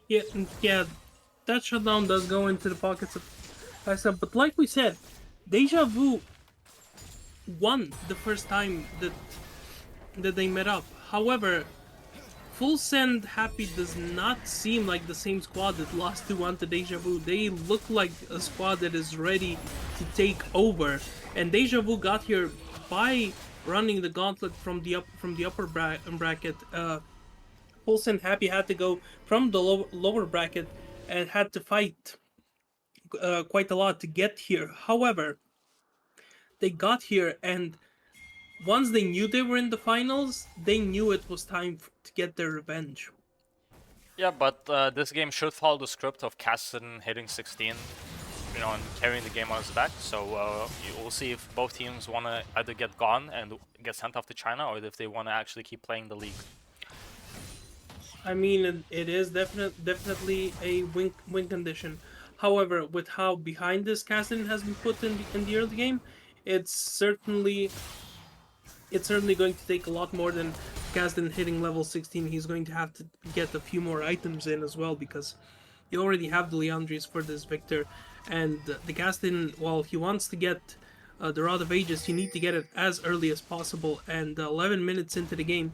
Yeah, that shutdown does go into the pockets of Kai'Sa, but like we said, Deja Vu won the first time that they met up. However, Fullsend happy does not seem like the same squad that lost 2-1 to Deja Vu. They look like a squad that is ready to take over, and Deja Vu got here by running the gauntlet from the upper bracket. Fullsend happy had to go from the lower bracket and had to fight quite a lot to get here. However, they got here, and once they knew they were in the finals, they knew it was time to get their revenge. Yeah, but this game should follow the script of Cassidy hitting 16, and carrying the game on his back. So we'll see if both teams want to either get gone and get sent off to China, or if they want to actually keep playing the league. I mean, it is definitely a win condition. However, with how behind this Cassidy has been put in the early game, it's certainly going to take a lot more than Cassidy hitting level 16. He's going to have to get a few more items in as well, because you already have the Leandries for this Victor, and the Cassidy, while he wants to get the Rod of Ages, you need to get it as early as possible, and 11 minutes into the game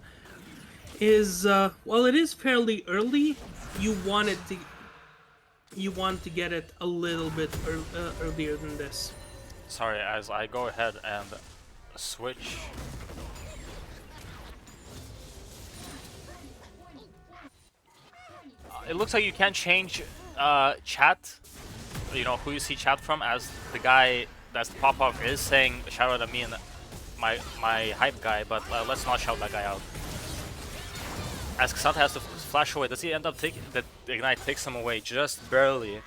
is well, it is fairly early. You want to get it a little bit earlier than this. Sorry, as I go ahead and switch. It looks like you can change chat, who you see chat from, as the guy that's the pop-up is saying shout out at me and my hype guy, but let's not shout that guy out. As Cassante has to flash away, does he end up taking the ignite? Takes him away just barely.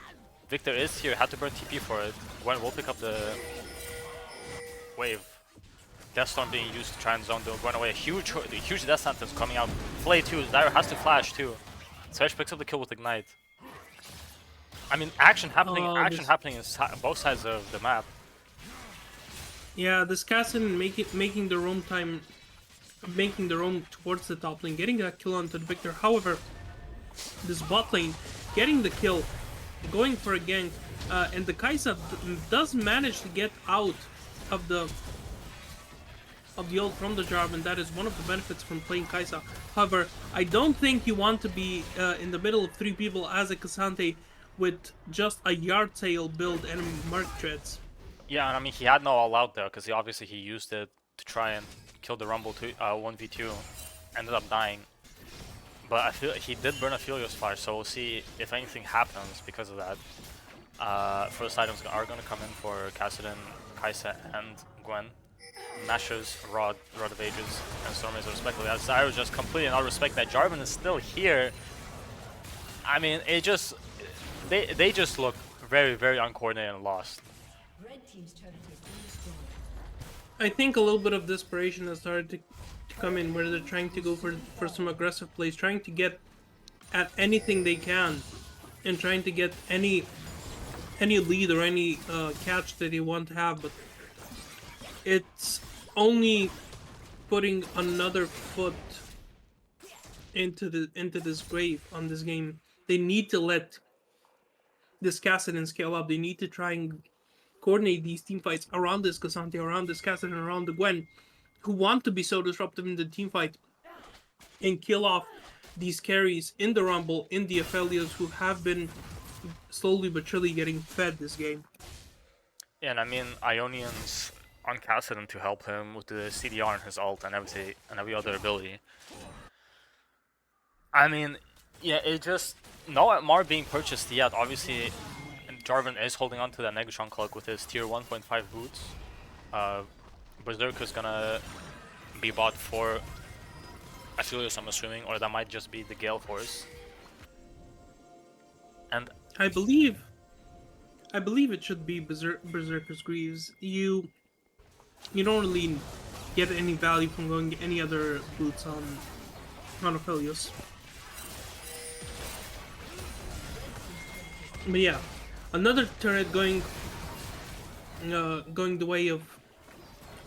Victor is here, had to burn TP for it. Gwen will pick up the wave. Death Storm being used to try and zone the Gwen away. A huge death sentence coming out. Flay too. Dire has to flash too. Thresh picks up the kill with ignite. I mean, action happening in both sides of the map. Yeah, this Cassin making the roam time, making the roam towards the top lane, getting that kill onto the Victor. However, this bot lane getting the kill, going for a gank, and the Kai'Sa does manage to get out of the ult from the Jarvan. That is one of the benefits from playing Kai'Sa. However, I don't think you want to be in the middle of 3 people as a Cassante with just a yard sale build and Merc Treads. Yeah, and I mean he had no all out there because obviously he used it to try and kill the Rumble 1v2, ended up dying. But I feel he did burn a Furious Fire, so we'll see if anything happens because of that. First items are going to come in for Kassadin, Kai'Sa, and Gwen. Nash's Rod of Ages, and Stormrazor respectively. As I was just completely not respect that Jarvan is still here. I mean, it just they just look very, very uncoordinated and lost. Red team's turret has been destroyed. I think a little bit of desperation has started to come in where they're trying to go for some aggressive plays, trying to get at anything they can, and trying to get any lead or any catch that they want to have, but it's only putting another foot into this grave on this game. They need to let this Kassadin scale up. They need to try and coordinate these team fights around this Cassante, around this Kassadin, around the Gwen, who want to be so disruptive in the team fight and kill off these carries in the Rumble, in the Aphelios, who have been slowly but surely getting fed this game. Yeah, and I mean, Ionian's on Kassadin to help him with the CDR and his ult and everything and every other ability. I mean, yeah, it just no MR being purchased yet. Obviously, Jarvan is holding on to that Negatron Cloak with his tier 1.5 boots. Berserk is gonna be bought for Aphelios, I'm assuming, or that might just be the Gale Force. And I believe it should be Berserker's Greaves. You don't really get any value from going to any other boots on Aphelios. But yeah, another turret going the way of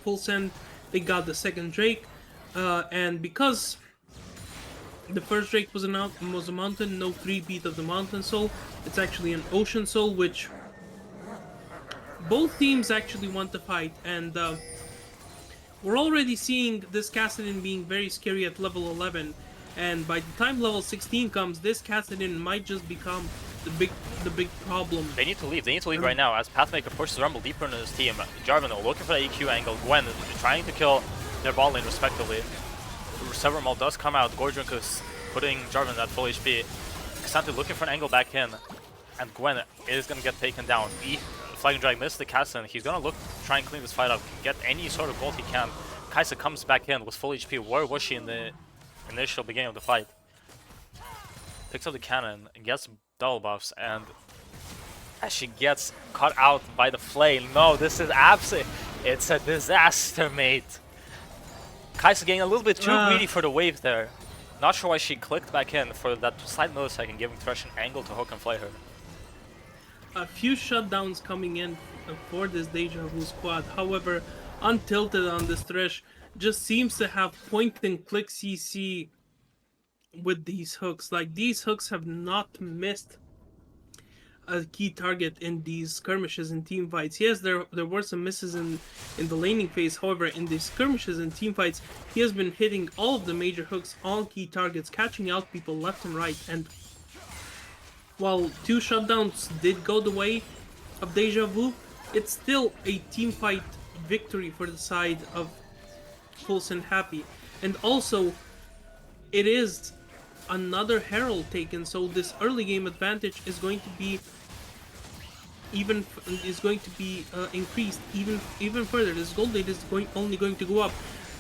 Fullsend. They got the second Drake, and because the first Drake was a mountain, no 3-beat of the Mountain Soul. It's actually an Ocean Soul, which both teams actually want to fight, and we're already seeing this Kassadin being very scary at level 11, and by the time level 16 comes, this Kassadin might just become the big problem. they need to leave. They need to leave right now as Pathmaker pushes the Rumble deeper into his team. Jarvan looking for that EQ angle. Gwen trying to kill their bot lane respectively. Severmaul does come out. Gordrink is putting Jarvan at full HP. Cassante looking for an angle back in. And Gwen is going to get taken down. Flagging Drag missed the Kassadin. He's going to look, try and clean this fight up, get any sort of gold he can. Kai'Sa comes back in with full HP. Where was she in the initial beginning of the fight? Picks up the cannon, gets double buffs, and as she gets cut out by the flame. No, this is it's a disaster, mate. Kai'Sa getting a little bit too greedy for the wave there. Not sure why she clicked back in for that slight millisecond, giving Thresh an angle to hook and flay her. A few shutdowns coming in for this Deja Vu squad. However, Untilted on this Thresh just seems to have point-and-click CC with these hooks. Like, these hooks have not missed a key target in these skirmishes and team fights. Yes, there were some misses in the laning phase. However, in these skirmishes and team fights, he has been hitting all of the major hooks on key targets, catching out people left and right. And while 2 shutdowns did go the way of Deja Vu, it's still a team fight victory for the side of Fullsend Happy. And also, it is another Herald taken, so this early game advantage is going to be increased even further. This gold lead is only going to go up.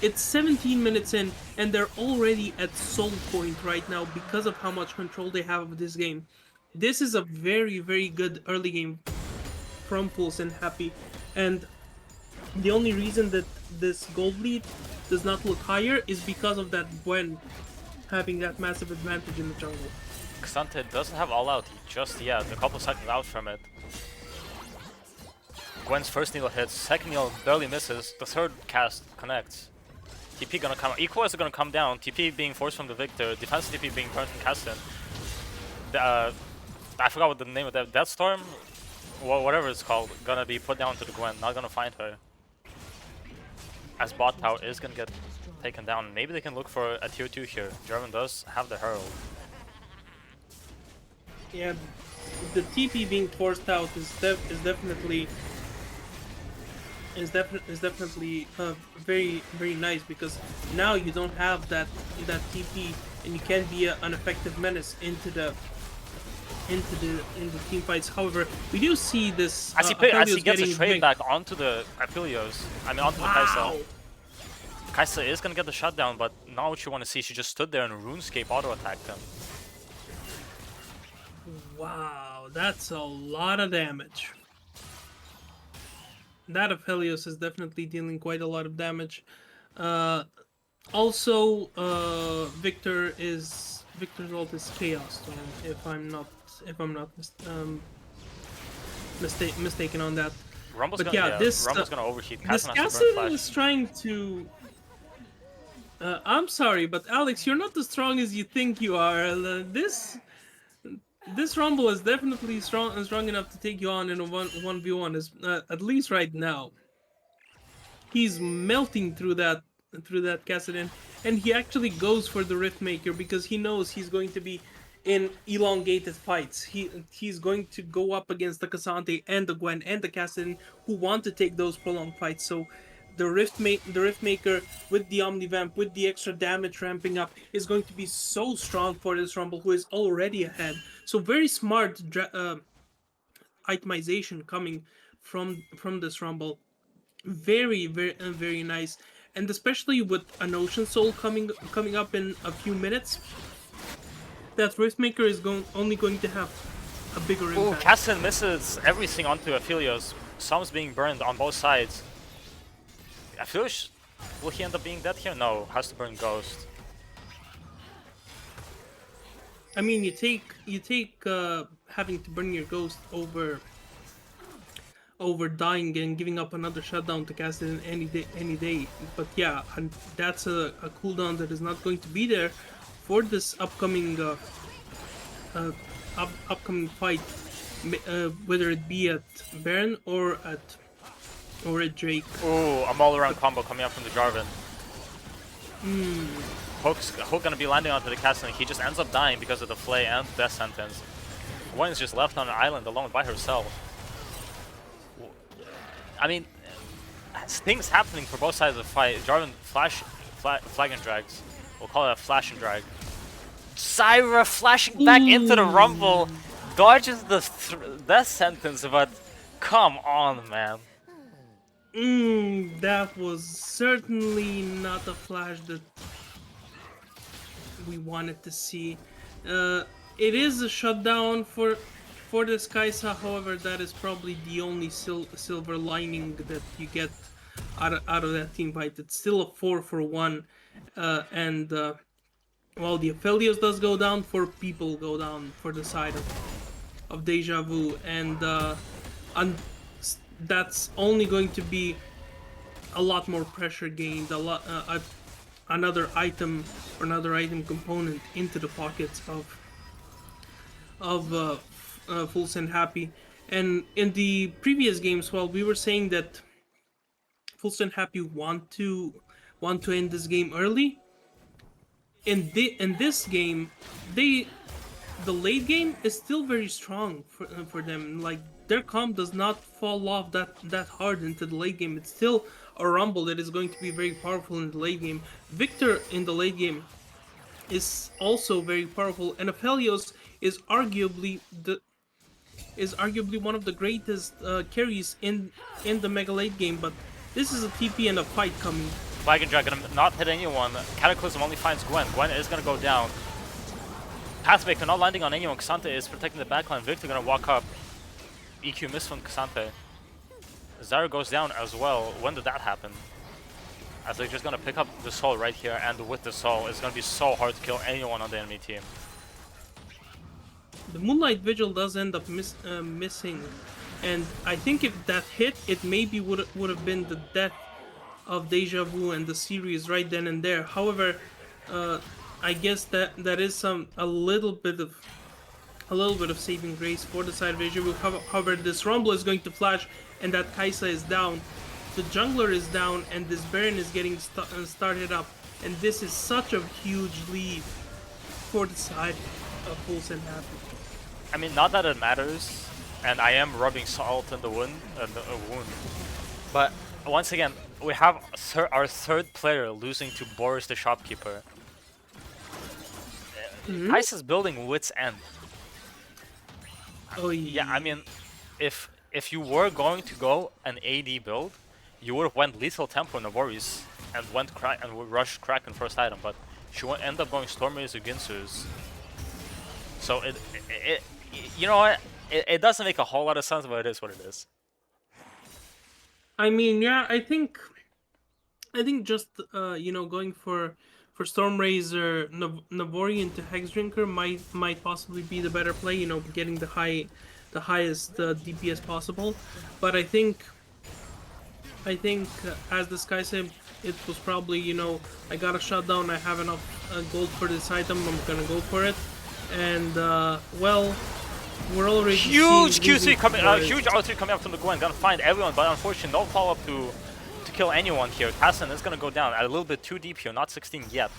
It's 17 minutes in, and they're already at soul point right now because of how much control they have of this game. This is a very, very good early game from Fullsend Happy, and the only reason that this gold lead does not look higher is because of that Gwen having that massive advantage in the jungle. Cassante doesn't have all out just yet, a couple seconds out from it. Gwen's first needle hits, second needle barely misses, the third cast connects. TP gonna come, Equalizer gonna come down, TP being forced from the Victor, defensive TP being turned from Kasten. I forgot what the name of that, Death Storm? Whatever it's called, gonna be put down to the Gwen, not gonna find her. As bot tower is gonna get taken down. Maybe they can look for a tier 2 here. German does have the Herald. Yeah, the TP being forced out is definitely very nice, because now you don't have that TP and you can be an effective menace into the team fights. However, we do see this As he gets a trade back onto the Aphelios, onto the Kaisa. Kaisa is gonna get the shutdown, but not what you want to see. She just stood there and RuneScape auto-attacked him. Wow, that's a lot of damage. That Aphelios is definitely dealing quite a lot of damage. Also, Victor's ult is Chaos Storm, if I'm not mistaken on that. Rumble's But gonna, this Rumble's gonna overheat. this Kasten has to burn Cassidy flash. is trying to. I'm sorry, but Alex, you're not as strong as you think you are. This Rumble is definitely strong enough to take you on in a 1v1, at least right now. He's melting through that Kassadin, and he actually goes for the Riftmaker because he knows he's going to be in elongated fights. He's going to go up against the Cassante and the Gwen and the Kassadin, who want to take those prolonged fights. So the Riftmaker with the Omnivamp, with the extra damage ramping up, is going to be so strong for this Rumble, who is already ahead. So very smart itemization coming from this Rumble. Very nice, and especially with an Ocean Soul coming up in a few minutes, that Riftmaker is only going to have a bigger Ooh, impact. Kasten misses everything onto Aphelios. Some's being burned on both sides. Aphelios, will he end up being dead here? No, has to burn Ghost. I mean, you take having to burn your Ghost over dying and giving up another shutdown to cast it any day. But yeah, and that's a cooldown that is not going to be there for this upcoming fight, whether it be at Baron or at Drake. Ooh, a all-around combo coming up from the Jarvan. Hook gonna be landing onto the Kasten. He just ends up dying because of the Flay and Death Sentence. Gwen is just left on an island alone by herself. I mean, things happening for both sides of the fight. Jarvan flag and drags. We'll call it a flash and drag. Syra flashing back into the Rumble, dodges the Death Sentence, but come on, man. That was certainly not a flash that we wanted to see. It is a shutdown for this Kaisa, however, that is probably the only silver lining that you get out of that team fight. It's still a 4-for-1, and while the Aphelios does go down, 4 people go down for the side of Deja Vu, and that's only going to be a lot more pressure gained, another item component into the pockets of Fullsend Happy. And in the previous games, well, we were saying that Fullsend Happy want to end this game early. In this game, the late game is still very strong for them. Like, their comp does not fall off that hard into the late game. It's still a Rumble that is going to be very powerful in the late game. Victor in the late game is also very powerful, and Aphelios is arguably one of the greatest carries in the mega late game. But this is a TP and a fight coming. Flag and drag gonna not hit anyone. Cataclysm only finds Gwen. Gwen is gonna go down. Pathmaker not landing on anyone. Cassante is protecting the backline. Victor gonna walk up. EQ miss from Cassante. Zyra goes down as well. When did that happen? As they're just gonna pick up the soul right here, and with the soul, it's gonna be so hard to kill anyone on the enemy team. The Moonlight Vigil does end up missing And I think if that hit, it maybe would have been the death of Deja Vu and the series right then and there. However, I guess that is a little bit of saving grace for the side of Deja Vu. However, this Rumble is going to flash, and that Kaisa is down. The jungler is down, and this Baron is getting started up. And this is such a huge lead for the side of Fullsend Happy. I mean, not that it matters, and I am rubbing salt in the wound, but once again, we have our third player losing to Boris the shopkeeper. Ice is building Wit's End. Oh Yeah, I mean, if you were going to go an AD build, you would have went Lethal Tempo in the Warriors and went rushed Kraken first item, but she would end up going Stormers or Ginsus. So it you know what? It doesn't make a whole lot of sense, but it is what it is. I mean, yeah, I think just going for Stormraiser Navorian to Hex Drinker might possibly be the better play. Getting the highest DPS possible. But I think as the Sky said, it was probably I got a shutdown. I have enough gold for this item. I'm gonna go for it. And well, we're already Huge seeing QC coming, for it. huge R3 coming up from the Gwen, gonna find everyone, but unfortunately no follow up to kill anyone here. Tassin is gonna go down a little bit too deep here, not 16 yet.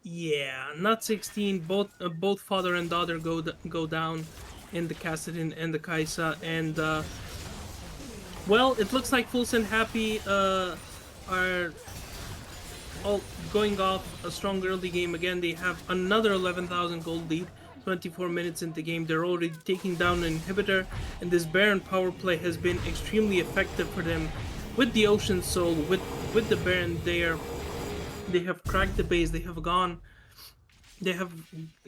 Yeah, not 16. Both father and daughter go down in the Kassadin and the Kaisa, and well, it looks like Fullsend Happy are all going off a strong early game again. They have another 11,000 gold lead. 24 minutes into the game, they're already taking down an inhibitor, and this Baron power play has been extremely effective for them. With the Ocean Soul, with the Baron, they have cracked the base. They have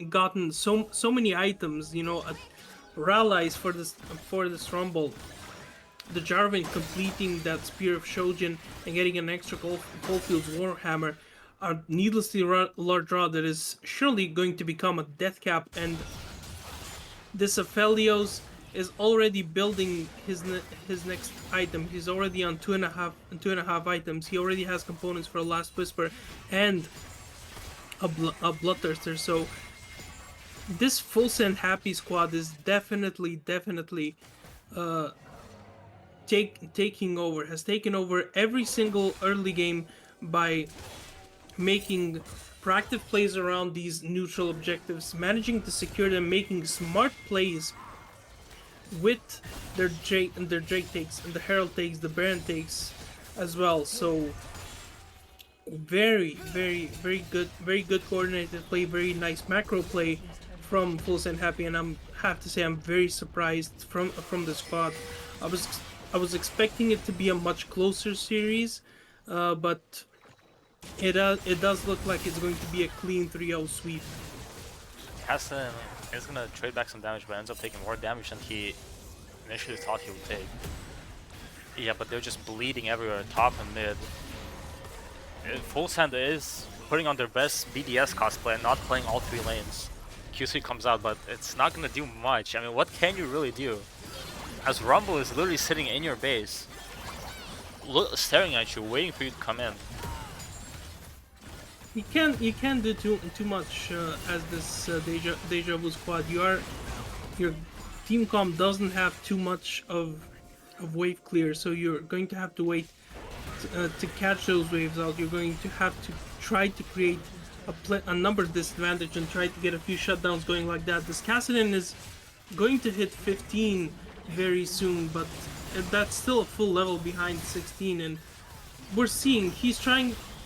gotten so many items. Rallies for this Rumble. The Jarvan completing that Spear of Shojin and getting an extra Coldfield's Warhammer are needlessly large draw that is surely going to become a death cap, and this Aphelios is already building his next item. He's already on two and a half items. He already has components for a Last Whisper and a Bloodthirster. So this Fullsend Happy squad is definitely has taken over every single early game by making proactive plays around these neutral objectives, managing to secure them, making smart plays with their Drake takes and the Herald takes, the Baron takes as well. So very good coordinated play, very nice macro play from Fullsend Happy, and have to say I'm very surprised from the squad. I was expecting it to be a much closer series, but it does look like it's going to be a clean 3-0 sweep. Tassin is gonna trade back some damage, but ends up taking more damage than he initially thought he would take. Yeah, but they're just bleeding everywhere, top and mid. Fullsend is putting on their best BDS cosplay and not playing all three lanes. QC comes out, but it's not gonna do much. I mean, what can you really do? As Rumble is literally sitting in your base, staring at you, waiting for you to come in. You can't do too much as this Deja Vu squad. Your team comp doesn't have too much of wave clear, so you're going to have to wait to catch those waves out. You're going to have to try to create a number disadvantage and try to get a few shutdowns going like that. This Kassadin is going to hit 15 very soon, but that's still a full level behind 16, and we're seeing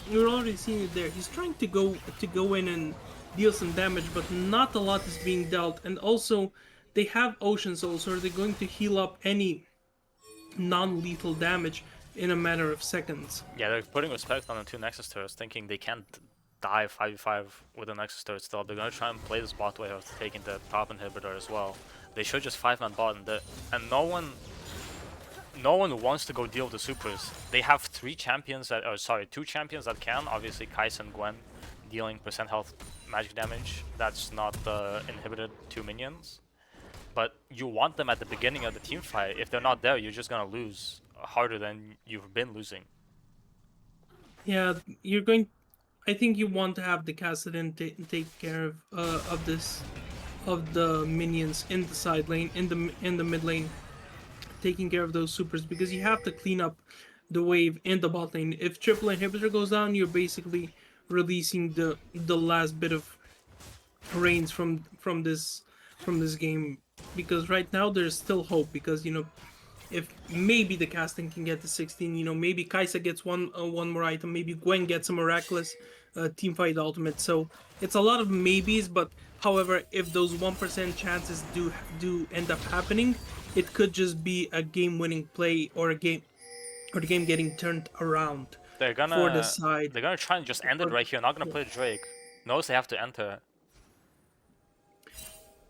you're already seeing it there. He's trying to go in and deal some damage, but not a lot is being dealt. And also, they have Ocean Soul, so they're going to heal up any non-lethal damage in a matter of seconds. Yeah, they're putting respect on the two Nexus turrets, thinking they can't die 5v5 with a Nexus turret still. They're gonna try and play this bot way of taking the top inhibitor as well. They should just 5-man bot, and no one wants to go deal with the supers. They have two champions that can. Obviously, Kais and Gwen dealing percent health magic damage. That's not inhibited 2 minions. but you want them at the beginning of the team fight. If they're not there, you're just gonna lose harder than you've been losing. Yeah, you're going. I think you want to have the Kassadin take care of this of the minions in the side lane, in the mid lane, taking care of those supers because you have to clean up the wave in the bot lane. If triple inhibitor goes down, you're basically releasing the last bit of reigns from this game because right now there's still hope because if maybe the casting can get to 16, maybe Kaisa gets one more item, maybe Gwen gets a miraculous teamfight ultimate. So it's a lot of maybes, but however, if those 1% chances do end up happening, it could just be a game-winning play or the game getting turned around They're for the gonna side. they're gonna try and just end it right here. Not gonna play Drake. Knows they have to enter.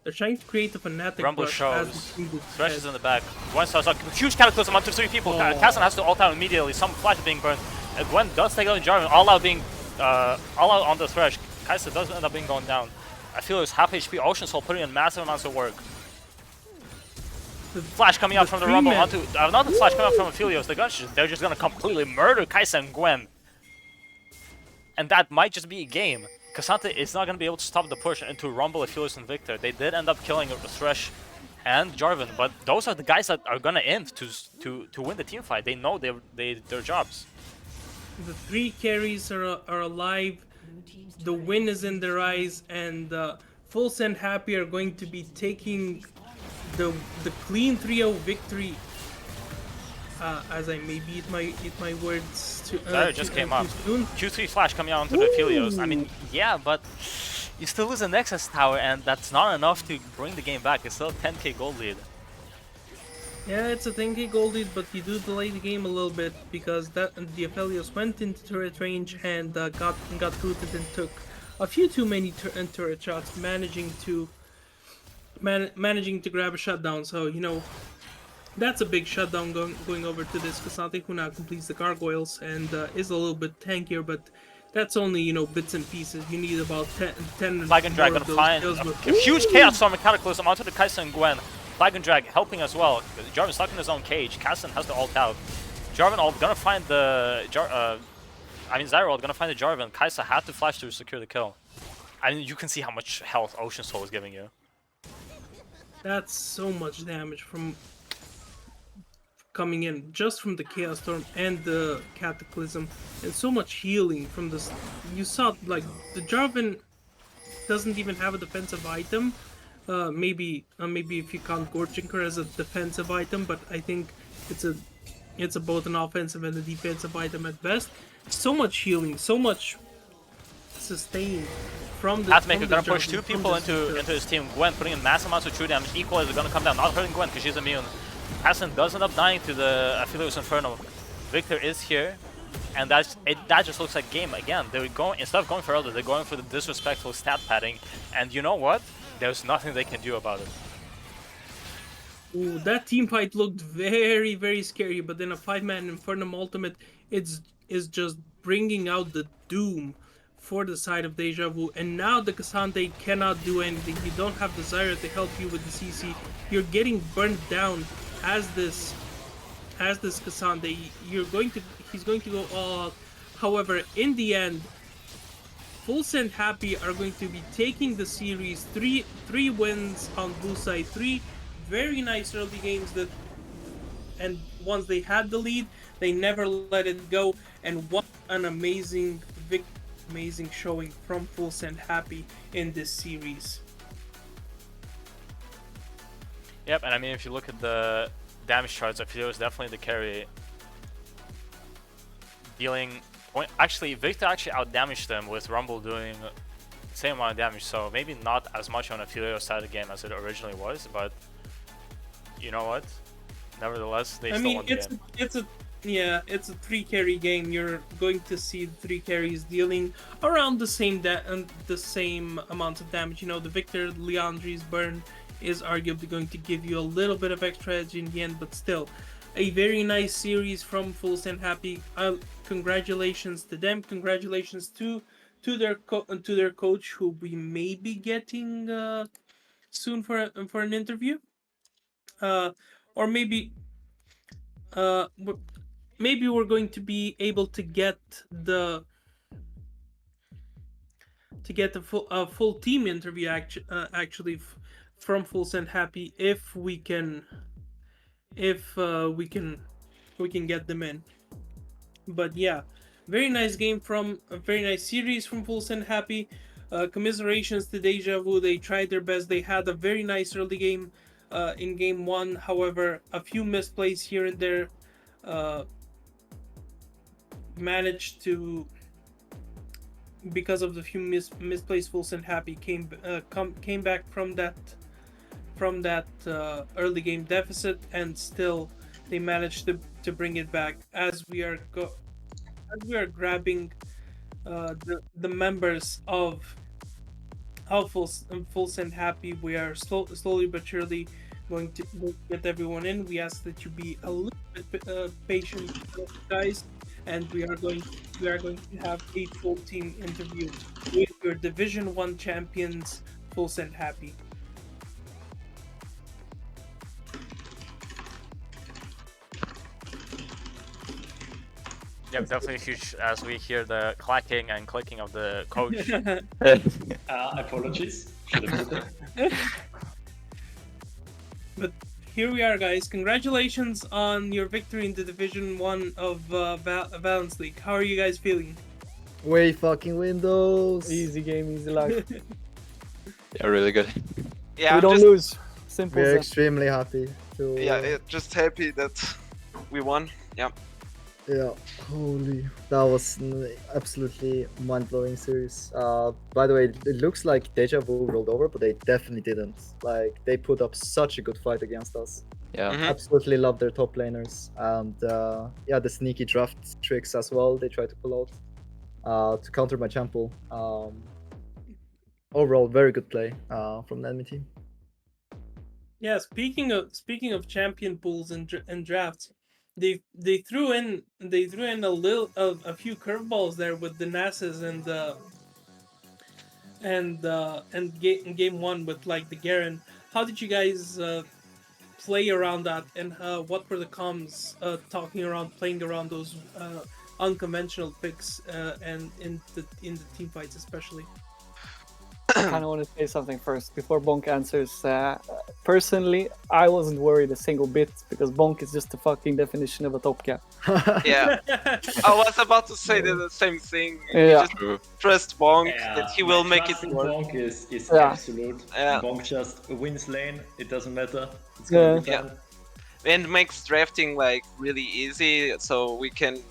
They're trying to create a fanatic Rumble rush shows. as the team Thresh is head. in the back. Gwen starts a huge cataclysm onto 3 people. Kassan has to ult out immediately. Some flash is being burned. Gwen does take out Jarvan. All out on the Thresh. Kaisa does end up being going down. I feel it's half HP. Ocean Soul putting in massive amounts of work. Flash coming out from the Rumble onto not the flash coming out from Aphelios. They're just gonna completely murder Kaisa and Gwen. And that might just be a game. Cassante is not going to be able to stop the push into Rumble, Aphelios, and Victor. They did end up killing Thresh and Jarvan, but those are the guys that are going to end to win the team fight. They know their jobs. The 3 carries are alive. The win is in their eyes, and Fullsend Happy are going to be taking the clean 3-0 victory. As I maybe eat my words to. Sorry, just came up. Q3 flash coming out onto the Aphelios. I mean, yeah, but you still lose a Nexus tower, and that's not enough to bring the game back. It's still a 10k gold lead. Yeah, it's a 10k gold lead, but you do delay the game a little bit because the Aphelios went into turret range and got rooted and took a few too many turret shots, managing to grab a shutdown. So that's a big shutdown going over to this Cassante, who now completes the gargoyles and is a little bit tankier, but that's only bits and pieces. You need about 10 Flag and Drag gonna find a huge Chaos Storm and Cataclysm onto the Kaisa and Gwen. Flag and Drag helping as well. Jarvan stuck in his own cage. Kassan has to ult out. Jarvan ult gonna find the Zyra ult gonna find the Jarvan. Kaisa had to flash to secure the kill. I mean, you can see how much health Ocean Soul is giving you. That's so much damage from coming in just from the Chaos Storm and the Cataclysm, and so much healing from this. You saw like the Jarvan doesn't even have a defensive item. Maybe if you count Gorchinker as a defensive item, but I think it's both an offensive and a defensive item at best. So much healing, so much sustain from the. Hatmaker gonna push 2 people into his team. Gwen putting in massive amounts of true damage. Equalizer gonna come down, not hurting Gwen because she's immune. Kassan does end up dying to the Aphelios Inferno. Victor is here, and that just looks like game again. They're going, instead of going for Elder, they're going for the disrespectful stat padding, and you know what? There's nothing they can do about it. Ooh, that team fight looked very, very scary, but then a 5-man Infernum ultimate is just bringing out the doom for the side of Deja Vu, and now the Cassante cannot do anything. You don't have the Zyra to help you with the CC. You're getting burnt down as this Cassante. He's going to go all out. However, in the end, Fullsend Happy are going to be taking the series. Three wins on blue side, 3 very nice early games and once they had the lead, they never let it go. And what an amazing showing from Fullsend Happy in this series. Yep, and I mean, if you look at the damage charts, Aphelios is definitely the carry. Dealing point. Actually, Victor actually outdamaged them with Rumble doing the same amount of damage, so maybe not as much on Aphelios side of the game as it originally was, but you know what? Nevertheless, they still won the game. It's a 3 carry game. You're going to see the 3 carries dealing around the same amount of damage. The Victor Leandri's burn is arguably going to give you a little bit of extra edge in the end, but still, a very nice series from Fullsend Happy. Congratulations to them. Congratulations to their coach, who we may be getting soon for an interview. or uh, w- maybe we're going to be able to get a full team interview actually from Fullsend Happy if we can get them in. But yeah, very nice game from a very nice series from Fullsend Happy. Commiserations to Deja Vu. They tried their best. They had a very nice early game in game one. However, a few misplays here and there uh, managed to, because of the few misplays, Fullsend Happy came back from that early game deficit, and still they managed to bring it back as we are grabbing the members of Fullsend Happy. We are slowly but surely going to get everyone in. We ask that you be a little bit patient, guys, and we are going to have a full team interview with your Division 1 champions, Fullsend Happy. Yeah, definitely huge as we hear the clacking and clicking of the coach. Apologies. Should have put that. But here we are, guys. Congratulations on your victory in the Division 1 of Valence League. How are you guys feeling? Way fucking Windows. Easy game, easy life. Yeah, really good. Yeah, We I'm don't just, lose. Simple We're as that. extremely happy to. just happy that we won. Yeah. Yeah, holy, that was an absolutely mind-blowing series. By the way, it looks like Deja Vu rolled over, but they definitely didn't. Like, they put up such a good fight against us. Yeah. Mhm. Absolutely love their top laners, and yeah, the sneaky draft tricks as well they try to pull out to counter my Chample. Overall, very good play from the enemy team. Yeah, speaking of champion pools and drafts, they threw in a few curveballs there with the Nasses and game one with like the Garen. How did you guys play around that, and what were the comms playing around those unconventional picks and in the team fights especially? I kind of want to say something first before Bonk answers. Personally, I wasn't worried a single bit because Bonk is just the fucking definition of a top cap. Yeah, I was about to say the same thing. You Yeah. just trust Bonk that he will make it trust in work. Bonk is Yeah. absolute. Yeah. Bonk just wins lane, it doesn't matter. It's Yeah. gonna be Yeah. fun. And makes drafting like really easy, so we can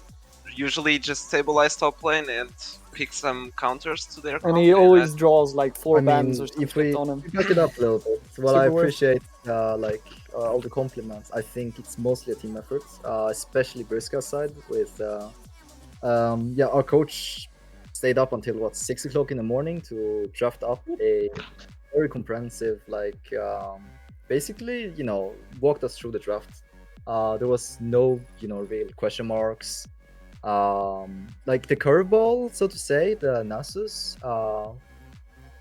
usually just stabilize top lane and pick some counters to their And he comp, always draws like 4 I mean, bans or if something we on him. back it up a little bit, well, I Super worth. appreciate all the compliments. I think it's mostly a team effort, especially Briska's side. With yeah, our coach stayed up until what 6 o'clock in the morning to draft up a very comprehensive, basically, walked us through the draft. There was no, real question marks. Like the curveball, so to say, the Nasus.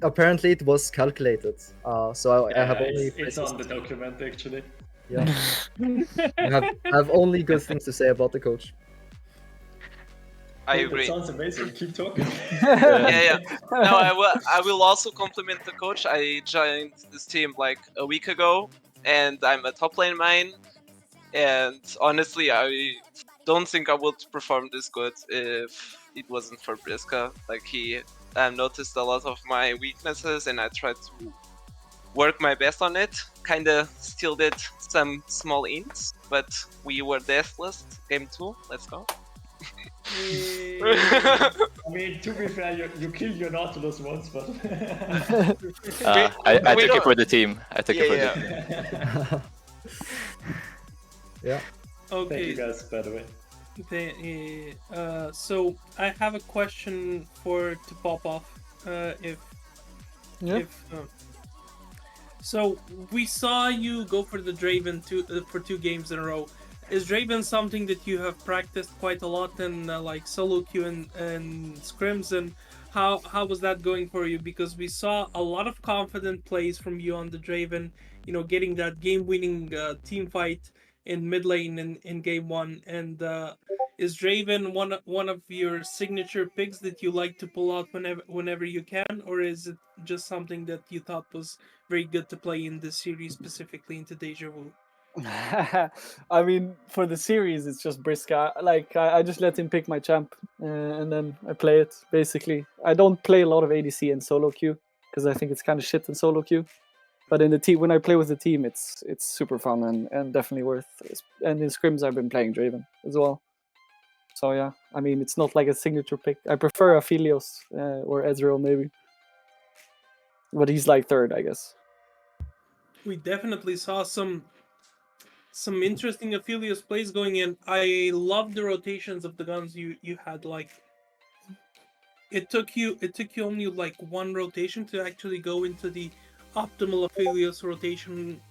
Apparently, it was calculated. So I have only it's on the document actually. yeah. I have only good things to say about the coach. I That agree. sounds amazing. Keep talking. Yeah. No, I will also compliment the coach. I joined this team like a week ago, and I'm a top lane main. And honestly, I don't think I would perform this good if it wasn't for Briska. Like he noticed a lot of my weaknesses, and I tried to work my best on it. Kinda still did some small ints, but we were deathless. Game 2, let's go. I mean, to be fair, you killed your Nautilus once, but I we took it don't- for the team. I took it for Yeah, the team. Yeah. thank you Okay, guys, by the way. so I have a question to pop off. If Yeah. So we saw you go for the Draven for 2 games in a row. Is Draven something that you have practiced quite a lot in like solo queue and scrims? And how was that going for you? Because we saw a lot of confident plays from you on the Draven, getting that game-winning team fight in mid lane in game one. And is Draven one of your signature picks that you like to pull out whenever you can, or is it just something that you thought was very good to play in this series, specifically into Deja Vu? I mean, for the series, it's just Briska. Like, I just let him pick my champ, and then I play it. Basically, I don't play a lot of ADC in solo queue because I think it's kind of shit in solo queue. But in the team, when I play with the team, it's super fun and definitely worth. And in scrims, I've been playing Draven as well. So yeah, I mean, it's not like a signature pick. I prefer Aphelios or Ezreal maybe, but he's like third, I guess. We definitely saw some interesting Aphelios plays going in. I love the rotations of the guns you had. Like, it took you only like one rotation to actually go into the optimal Aphelios rotation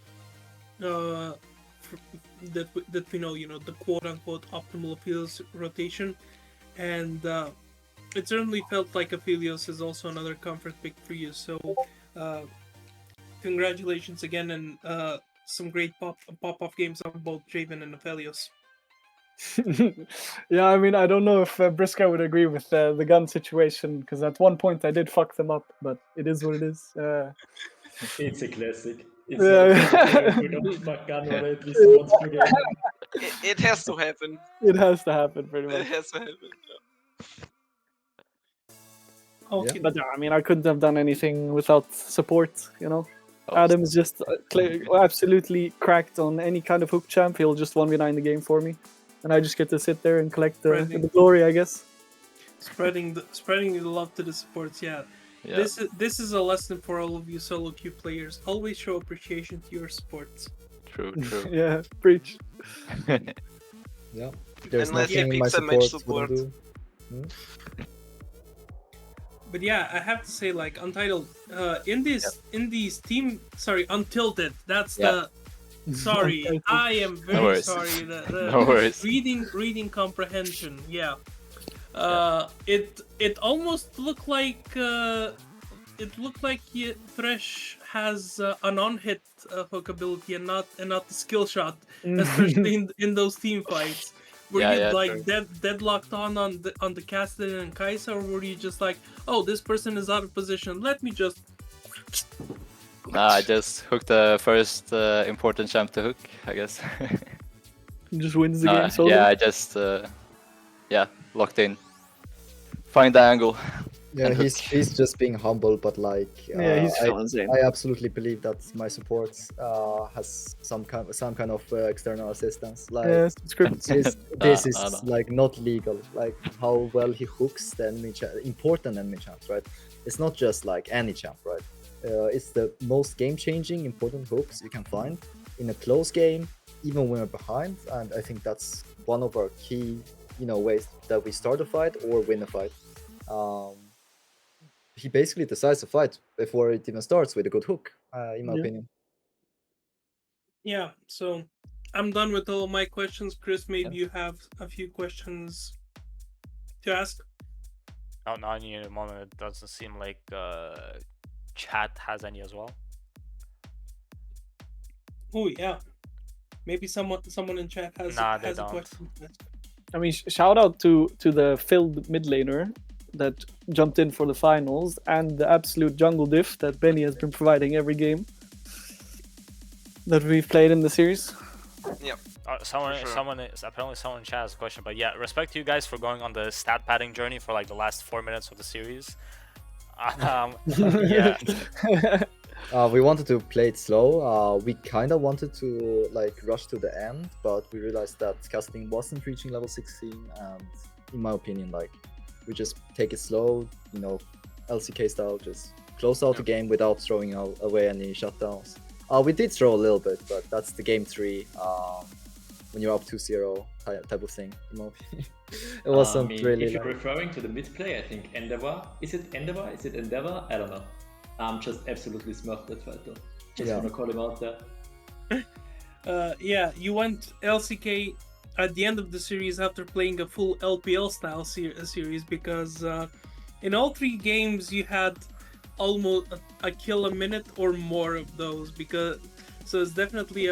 that we know, the quote unquote optimal Aphelios rotation, and it certainly felt like Aphelios is also another comfort pick for you. So congratulations again, and some great pop-off games on both Draven and Aphelios. Yeah, I mean, I don't know if Briska would agree with the gun situation, because at one point I did fuck them up, but it is what it is. It's a classic. It's Yeah. not a player who don't fuck gun or at least once per game. It has to happen. It has to happen, pretty It much. has to happen. Okay, But yeah, I mean, I couldn't have done anything without support, Adam's just absolutely cracked on any kind of hook champ. He'll just 1v9 the game for me. And I just get to sit there and collect the glory, I guess. Spreading the love to the supports, yeah. Yeah. This is a lesson for all of you solo queue players. Always show appreciation to your supports. True. Yeah, preach. Yeah. There's Unless he nothing my picks a match support wouldn't do. But yeah, I have to say, like, Untitled, in these team, sorry, Untilted. That's Yeah. sorry, I am No very worries. sorry. The No worries. reading comprehension. Yeah. It almost looked like Thresh has an on-hit hook ability and not the skill shot, especially in those team fights. Were you deadlocked on the Castellan and Kai'Sa, or were you just like, oh, this person is out of position, let me just... Nah, I just hooked the first important champ to hook, I guess. Just wins the game solo? Yeah, I just locked in. Find the angle. Yeah, and he's just being humble, but like he's still insane. I absolutely believe that my support has some kind of external assistance. Like script. this is No. like not legal. Like how well he hooks the important enemy champs, right? It's not just like any champ, right? It's the most game-changing important hooks you can find in a close game, even when we're behind. And I think that's one of our key, ways that we start a fight or win a fight. He basically decides the fight before it even starts with a good hook, in my opinion. Yeah, so I'm done with all my questions. Chris, maybe you have a few questions to ask. Oh, not any at the moment. It doesn't seem like chat has any as well. Oh yeah, maybe someone in chat has a don't. question. I mean, shout out to the filled mid laner that jumped in for the finals, and the absolute jungle diff that Benny has been providing every game that we've played in the series. Yep. Someone in chat has a question, but yeah, respect to you guys for going on the stat padding journey for like the last 4 minutes of the series. Yeah. We wanted to play it slow. We kind of wanted to like rush to the end, but we realized that casting wasn't reaching level 16, and in my opinion, like, we just take it slow, LCK style, just close out the game without throwing away any shutdowns. We did throw a little bit, but that's the game 3, when you're up 2-0 type of thing, in my opinion. It wasn't really. If you're referring to the mid play, I think Endeavor. Is it Endeavor? Is it Endeavor? I don't know. Just absolutely smurfed that fight though. Just wanna call him out there. Yeah, you went LCK at the end of the series after playing a full LPL style series because in all 3 games you had almost a kill a minute or more of those, because so it's definitely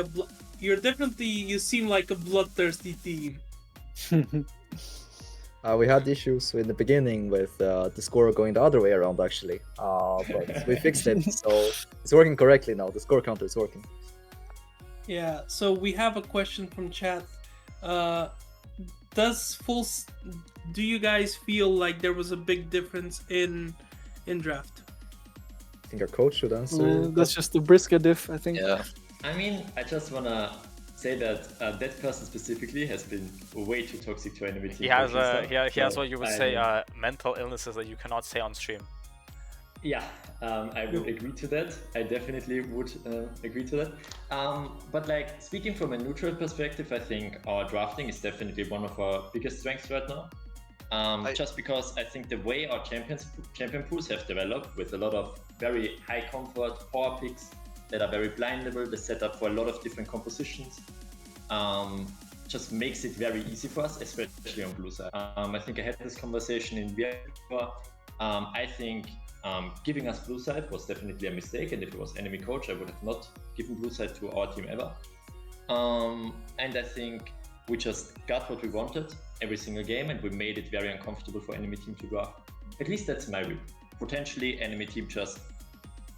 you seem like a bloodthirsty team. We had issues in the beginning with the score going the other way around, actually. But we fixed it, so it's working correctly now. The score counter is working. Yeah, so we have a question from chat. Do you guys feel like there was a big difference in draft? I think our coach should answer. That's just the Briska diff, I think. Yeah. I mean, I just wanna say that that person specifically has been way too toxic to enemy team. He has coaches, he has so what you would I say mean, mental illnesses that you cannot say on stream. Yeah, I would agree to that. I definitely would agree to that. But like speaking from a neutral perspective, I think our drafting is definitely one of our biggest strengths right now. Just because I think the way our champion pools have developed, with a lot of very high comfort power picks that are very blindable, the setup for a lot of different compositions, just makes it very easy for us, especially on blue side. I think I had this conversation in Vienna. I think giving us blue side was definitely a mistake, and if it was enemy coach, I would have not given blue side to our team ever. And I think we just got what we wanted every single game, and we made it very uncomfortable for enemy team to draft. At least that's my read. Potentially enemy team just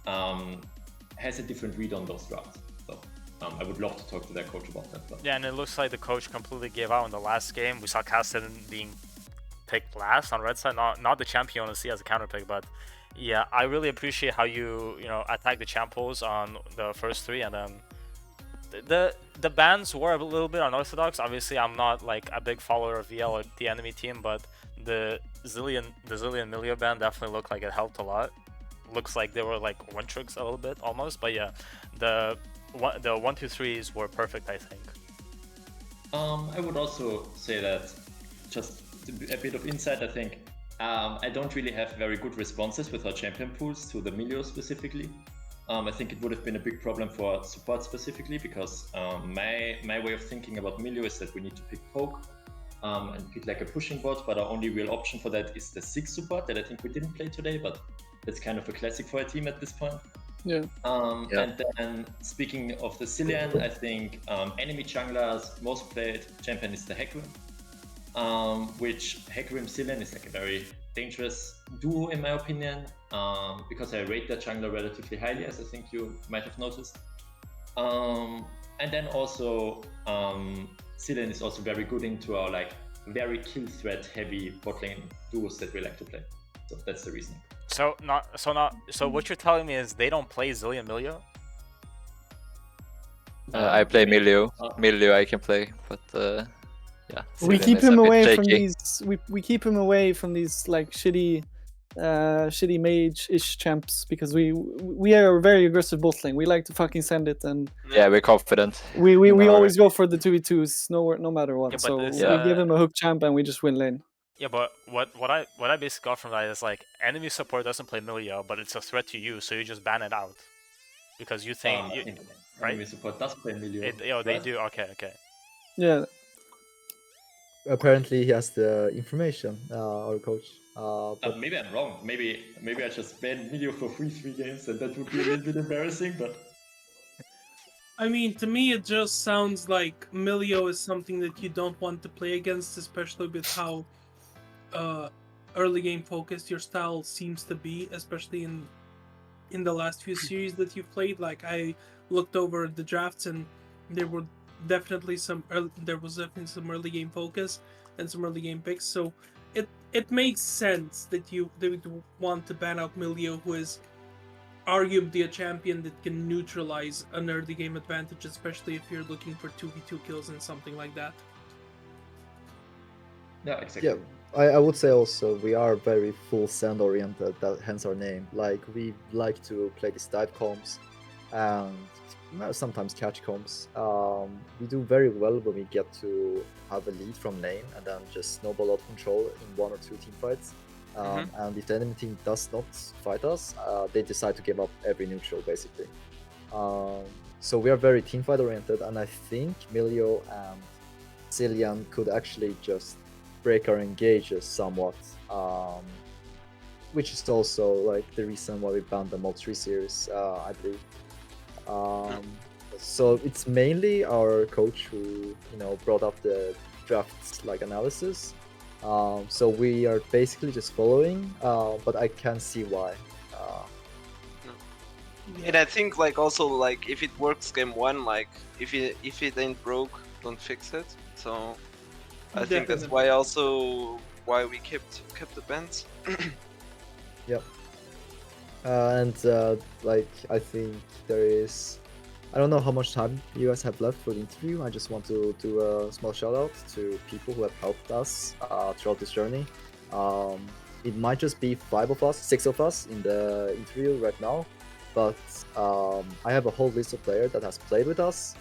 has a different read on those drafts. So I would love to talk to their coach about that. But. Yeah, and it looks like the coach completely gave out in the last game. We saw Cassidy being picked last on red side, not the champion to see as a counter pick, but yeah, I really appreciate how you attack the champ pools on the first 3, and then the bans were a little bit unorthodox. Obviously, I'm not like a big follower of VL or the enemy team, but the Zillion Milio ban definitely looked like it helped a lot. Looks like they were like one tricks a little bit almost, but yeah, the 1-2-3s were perfect, I think. I would also say that just a bit of insight. I think I don't really have very good responses with our champion pools to the Milio specifically. I think it would have been a big problem for support specifically, because my way of thinking about Milio is that we need to pick poke and pick like a pushing bot, but our only real option for that is the 6 support that I think we didn't play today, but that's kind of a classic for a team at this point. Yeah. And then speaking of the Cillian, I think enemy junglers most played champion is the Hecarim, which Hecarim Cillian is like a very dangerous duo in my opinion, because I rate the jungler relatively highly, as I think you might have noticed. And then also Cillian is also very good into our like very kill threat heavy bot lane duos that we like to play. So that's the reason. So what you're telling me is they don't play Zillion Milio? I play Milio. Milio I can play, but yeah. We Zillion keep is a him bit away from shaky. these. We keep him away from these like shitty mage-ish champs, because we are a very aggressive bot lane. We like to fucking send it, and Yeah, we're confident. we Alright. always go for the 2v2s, no matter what. Yeah, but so this, we give him a hook champ and we just win lane. Yeah, but what I basically got from that is like enemy support doesn't play Milio, but it's a threat to you, so you just ban it out because you think right? Enemy support does play Milio. They right? do. Okay. Yeah. Apparently, he has the information, our coach. But Maybe I'm wrong. Maybe I just banned Milio for 3 games, and that would be a little bit embarrassing. But I mean, to me, it just sounds like Milio is something that you don't want to play against, especially with how early game focused your style seems to be, especially in the last few series that you've played. Like, I looked over the drafts, and there were definitely some early game focus and some early game picks. So it makes sense that you want to ban out Milio, who is arguably a champion that can neutralize an early game advantage, especially if you're looking for 2v2 kills and something like that. yeah, exactly. yeah, I would say also we are very Fullsend oriented, hence our name. Like, we like to play these dive comps and sometimes catch comps. We do very well when we get to have a lead from lane and then just snowball out control in 1 or 2 team fights. And if the enemy team does not fight us, they decide to give up every neutral, basically. So we are very teamfight oriented, and I think Milio and Cillian could actually just break our engages somewhat. which is also like the reason why we banned the Mod 3 series, I believe. So it's mainly our coach who brought up the drafts like analysis. So we are basically just following, but I can see why. And I think like also like if it works game one, like if it ain't broke, don't fix it. So I think that's why also why we kept the bans. Yep. And like I think there is, I don't know how much time you guys have left for the interview. I just want to do a small shout out to people who have helped us throughout this journey. It might just be 5 of us, 6 of us in the interview right now, but I have a whole list of players that has played with us,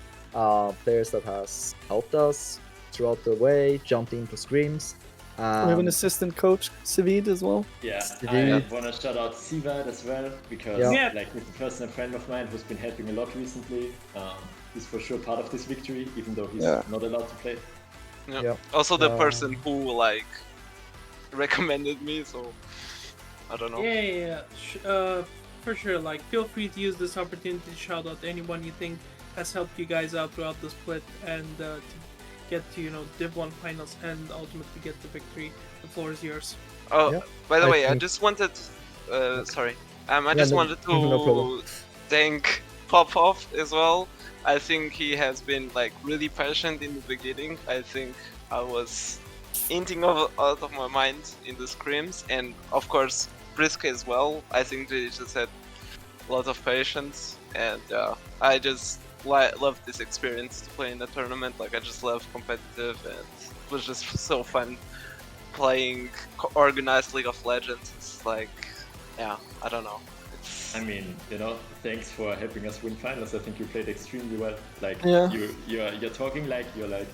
players that has helped us throughout the way, jumped in for scrims. We have an assistant coach, Savid, as well. Yeah, Savid. I want to shout out Sivad as well, because like he's a personal friend of mine who's been helping a lot recently. He's for sure part of this victory, even though he's not allowed to play. Yeah. Also the person who like recommended me, so I don't know. Yeah. For sure. Like, feel free to use this opportunity to shout out anyone you think has helped you guys out throughout the split and to get to Div 1 finals and ultimately get the victory. The floor is yours. Oh, by the way, I just wanted sorry. I just wanted to thank Popov as well. I think he has been like really patient in the beginning. I think I was hinting out of my mind in the scrims, and of course Briska as well. I think they just had a lot of patience, and I just love this experience to play in the tournament. Like I just love competitive, and it was just so fun playing organized League of Legends. It's like, yeah, I don't know. I mean, thanks for helping us win finals. I think you played extremely well. Like you're talking like you're like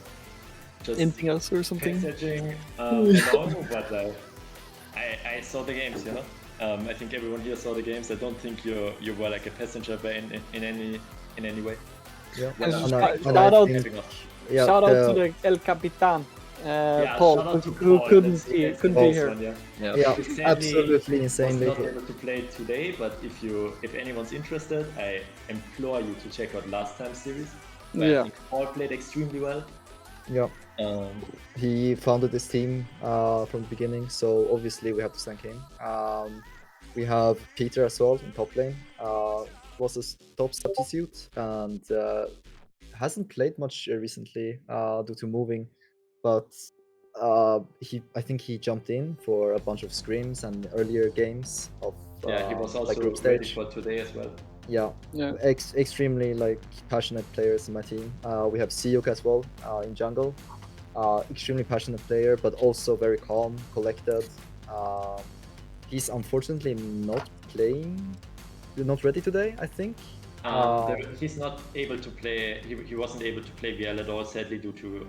just anything else or something. Messaging along, but like I saw the games. I think everyone here saw the games. I don't think you were like a passenger in any way. Yeah. Shout out to the El Capitan. Paul, who couldn't be here. Absolutely insanely. Was not able to play today, but if anyone's interested, I implore you to check out last time's series. I think Paul played extremely well. Yeah. He founded this team from the beginning, so obviously we have to thank him. We have Peter as well in top lane. Was a top substitute and hasn't played much recently due to moving. But I think he jumped in for a bunch of scrims and earlier games of he was also like group ready stage. for today as well. Yeah. Extremely like passionate players in my team. We have Siyuk as well in jungle. Extremely passionate player, but also very calm, collected. He's unfortunately not ready today, I think. He's not able to play. He wasn't able to play VL at all, sadly, due to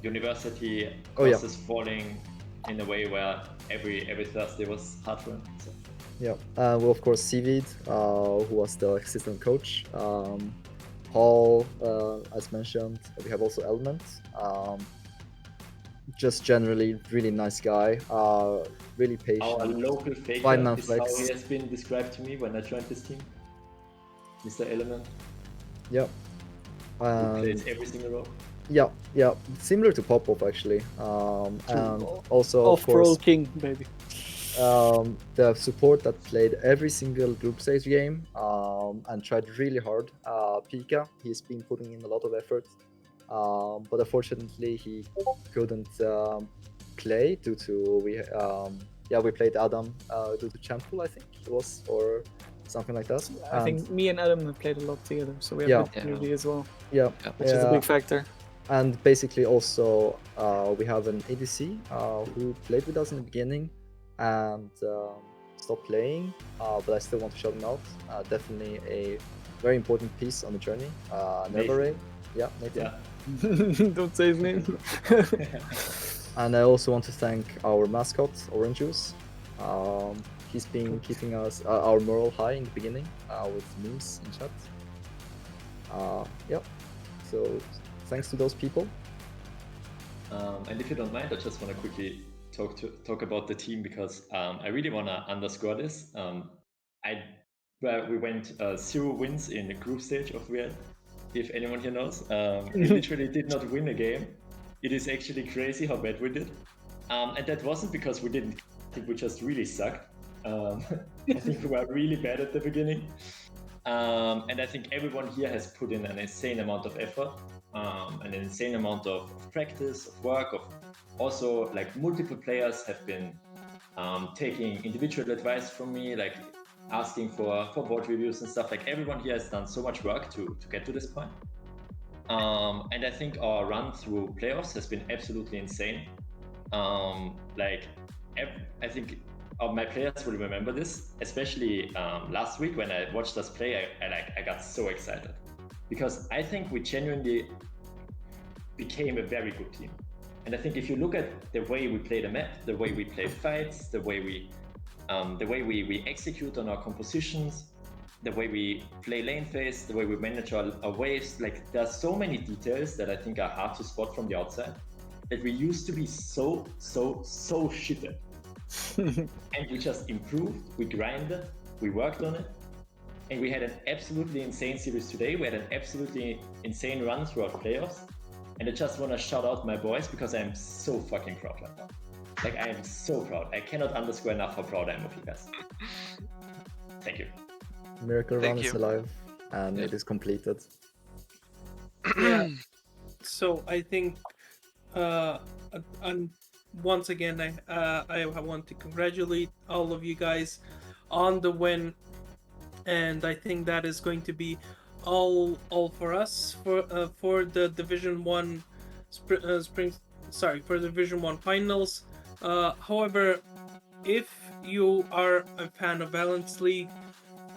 university courses falling in a way where every Thursday was hard for him. So. Yeah. Well, of course, Sivid, who was the assistant coach. Paul, as mentioned. We have also Element. Just generally really nice guy. Really patient. Our local faker is how he has been described to me when I joined this team. Mr. Element. Yeah. He plays every single role. Yeah. Similar to Popov actually. And also of course king, baby. The support that played every single group stage game and tried really hard. Pika, he's been putting in a lot of effort. But unfortunately he couldn't play due to we played Adam due to champ pool, I think it was, or something like that. I think me and Adam have played a lot together, so we have good community as well. Which is a big factor. And basically also we have an ADC who played with us in the beginning and stopped playing, but I still want to shout him out. Definitely a very important piece on the journey. Never Nathan. Don't say his name. And I also want to thank our mascot, Orange Juice. He's been keeping us our morale high in the beginning with memes in chat. So thanks to those people. And if you don't mind, I just want to quickly talk about the team because I really want to underscore this. We went 0 wins in the group stage of Real. If anyone here knows, we literally did not win a game. It is actually crazy how bad we did, and that wasn't because we didn't. I think we just really sucked. I think we were really bad at the beginning. And I think everyone here has put in an insane amount of effort, an insane amount of practice, of work, of also like multiple players have been taking individual advice from me, like asking for board reviews and stuff. Like everyone here has done so much work to get to this point. And I think our run through playoffs has been absolutely insane. I think my players will remember this, especially last week when I watched us play. I got so excited because I think we genuinely became a very good team. And I think if you look at the way we play the map, the way we play fights, the way we execute on our compositions, the way we play lane phase, the way we manage our waves, like there's so many details that I think are hard to spot from the outside that we used to be so shit at. And we just improved, we grinded, we worked on it, and we had an absolutely insane series today. We had an absolutely insane run throughout playoffs, and I just want to shout out my boys because I'm so fucking proud right now. Like I am so proud. I cannot underscore enough how proud I am of you guys. Thank you. Miracle Run Thank is you. alive, and it is completed. Yeah. So I think, and once again, I want to congratulate all of you guys on the win, and I think that is going to be all for us for the Division One for the Division One finals. However, if you are a fan of Balance League,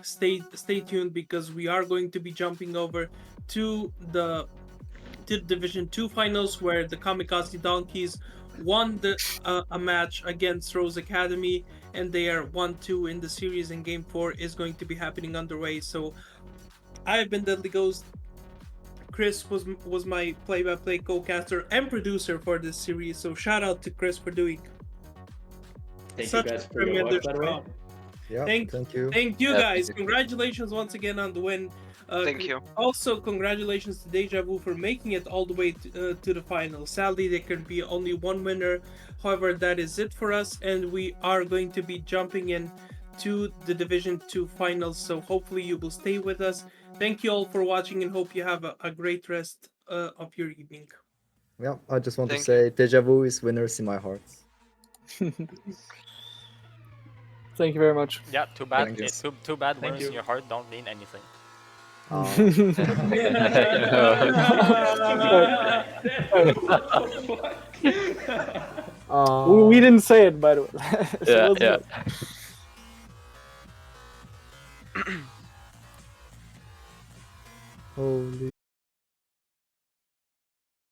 stay tuned because we are going to be jumping over to the Division 2 finals where the Kamikaze Donkeys won a match against Rose Academy, and they are 1-2 in the series, and Game 4 is going to be happening underway. So I've been Deadly Ghost. Chris was my play-by-play co-caster and producer for this series, so shout out to Chris for doing Thank such you guys a for your work, tremendous by the way. job. Yeah, Thank you. Thank you Yeah, guys. thank you. Congratulations once again on the win. Thank you. Also, congratulations to Deja Vu for making it all the way to the final. Sadly, there can be only one winner. However, that is it for us, and we are going to be jumping in to the Division 2 finals. So hopefully you will stay with us. Thank you all for watching, and hope you have a great rest of your evening. Yeah, I just want to Thank say Deja Vu is winners in my heart. Thank you very much. Yeah, too bad. Thanks. Too bad. Thank Winners you. in your heart don't mean anything. We didn't say it, by the way. So Yeah, what's yeah. that? Holy